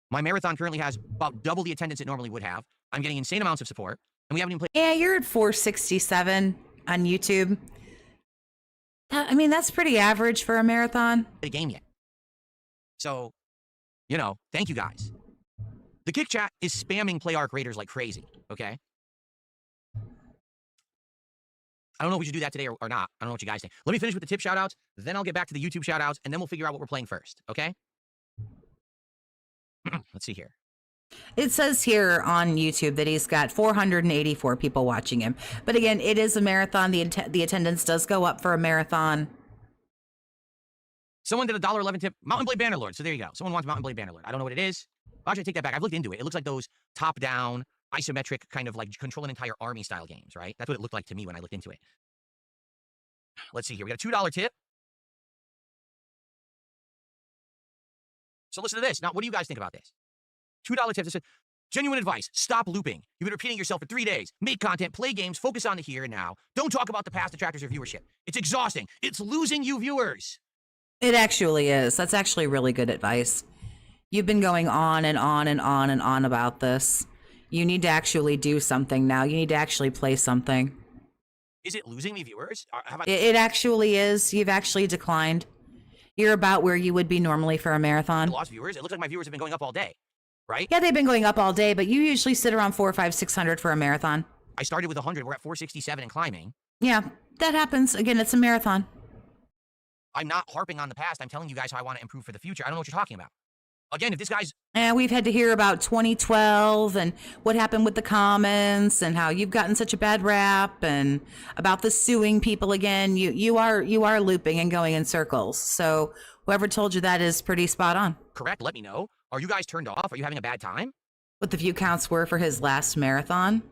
My marathon currently has about double the attendance it normally would have. I'm getting insane amounts of support. And we haven't even played. Yeah, you're at 467 on YouTube. I mean, that's pretty average for a marathon. A game yet. So, thank you guys. The Kick Chat is spamming Play Arc Raiders like crazy, okay? I don't know if we should do that today or not. I don't know what you guys think. Let me finish with the tip shoutouts, then I'll get back to the YouTube shoutouts, and then we'll figure out what we're playing first, okay? Let's see here. It says here on YouTube that he's got 484 people watching him. But again, it is a marathon. The attendance does go up for a marathon. Someone did a $1.11 tip. Mountain Blade Bannerlord. So there you go. Someone wants Mountain Blade Bannerlord. I don't know what it is. Actually, I take that back. I've looked into it. It looks like those top-down, isometric, kind of like control an entire army style games, right? That's what it looked like to me when I looked into it. Let's see here. We got a $2 tip. So listen to this. Now, what do you guys think about this? $2 tips. It said, genuine advice. Stop looping. You've been repeating yourself for 3 days. Make content, play games, focus on the here and now. Don't talk about the past detractors or viewership. It's exhausting. It's losing you viewers. It actually is. That's actually really good advice. You've been going on and on and on and on about this. You need to actually do something now. You need to actually play something. Is it losing me viewers? Have I It actually is. You've actually declined. You're about where you would be normally for a marathon. lost viewers? It looks like my viewers have been going up all day, right? Yeah, they've been going up all day, but you usually sit around 400, 500, 600 for a marathon. I started with 100. We're at 467 and climbing. Yeah, that happens. Again, it's a marathon. I'm not harping on the past. I'm telling you guys how I want to improve for the future. I don't know what you're talking about. Again, if this guy's... We've had to hear about 2012 and what happened with the comments and how you've gotten such a bad rap and about the suing people again. You are looping and going in circles. So whoever told you that is pretty spot on. Correct. Let me know. Are you guys turned off? Are you having a bad time? What the view counts were for his last marathon.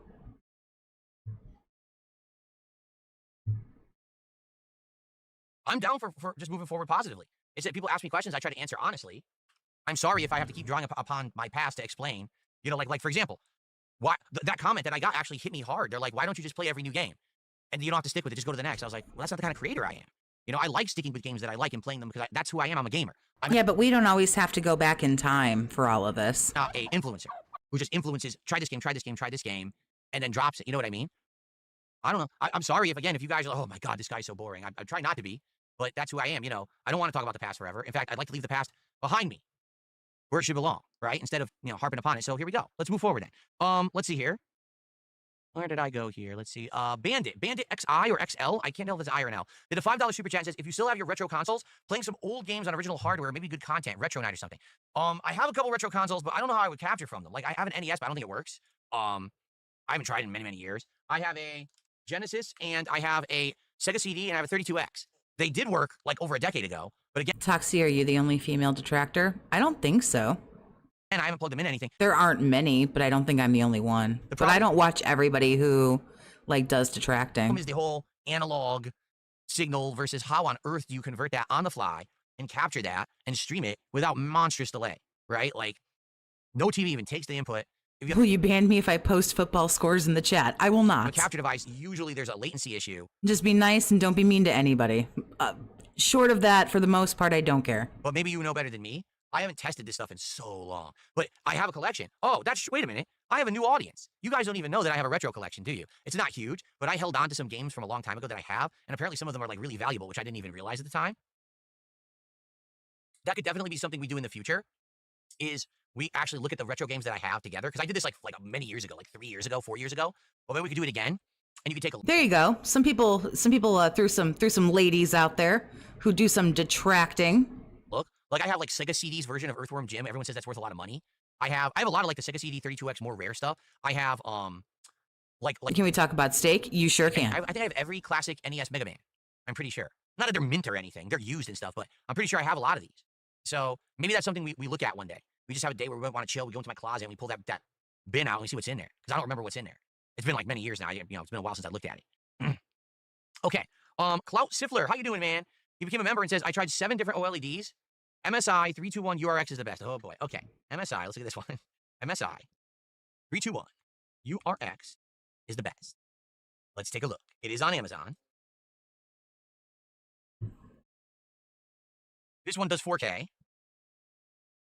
I'm down for just moving forward positively. It's that people ask me questions, I try to answer honestly. I'm sorry if I have to keep drawing upon my past to explain. You know, like for example, why that comment that I got actually hit me hard. They're like, why don't you just play every new game? And you don't have to stick with it, just go to the next. I was like, well, that's not the kind of creator I am. You know, I like sticking with games that I like and playing them because that's who I am. I'm a gamer. Yeah, but we don't always have to go back in time for all of this. Not a influencer who just influences, try this game, try this game, try this game, and then drops it. You know what I mean? I don't know. I'm sorry if you guys are like, oh my God, this guy's so boring. I try not to be, but that's who I am. You know, I don't want to talk about the past forever. In fact, I'd like to leave the past behind me where it should belong, right? Instead of, harping upon it. So here we go. Let's move forward then. Let's see here. Where did I go here? Let's see. Bandit XI or XL. I can't tell if it's I or an L. Did a $5 super chat says, if you still have your retro consoles, playing some old games on original hardware, maybe good content, retro night or something. I have a couple retro consoles, but I don't know how I would capture from them. Like I have an NES, but I don't think it works. I haven't tried in many, many years. I have a Genesis and I have a Sega CD and I have a 32X. They did work like over a decade ago, but again, Toxie, are you the only female detractor? I don't think so. and I haven't plugged them in anything. There aren't many, but I don't think I'm the only one. But I don't watch everybody who does detracting. Is the whole analog signal versus how on earth do you convert that on the fly and capture that and stream it without monstrous delay, right? Like no TV even takes the input. Will you ban me if I post football scores in the chat? I will not. A capture device, usually there's a latency issue. Just be nice and don't be mean to anybody. Short of that, for the most part, I don't care. But maybe you know better than me. I haven't tested this stuff in so long, but I have a collection. Oh, wait a minute. I have a new audience. You guys don't even know that I have a retro collection, do you? It's not huge, but I held on to some games from a long time ago that I have, and apparently some of them are like really valuable, which I didn't even realize at the time. That could definitely be something we do in the future, is we actually look at the retro games that I have together, because I did this like many years ago, like 3 years ago, 4 years ago. Well, maybe we could do it again, and you could take a look. There you go. Some people threw some ladies out there who do some detracting. Look, like I have like Sega CD's version of Earthworm Jim. Everyone says that's worth a lot of money. I have a lot of like the Sega CD 32X more rare stuff. I have like Can we talk about steak? You sure can. I think I have every classic NES Mega Man. I'm pretty sure. Not that they're mint or anything. They're used and stuff, but I'm pretty sure I have a lot of these. So maybe that's something we look at one day. We just have a day where we want to chill. We go into my closet and we pull that bin out and we see what's in there. Because I don't remember what's in there. It's been like many years now. It's been a while since I looked at it. Okay. Clout Siffler, how you doing, man? He became a member and says, I tried 7 different OLEDs. MSI 321 URX is the best. Oh boy. Okay. MSI, let's look at this one. MSI 321 URX is the best. Let's take a look. It is on Amazon. This one does 4K.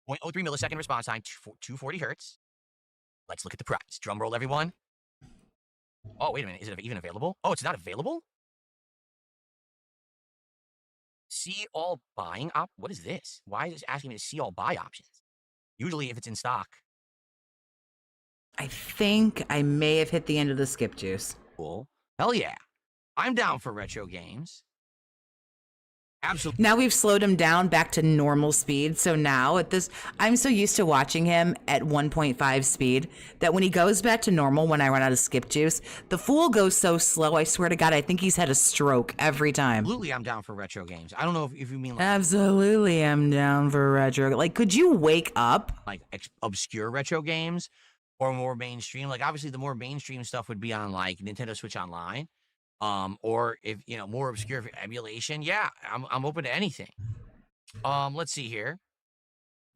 0.03 millisecond response time, 240 hertz. Let's look at the price. Drum roll, everyone. Oh, wait a minute. Is it even available? Oh, it's not available? See all buying what is this? Why is this asking me to see all buy options? Usually if it's in stock. I think I may have hit the end of the skip juice. Cool. Hell yeah. I'm down for retro games. Absolutely. Now we've slowed him down back to normal speed. So now at this, I'm so used to watching him at 1.5 speed that when he goes back to normal, when I run out of skip juice, the fool goes so slow. I swear to God, I think he's had a stroke every time. Absolutely, I'm down for retro games. I don't know if you mean like... Absolutely, I'm down for retro. Like, could you wake up? Like obscure retro games or more mainstream? Like, obviously, the more mainstream stuff would be on like Nintendo Switch Online. Or if more obscure emulation, yeah, I'm open to anything. Let's see here.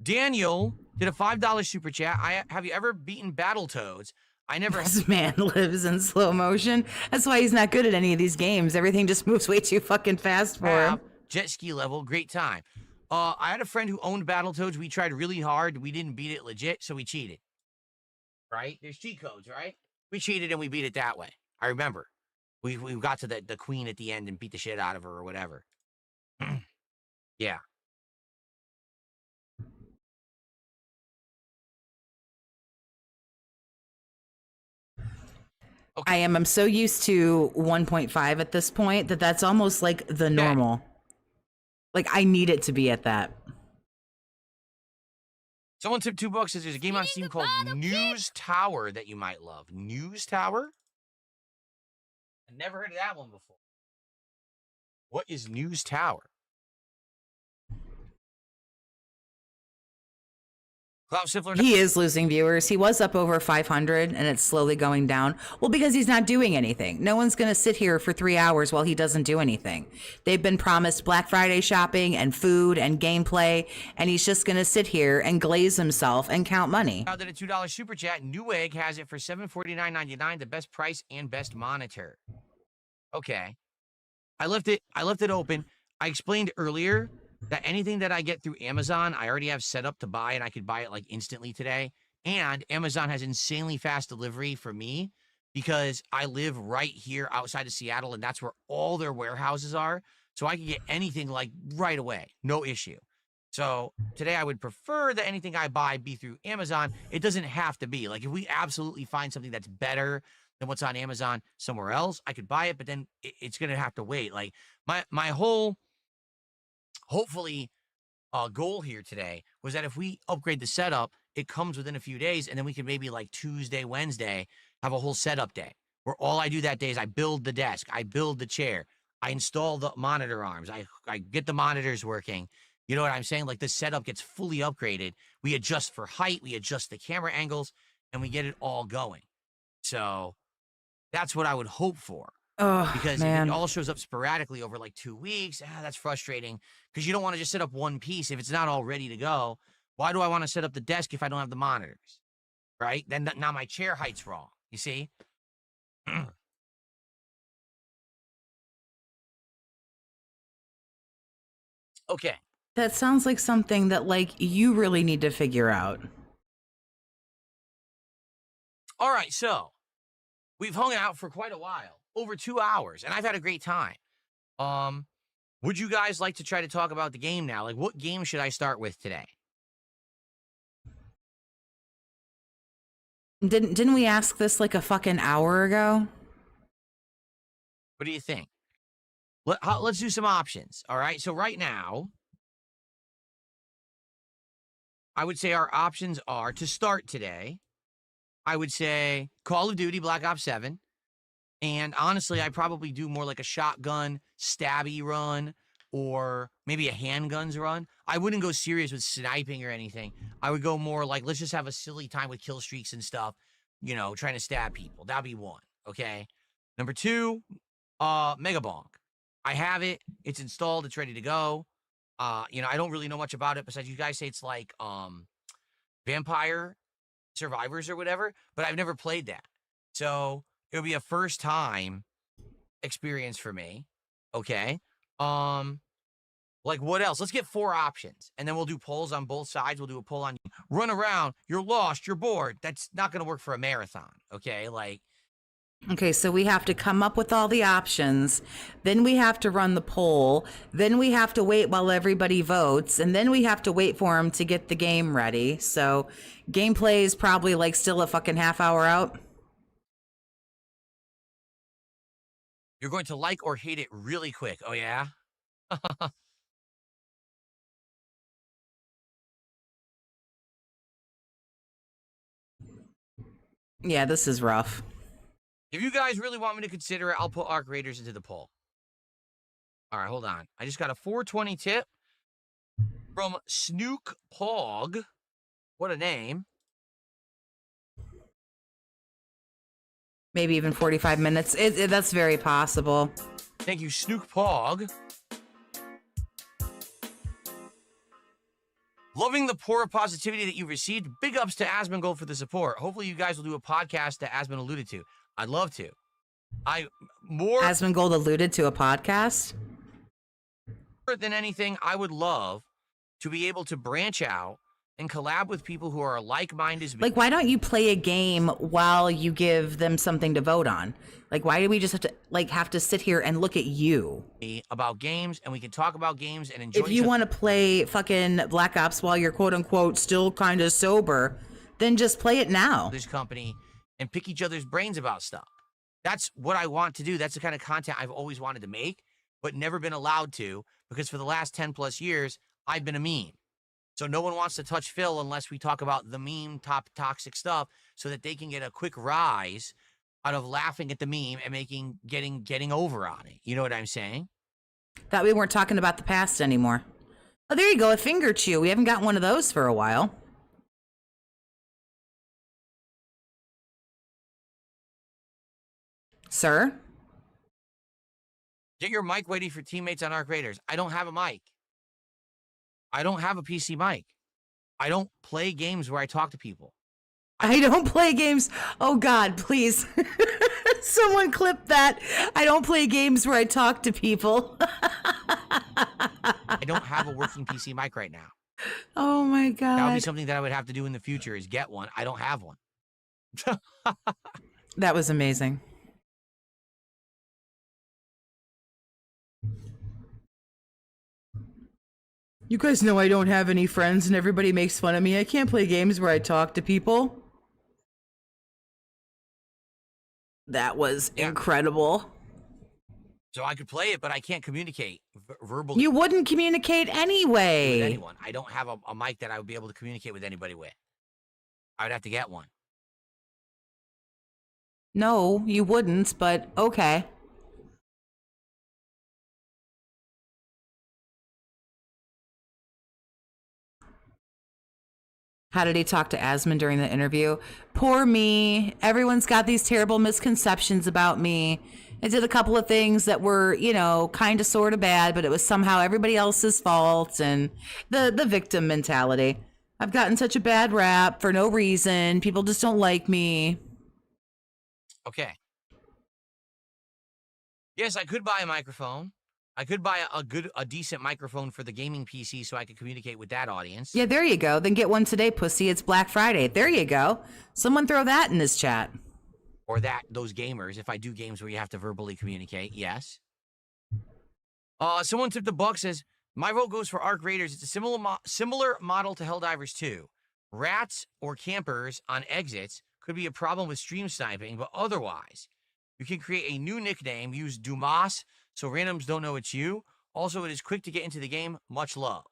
Daniel did a $5 super chat. Have you ever beaten Battletoads? I never. This man lives in slow motion. That's why he's not good at any of these games. Everything just moves way too fucking fast for him. Jet ski level, great time. I had a friend who owned Battletoads. We tried really hard. We didn't beat it legit, so we cheated. Right? There's cheat codes, right? We cheated and we beat it that way. I remember. We got to the queen at the end and beat the shit out of her or whatever. Yeah. Okay. I'm so used to 1.5 at this point that's almost like the normal. Like I need it to be at that. Someone tipped $2. Says there's a game on Steam called News Tower that you might love. News Tower? I've never heard of that one before. What is News Tower? He is losing viewers. He was up over 500 and it's slowly going down. Well, because he's not doing anything. No one's going to sit here for 3 hours while he doesn't do anything. They've been promised Black Friday shopping and food and gameplay, and he's just going to sit here and glaze himself and count money. Now that a $2 super chat, Newegg has it for $749.99, the best price and best monitor. Okay. I left it open. I explained earlier that anything that I get through Amazon, I already have set up to buy, and I could buy it like instantly today. And Amazon has insanely fast delivery for me because I live right here outside of Seattle, and that's where all their warehouses are. So I can get anything like right away, no issue. So today I would prefer that anything I buy be through Amazon. It doesn't have to be. Like if we absolutely find something that's better than what's on Amazon somewhere else, I could buy it, but then it's going to have to wait. Like my whole hopefully goal here today was that if we upgrade the setup, it comes within a few days, and then we can maybe like Tuesday, Wednesday, have a whole setup day where all I do that day is I build the desk, I build the chair, I install the monitor arms, I get the monitors working. You know what I'm saying? Like the setup gets fully upgraded. We adjust for height, we adjust the camera angles, and we get it all going. So that's what I would hope for. Oh, because man. if it all shows up sporadically over like 2 weeks, that's frustrating because you don't want to just set up one piece if it's not all ready to go. Why do I want to set up the desk if I don't have the monitors? Right? Then now my chair height's wrong. You see? Okay. That sounds like something that like you really need to figure out. All right, so we've hung out for quite a while, over 2 hours, and I've had a great time. Would you guys like to try to talk about the game now? Like, what game should I start with today? Didn't we ask this like a fucking hour ago? What do you think? Let's do some options. All right. So right now, I would say our options are to start today. I would say Call of Duty Black Ops 7. And honestly, I probably do more like a shotgun stabby run or maybe a handguns run. I wouldn't go serious with sniping or anything. I would go more like, let's just have a silly time with kill streaks and stuff, you know, trying to stab people. That'd be one. Okay. Number 2, Mega Bonk. I have it. It's installed. It's ready to go. You know, I don't really know much about it besides you guys say it's like Vampire Survivors or whatever, but I've never played that. So it'll be a first time experience for me. Okay. Like what else? Let's get 4 options and then we'll do polls on both sides. We'll do a poll on run around. You're lost. You're bored. That's not going to work for a marathon. Okay. Like, okay, so we have to come up with all the options. Then we have to run the poll. Then we have to wait while everybody votes. And then we have to wait for them to get the game ready. So gameplay is probably like still a fucking half hour out. you're going to like or hate it really quick. Oh, yeah? Yeah, this is rough. If you guys really want me to consider it, I'll put Arc Raiders into the poll. All right, hold on. I just got a 420 tip from Snook Pog. What a name. Maybe even 45 minutes. That's very possible. Thank you, Snook Pog. Loving the poor positivity that you received. Big ups to Asmongold for the support. Hopefully you guys will do a podcast that Asmon alluded to. I'd love to. Asmongold alluded to a podcast? More than anything, I would love to be able to branch out and collab with people who are like-minded. Like, why don't you play a game while you give them something to vote on? Like, why do we just have to sit here and look at you? About games, and we can talk about games and enjoy. If you want to play fucking Black Ops while you're quote unquote still kind of sober, then just play it now. This company and pick each other's brains about stuff. That's what I want to do. That's the kind of content I've always wanted to make, but never been allowed to, because for the last 10 plus years, I've been a meme. So no one wants to touch Phil unless we talk about the meme toxic stuff, so that they can get a quick rise out of laughing at the meme and getting over on it. You know what I'm saying? Thought we weren't talking about the past anymore. Oh, there you go, a finger chew. We haven't got one of those for a while. Sir? Get your mic ready for teammates on Arc Raiders. I don't have a mic. I don't have a PC mic. I don't play games where I talk to people. I don't play games. Oh, God, please. Someone clip that. I don't play games where I talk to people. I don't have a working PC mic right now. Oh, my God. That would be something that I would have to do in the future, is get one. I don't have one. That was amazing. You guys know I don't have any friends and everybody makes fun of me. I can't play games where I talk to people. That was incredible. So I could play it, but I can't communicate verbally. You wouldn't communicate anyway. With anyone. I don't have a mic that I would be able to communicate with anybody with. I would have to get one. No, you wouldn't, but okay. How did he talk to Asmund during the interview? Poor me. Everyone's got these terrible misconceptions about me. I did a couple of things that were, you know, kind of sort of bad, but it was somehow everybody else's fault, and the victim mentality. I've gotten such a bad rap for no reason. People just don't like me. Okay. Yes, I could buy a microphone. I could buy a decent microphone for the gaming PC so I could communicate with that audience. Yeah, there you go. Then get one today, pussy. It's Black Friday. There you go. Someone throw that in this chat. Or those gamers, if I do games where you have to verbally communicate, yes. Someone tipped the buck, says, my vote goes for Arc Raiders. It's a similar model to Helldivers 2. Rats or campers on exits could be a problem with stream sniping, but otherwise, you can create a new nickname, use Dumas, so randoms don't know it's you. Also, it is quick to get into the game. Much love.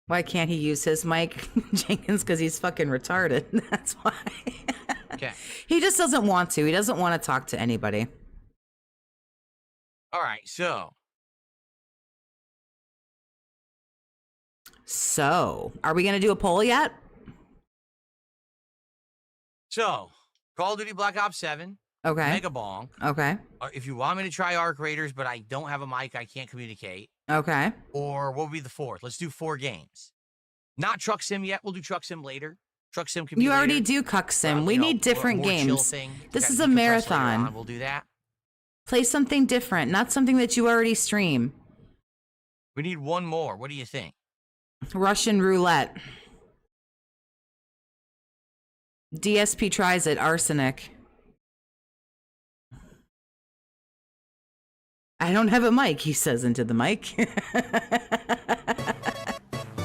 Why can't he use his mic, Jenkins? Because he's fucking retarded. That's why. Okay. He just doesn't want to. He doesn't want to talk to anybody. All right, so. So, are we going to do a poll yet? So, Call of Duty Black Ops 7. Okay. Mega Bong. Okay. If you want me to try Arc Raiders, but I don't have a mic, I can't communicate. Okay. Or what would be the fourth? Let's do 4 games. Not Truck Sim yet. We'll do Truck Sim later. Truck Sim can be You already later. do Cuck Sim. We need different more games. chill thing. This is a marathon. We'll do that. Play something different, not something that you already stream. We need one more. What do you think? Russian roulette. DSP tries it. Arsenic. I don't have a mic, he says into the mic.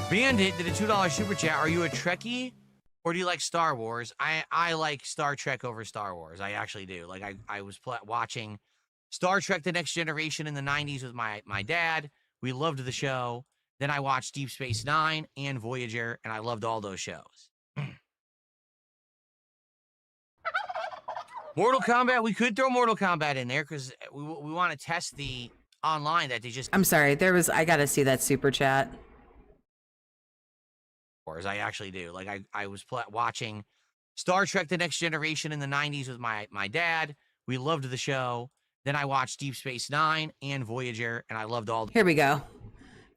Bandit did a $2 super chat. Are you a Trekkie or do you like Star Wars? I like Star Trek over Star Wars. I actually do. Like I was watching Star Trek The Next Generation in the 90s with my dad. We loved the show. Then I watched Deep Space Nine and Voyager, and I loved all those shows. Mortal Kombat, we could throw Mortal Kombat in there because we want to test the online that they just... I'm sorry, I gotta see that super chat. I actually do. Like I was watching Star Trek The Next Generation in the 90s with my dad. We loved the show. Then I watched Deep Space Nine and Voyager, and I loved all... Here we go.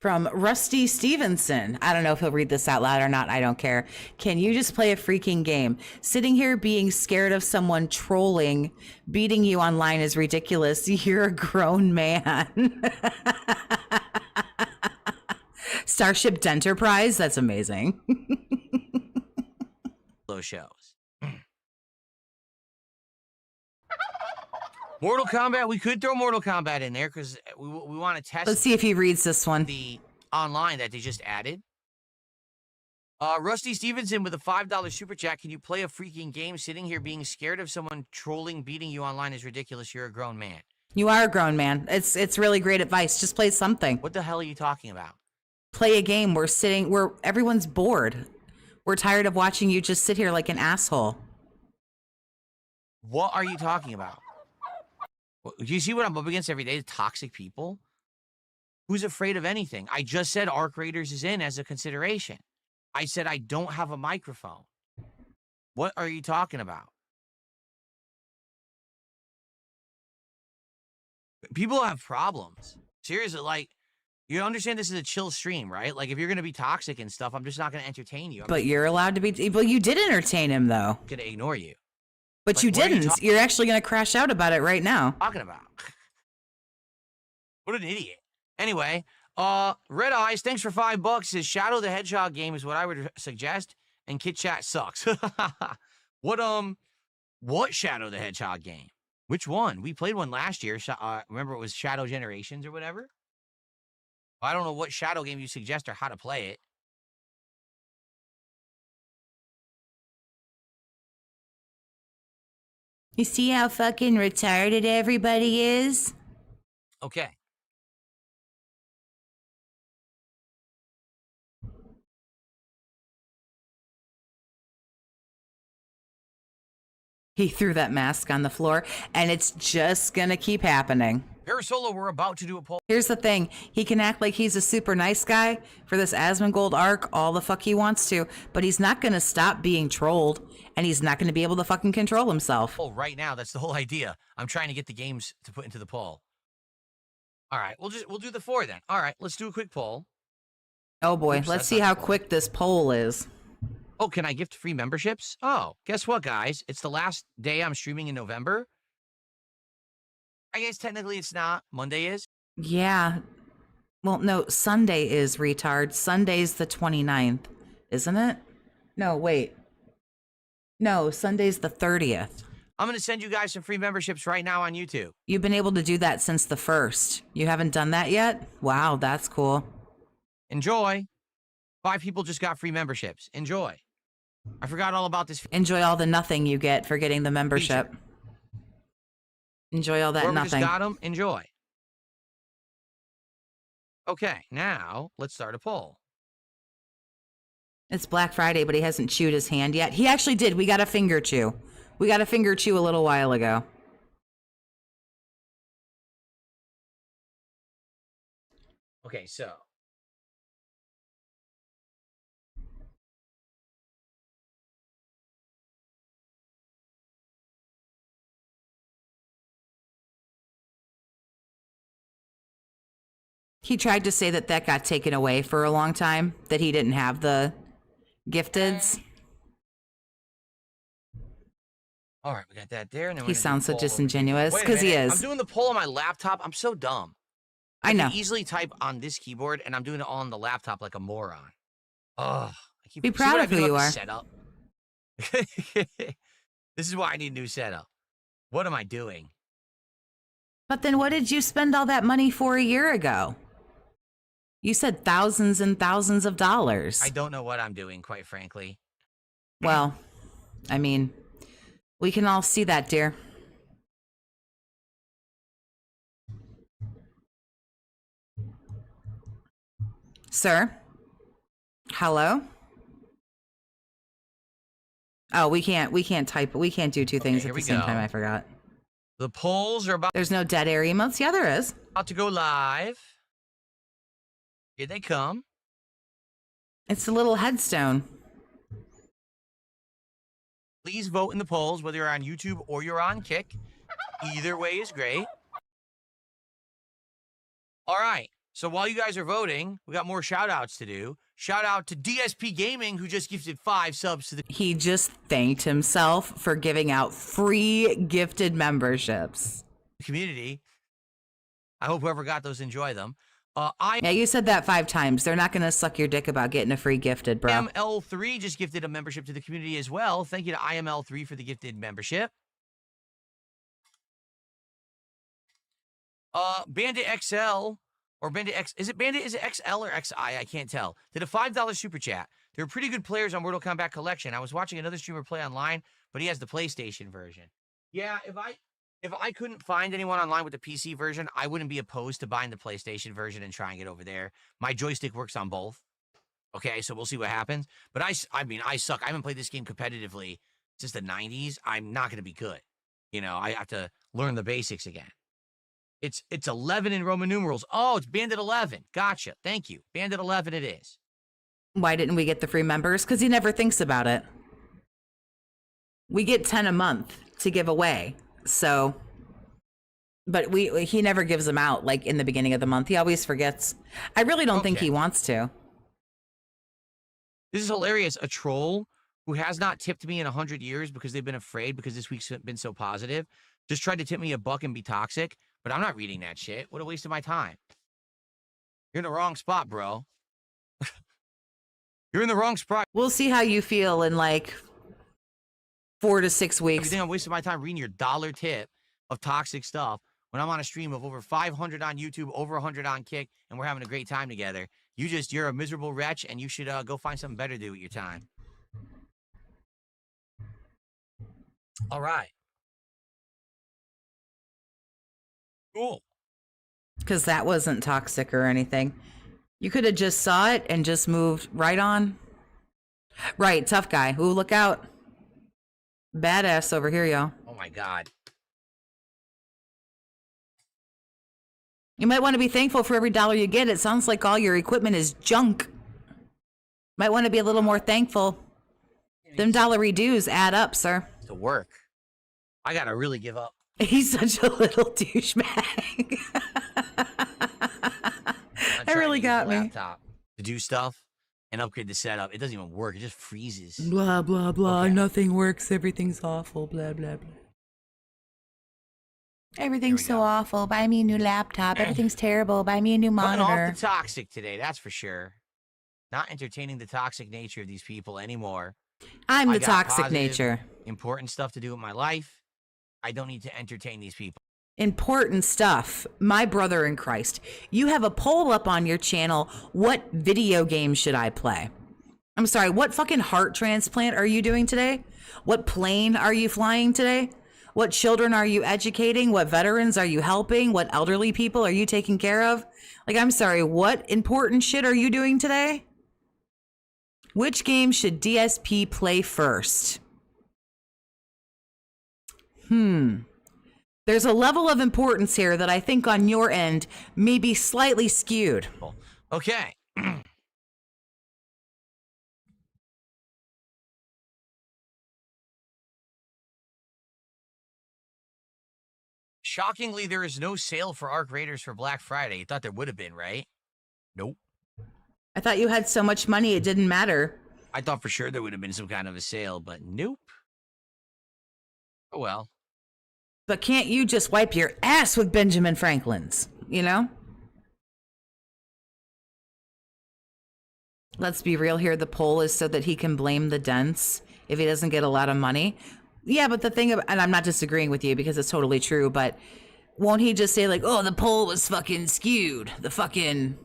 From Rusty Stevenson. I don't know if he'll read this out loud or not. I don't care. Can you just play a freaking game? Sitting here being scared of someone trolling, beating you online is ridiculous. You're a grown man. Starship Denterprise? That's amazing. Those shows. Mortal Kombat, we could throw Mortal Kombat in there because we want to test. Let's see if he reads this one. The online that they just added. Rusty Stevenson with a $5 super chat. Can you play a freaking game? Sitting here being scared of someone trolling, beating you online is ridiculous. You're a grown man. You are a grown man. It's really great advice. Just play something. What the hell are you talking about? Play a game. Where everyone's bored. We're tired of watching you just sit here like an asshole. What are you talking about? Do you see what I'm up against every day? Toxic people? Who's afraid of anything? I just said Arc Raiders is in as a consideration. I said I don't have a microphone. What are you talking about? People have problems. Seriously, like, you understand this is a chill stream, right? Like, if you're going to be toxic and stuff, I'm just not going to entertain you. But you're allowed to be... Well, you did entertain him, though. I'm going to ignore you. But like, you didn't. You're actually going to crash out about it right now. Talking about? What an idiot. Anyway, Red Eyes, thanks for $5. Says Shadow the Hedgehog game is what I would suggest, and Kit Chat sucks. What Shadow the Hedgehog game? Which one? We played one last year. Remember it was Shadow Generations or whatever? I don't know what Shadow game you suggest or how to play it. You see how fucking retarded everybody is? Okay. He threw that mask on the floor, and it's just gonna keep happening. Parasolo, we're about to do a poll. Here's the thing. He can act like he's a super nice guy for this Asmongold arc all the fuck he wants to, but he's not gonna stop being trolled, and he's not gonna be able to fucking control himself. Oh, right now, that's the whole idea. I'm trying to get the games to put into the poll. All right, we'll do the 4 then. All right, let's do a quick poll. Oh boy, let's see how quick this poll is. Oh, can I gift free memberships? Oh, guess what, guys? It's the last day I'm streaming in November. I guess technically it's not. Monday is. Yeah. Well, no, Sunday is, retard. Sunday's the 29th, isn't it? No, wait. No, Sunday's the 30th. I'm going to send you guys some free memberships right now on YouTube. You've been able to do that since the 1st. You haven't done that yet? Wow, that's cool. Enjoy. 5 people just got free memberships. Enjoy. I forgot all about this. Enjoy all the nothing you get for getting the membership. Feature. Enjoy all that Whoever nothing. Just got them. Enjoy. Okay, now let's start a poll. It's Black Friday, but he hasn't chewed his hand yet. He actually did. We got a finger chew. We got a finger chew a little while ago. Okay, so. He tried to say that got taken away for a long time, that he didn't have the gifteds. All right, we got that there. And then he sounds so disingenuous because he is. I'm doing the poll on my laptop. I'm so dumb. I know. I can easily type on this keyboard, and I'm doing it all on the laptop like a moron. Ugh. Be proud of who you are. Setup. This is why I need a new setup. What am I doing? But then what did you spend all that money for a year ago? You said thousands and thousands of dollars. I don't know what I'm doing, quite frankly. Well, I mean, we can all see that, dear. Sir? Hello? Oh, we can't type. We can't do two things at the same time. I forgot. The polls are about... There's no dead air emotes. Yeah, there is. About to go live. Here they come. It's a little headstone. Please vote in the polls, whether you're on YouTube or you're on Kick. Either way is great. All right. So while you guys are voting, we got more shout outs to do. Shout out to DSP Gaming, who just gifted 5 subs to the He just thanked himself for giving out free gifted memberships. community. I hope whoever got those enjoy them. Yeah, you said that 5 times. They're not going to suck your dick about getting a free gifted, bro. IML3 just gifted a membership to the community as well. Thank you to IML3 for the gifted membership. Bandit XL or Bandit X, is it Bandit? Is it XL or XI? I can't tell. Did a $5 super chat. They're pretty good players on Mortal Kombat Collection. I was watching another streamer play online, but he has the PlayStation version. Yeah, if I couldn't find anyone online with the PC version, I wouldn't be opposed to buying the PlayStation version and trying it over there. My joystick works on both. Okay, so we'll see what happens. But I mean, I suck. I haven't played this game competitively since the 90s. I'm not going to be good. You know, I have to learn the basics again. It's 11 in Roman numerals. Oh, it's Bandit 11. Gotcha. Thank you. Bandit 11 it is. Why didn't we get the free members? Because he never thinks about it. We get 10 a month to give away. So, but he never gives them out like in the beginning of the month. He always forgets. I really don't think he wants to. This is hilarious. A troll who has not tipped me in 100 years because they've been afraid because this week's been so positive just tried to tip me $1 and be toxic. But I'm not reading that shit. What a waste of my time. You're in the wrong spot, bro. You're in the wrong spot. We'll see how you feel in like 4 to 6 weeks. You think I'm wasting my time reading your dollar tip of toxic stuff when I'm on a stream of over 500 on YouTube, over 100 on Kick, and we're having a great time together? You're a miserable wretch, and you should go find something better to do with your time. All right. Cool. Because that wasn't toxic or anything. You could have just saw it and just moved right on. Right, tough guy. Ooh, look out. Badass over here, y'all. Oh my God. You might want to be thankful for every dollar you get. It sounds like all your equipment is junk. Might want to be a little more thankful. Them dollary dues add up, sir. To work. I gotta really give up. He's such a little douchebag. That really got me. Laptop to do stuff and upgrade the setup. It doesn't even work. It just freezes. Blah, blah, blah. Okay. Nothing works. Everything's awful. Blah, blah, blah. Everything's so awful. Buy me a new laptop. Everything's terrible. Buy me a new Coming monitor. off the toxic today, that's for sure. Not entertaining the toxic nature of these people anymore. I'm the got toxic positive, nature. Important stuff to do with my life. I don't need to entertain these people. Important stuff. My brother in Christ. You have a poll up on your channel. What video game should I play? I'm sorry, what fucking heart transplant are you doing today? What plane are you flying today? What children are you educating? What veterans are you helping? What elderly people are you taking care of? Like, I'm sorry, what important shit are you doing today? Which game should DSP play first? There's a level of importance here that I think on your end may be slightly skewed. Okay. Shockingly, there is no sale for Arc Raiders for Black Friday. You thought there would have been, right? Nope. I thought you had so much money it didn't matter. I thought for sure there would have been some kind of a sale, but nope. Oh well. But can't you just wipe your ass with Benjamin Franklin's, you know? Let's be real here. The poll is so that he can blame the dents if he doesn't get a lot of money. Yeah, but the thing, and I'm not disagreeing with you because it's totally true, but won't he just say like, oh, the poll was fucking skewed. The fucking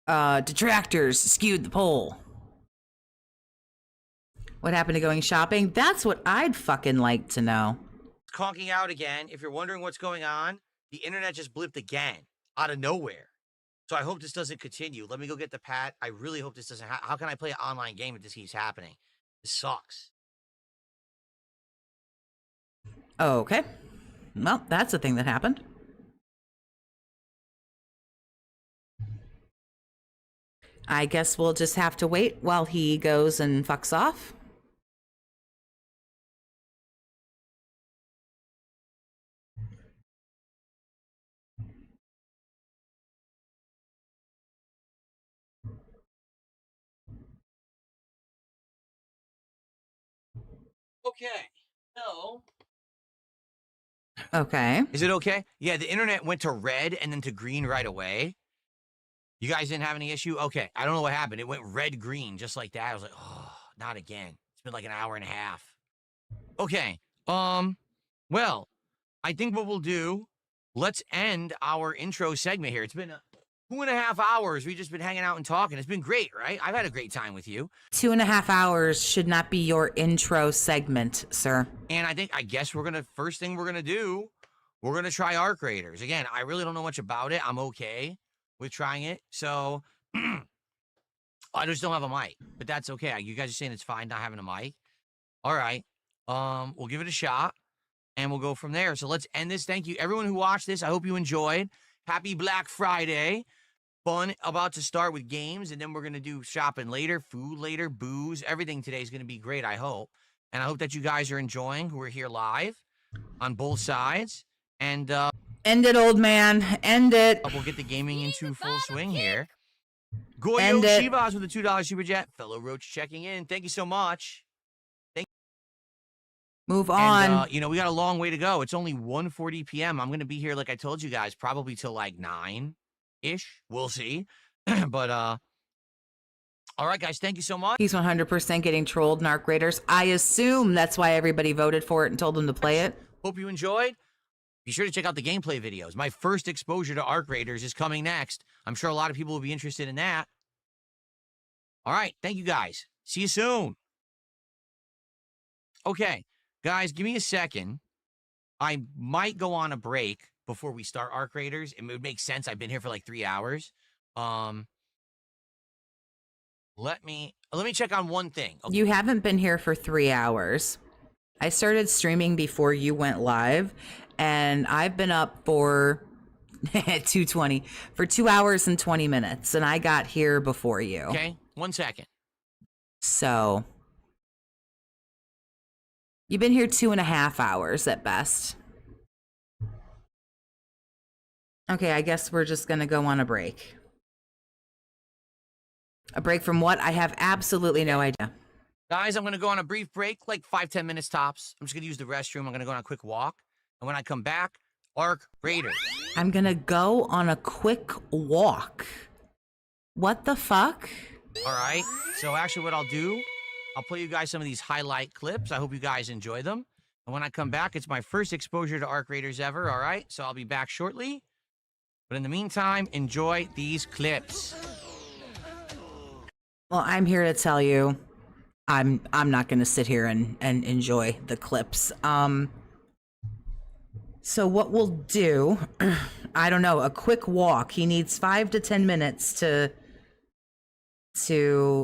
detractors skewed the poll. What happened to going shopping? That's what I'd fucking like to know. Conking out again. If you're wondering what's going on, the internet just blipped again out of nowhere. So I hope this doesn't continue. Let me go get the pat. I really hope this doesn't how can I play an online game if this keeps happening? This sucks. Okay. Well, that's a thing that happened. I guess we'll just have to wait while he goes and fucks off. Okay. So. Okay. Is it okay? Yeah, the internet went to red and then to green right away. You guys didn't have any issue? Okay. I don't know what happened. It went red, green, just like that. I was like, oh, not again. It's been like an hour and a half. Okay. Well, I think what we'll do, let's end our intro segment here. It's been 2.5 hours. We've just been hanging out and talking. It's been great, right? I've had a great time with you. 2.5 hours should not be your intro segment, sir. And I guess first thing we're gonna do, we're gonna try Arc Raiders. Again, I really don't know much about it. I'm okay with trying it. So I just don't have a mic, but that's okay. You guys are saying it's fine not having a mic. All right. We'll give it a shot and we'll go from there. So let's end this. Thank you, everyone who watched this. I hope you enjoyed. Happy Black Friday. Fun about to start with games, and then we're going to do shopping later, food later, booze. Everything today is going to be great, I hope. And I hope that you guys are enjoying who are here live on both sides. And end it, old man. End it. we'll get the gaming into full swing here. Goyo Shivas with a $2 super chat. Fellow Roach checking in. Thank you so much. Move on. And, you know, we got a long way to go. It's only 1:40 p.m. I'm going to be here, like I told you guys, probably till like 9-ish. We'll see. But, all right, guys, thank you so much. He's 100% getting trolled in Arc Raiders. I assume that's why everybody voted for it and told him to play it. Hope you enjoyed. Be sure to check out the gameplay videos. My first exposure to Arc Raiders is coming next. I'm sure a lot of people will be interested in that. All right, thank you, guys. See you soon. Okay. Guys, give me a second. I might go on a break before we start Arc Raiders. It would make sense. I've been here for like 3 hours. Let me check on one thing. Okay. You haven't been here for 3 hours. I started streaming before you went live, and I've been up for 2:20 for 2 hours and 20 minutes, and I got here before you. Okay, 1 second. So you've been here 2.5 hours at best. Okay, I guess we're just gonna go on a break. A break from what? I have absolutely no idea. Guys, I'm going to go on a brief break, like 5-10 minutes tops. I'm just going to use the restroom. I'm going to go on a quick walk. And when I come back, Arc Raiders. I'm going to go on a quick walk. What the fuck? All right. So actually what I'll do, I'll play you guys some of these highlight clips. I hope you guys enjoy them. And when I come back, it's my first exposure to Arc Raiders ever. All right. So I'll be back shortly. But in the meantime, enjoy these clips. Well, I'm here to tell you, I'm not going to sit here and enjoy the clips. So what we'll do, I don't know, a quick walk. He needs 5 to 10 minutes to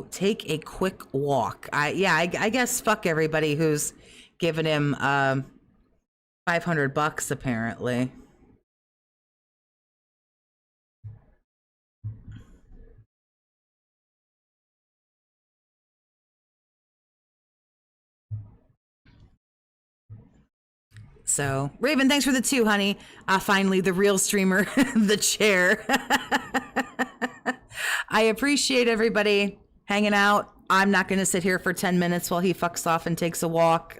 take a quick walk. I guess fuck everybody who's given him $500 apparently. So, Raven, thanks for the 2, honey. Finally, the real streamer, the chair. I appreciate everybody hanging out. I'm not going to sit here for 10 minutes while he fucks off and takes a walk.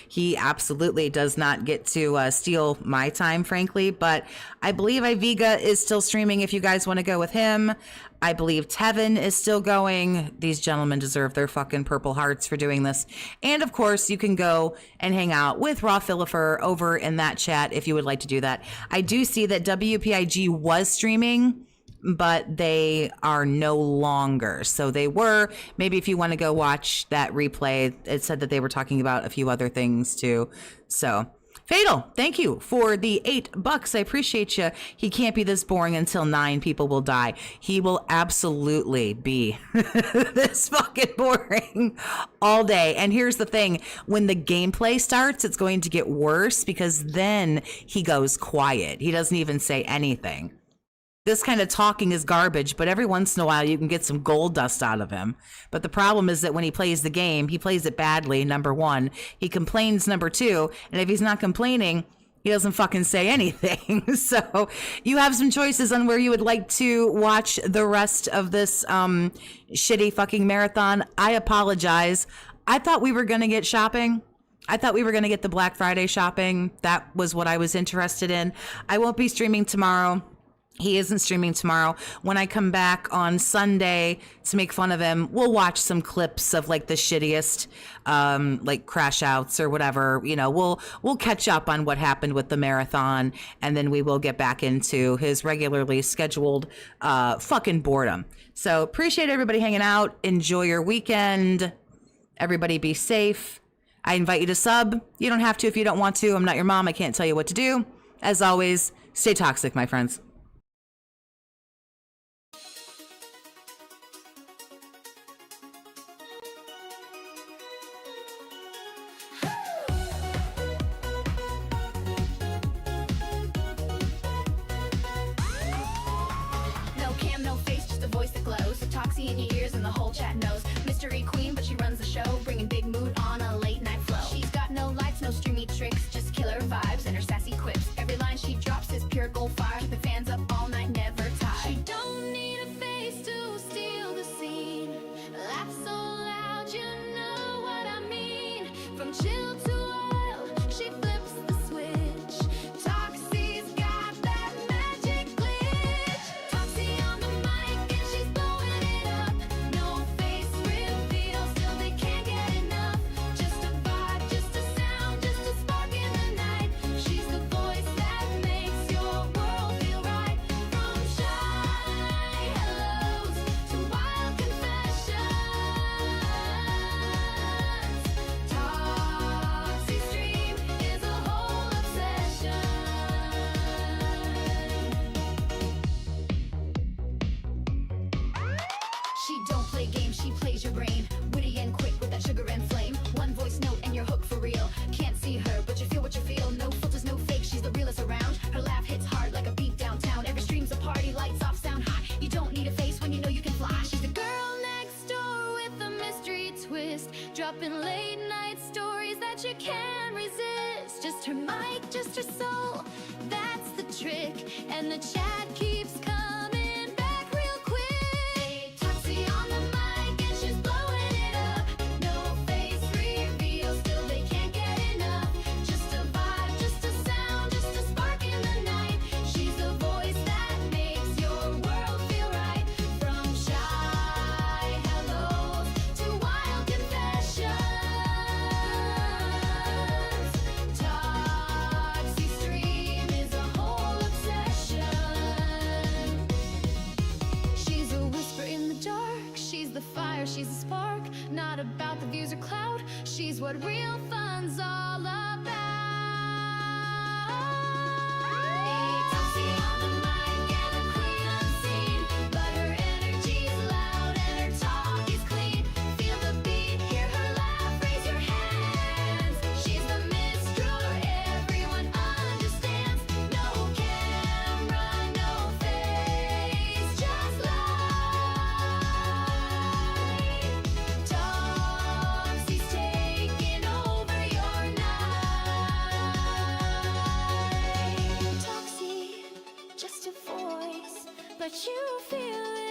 He absolutely does not get to steal my time, frankly. But I believe Iviga is still streaming if you guys want to go with him. I believe Tevin is still going. These gentlemen deserve their fucking purple hearts for doing this. And of course, you can go and hang out with Raw Philipper over in that chat if you would like to do that. I do see that WPIG was streaming, but they are no longer. So they were. Maybe if you want to go watch that replay, it said that they were talking about a few other things too. So Fatal, thank you for the $8. I appreciate you. He can't be this boring until 9 people will die. He will absolutely be this fucking boring all day. And here's the thing. When the gameplay starts, it's going to get worse because then he goes quiet. He doesn't even say anything. This kind of talking is garbage, but every once in a while you can get some gold dust out of him. But the problem is that when he plays the game, he plays it badly, number 1. He complains, number 2. And if he's not complaining, he doesn't fucking say anything. So you have some choices on where you would like to watch the rest of this shitty fucking marathon. I apologize. I thought we were going to get shopping. I thought we were going to get the Black Friday shopping. That was what I was interested in. I won't be streaming tomorrow. He isn't streaming tomorrow. When I come back on Sunday to make fun of him, we'll watch some clips of like the shittiest, like crash outs or whatever. You know, we'll catch up on what happened with the marathon, and then we will get back into his regularly scheduled fucking boredom. So appreciate everybody hanging out. Enjoy your weekend. Everybody be safe. I invite you to sub. You don't have to if you don't want to. I'm not your mom. I can't tell you what to do. As always, stay toxic, my friends. Toxie in your ears and the whole chat knows. Mystery queen, but she runs the show, bringing big mood on a late night flow. She's got no lights, no streamy tricks, just killer vibes and her sassy quips. Every line she drops is pure gold fire, keep the fans up all night, never tired. She don't need a face to steal the scene. Laugh so loud, you know what I mean. From chill to wild, she flips the switch. Toxie's got that magic glitch. Toxie on the mic and she's blowing it up. No face reveal, still they can't get enough. Just a vibe, just a sound, just a spark in the night. She's the voice that makes your world feel right. From shy hellos to wild confessions, Toxie's stream is a whole obsession. She don't play games, she plays your brain. Witty and quick with that sugar and flame. One voice note and you're hooked for real. Can't see her, but you feel what you feel. No filters, no fake, she's the realest around. Her laugh hits hard like a beat downtown. Every stream's a party, lights off, sound high. You don't need a face when you know you can fly. She's the girl next door with a mystery twist. Dropping late night stories that you can't resist. Just her mic, just her soul, that's the trick. And the chat keeps coming back real quick. Toxie on the mic and she's blowing it up. No face reveal, still they can't get enough. Just a vibe, just a sound, just a spark in the night. She's the voice that makes your world feel right. From shy hellos to wild confessions, Toxie stream is a whole obsession. She's a whisper in the dark, she's the fire, she's a spark. Not about the views or clout, she's what real fun's all about. Toxie on the mic and a queen unseen, but her energy's loud and her talk is clean. Feel the beat, hear her laugh, raise your hands. She's the minstrel, everyone understands. No camera, no face, just light. Toxie's taking over your night. Toxie, just a voice, but you feel it.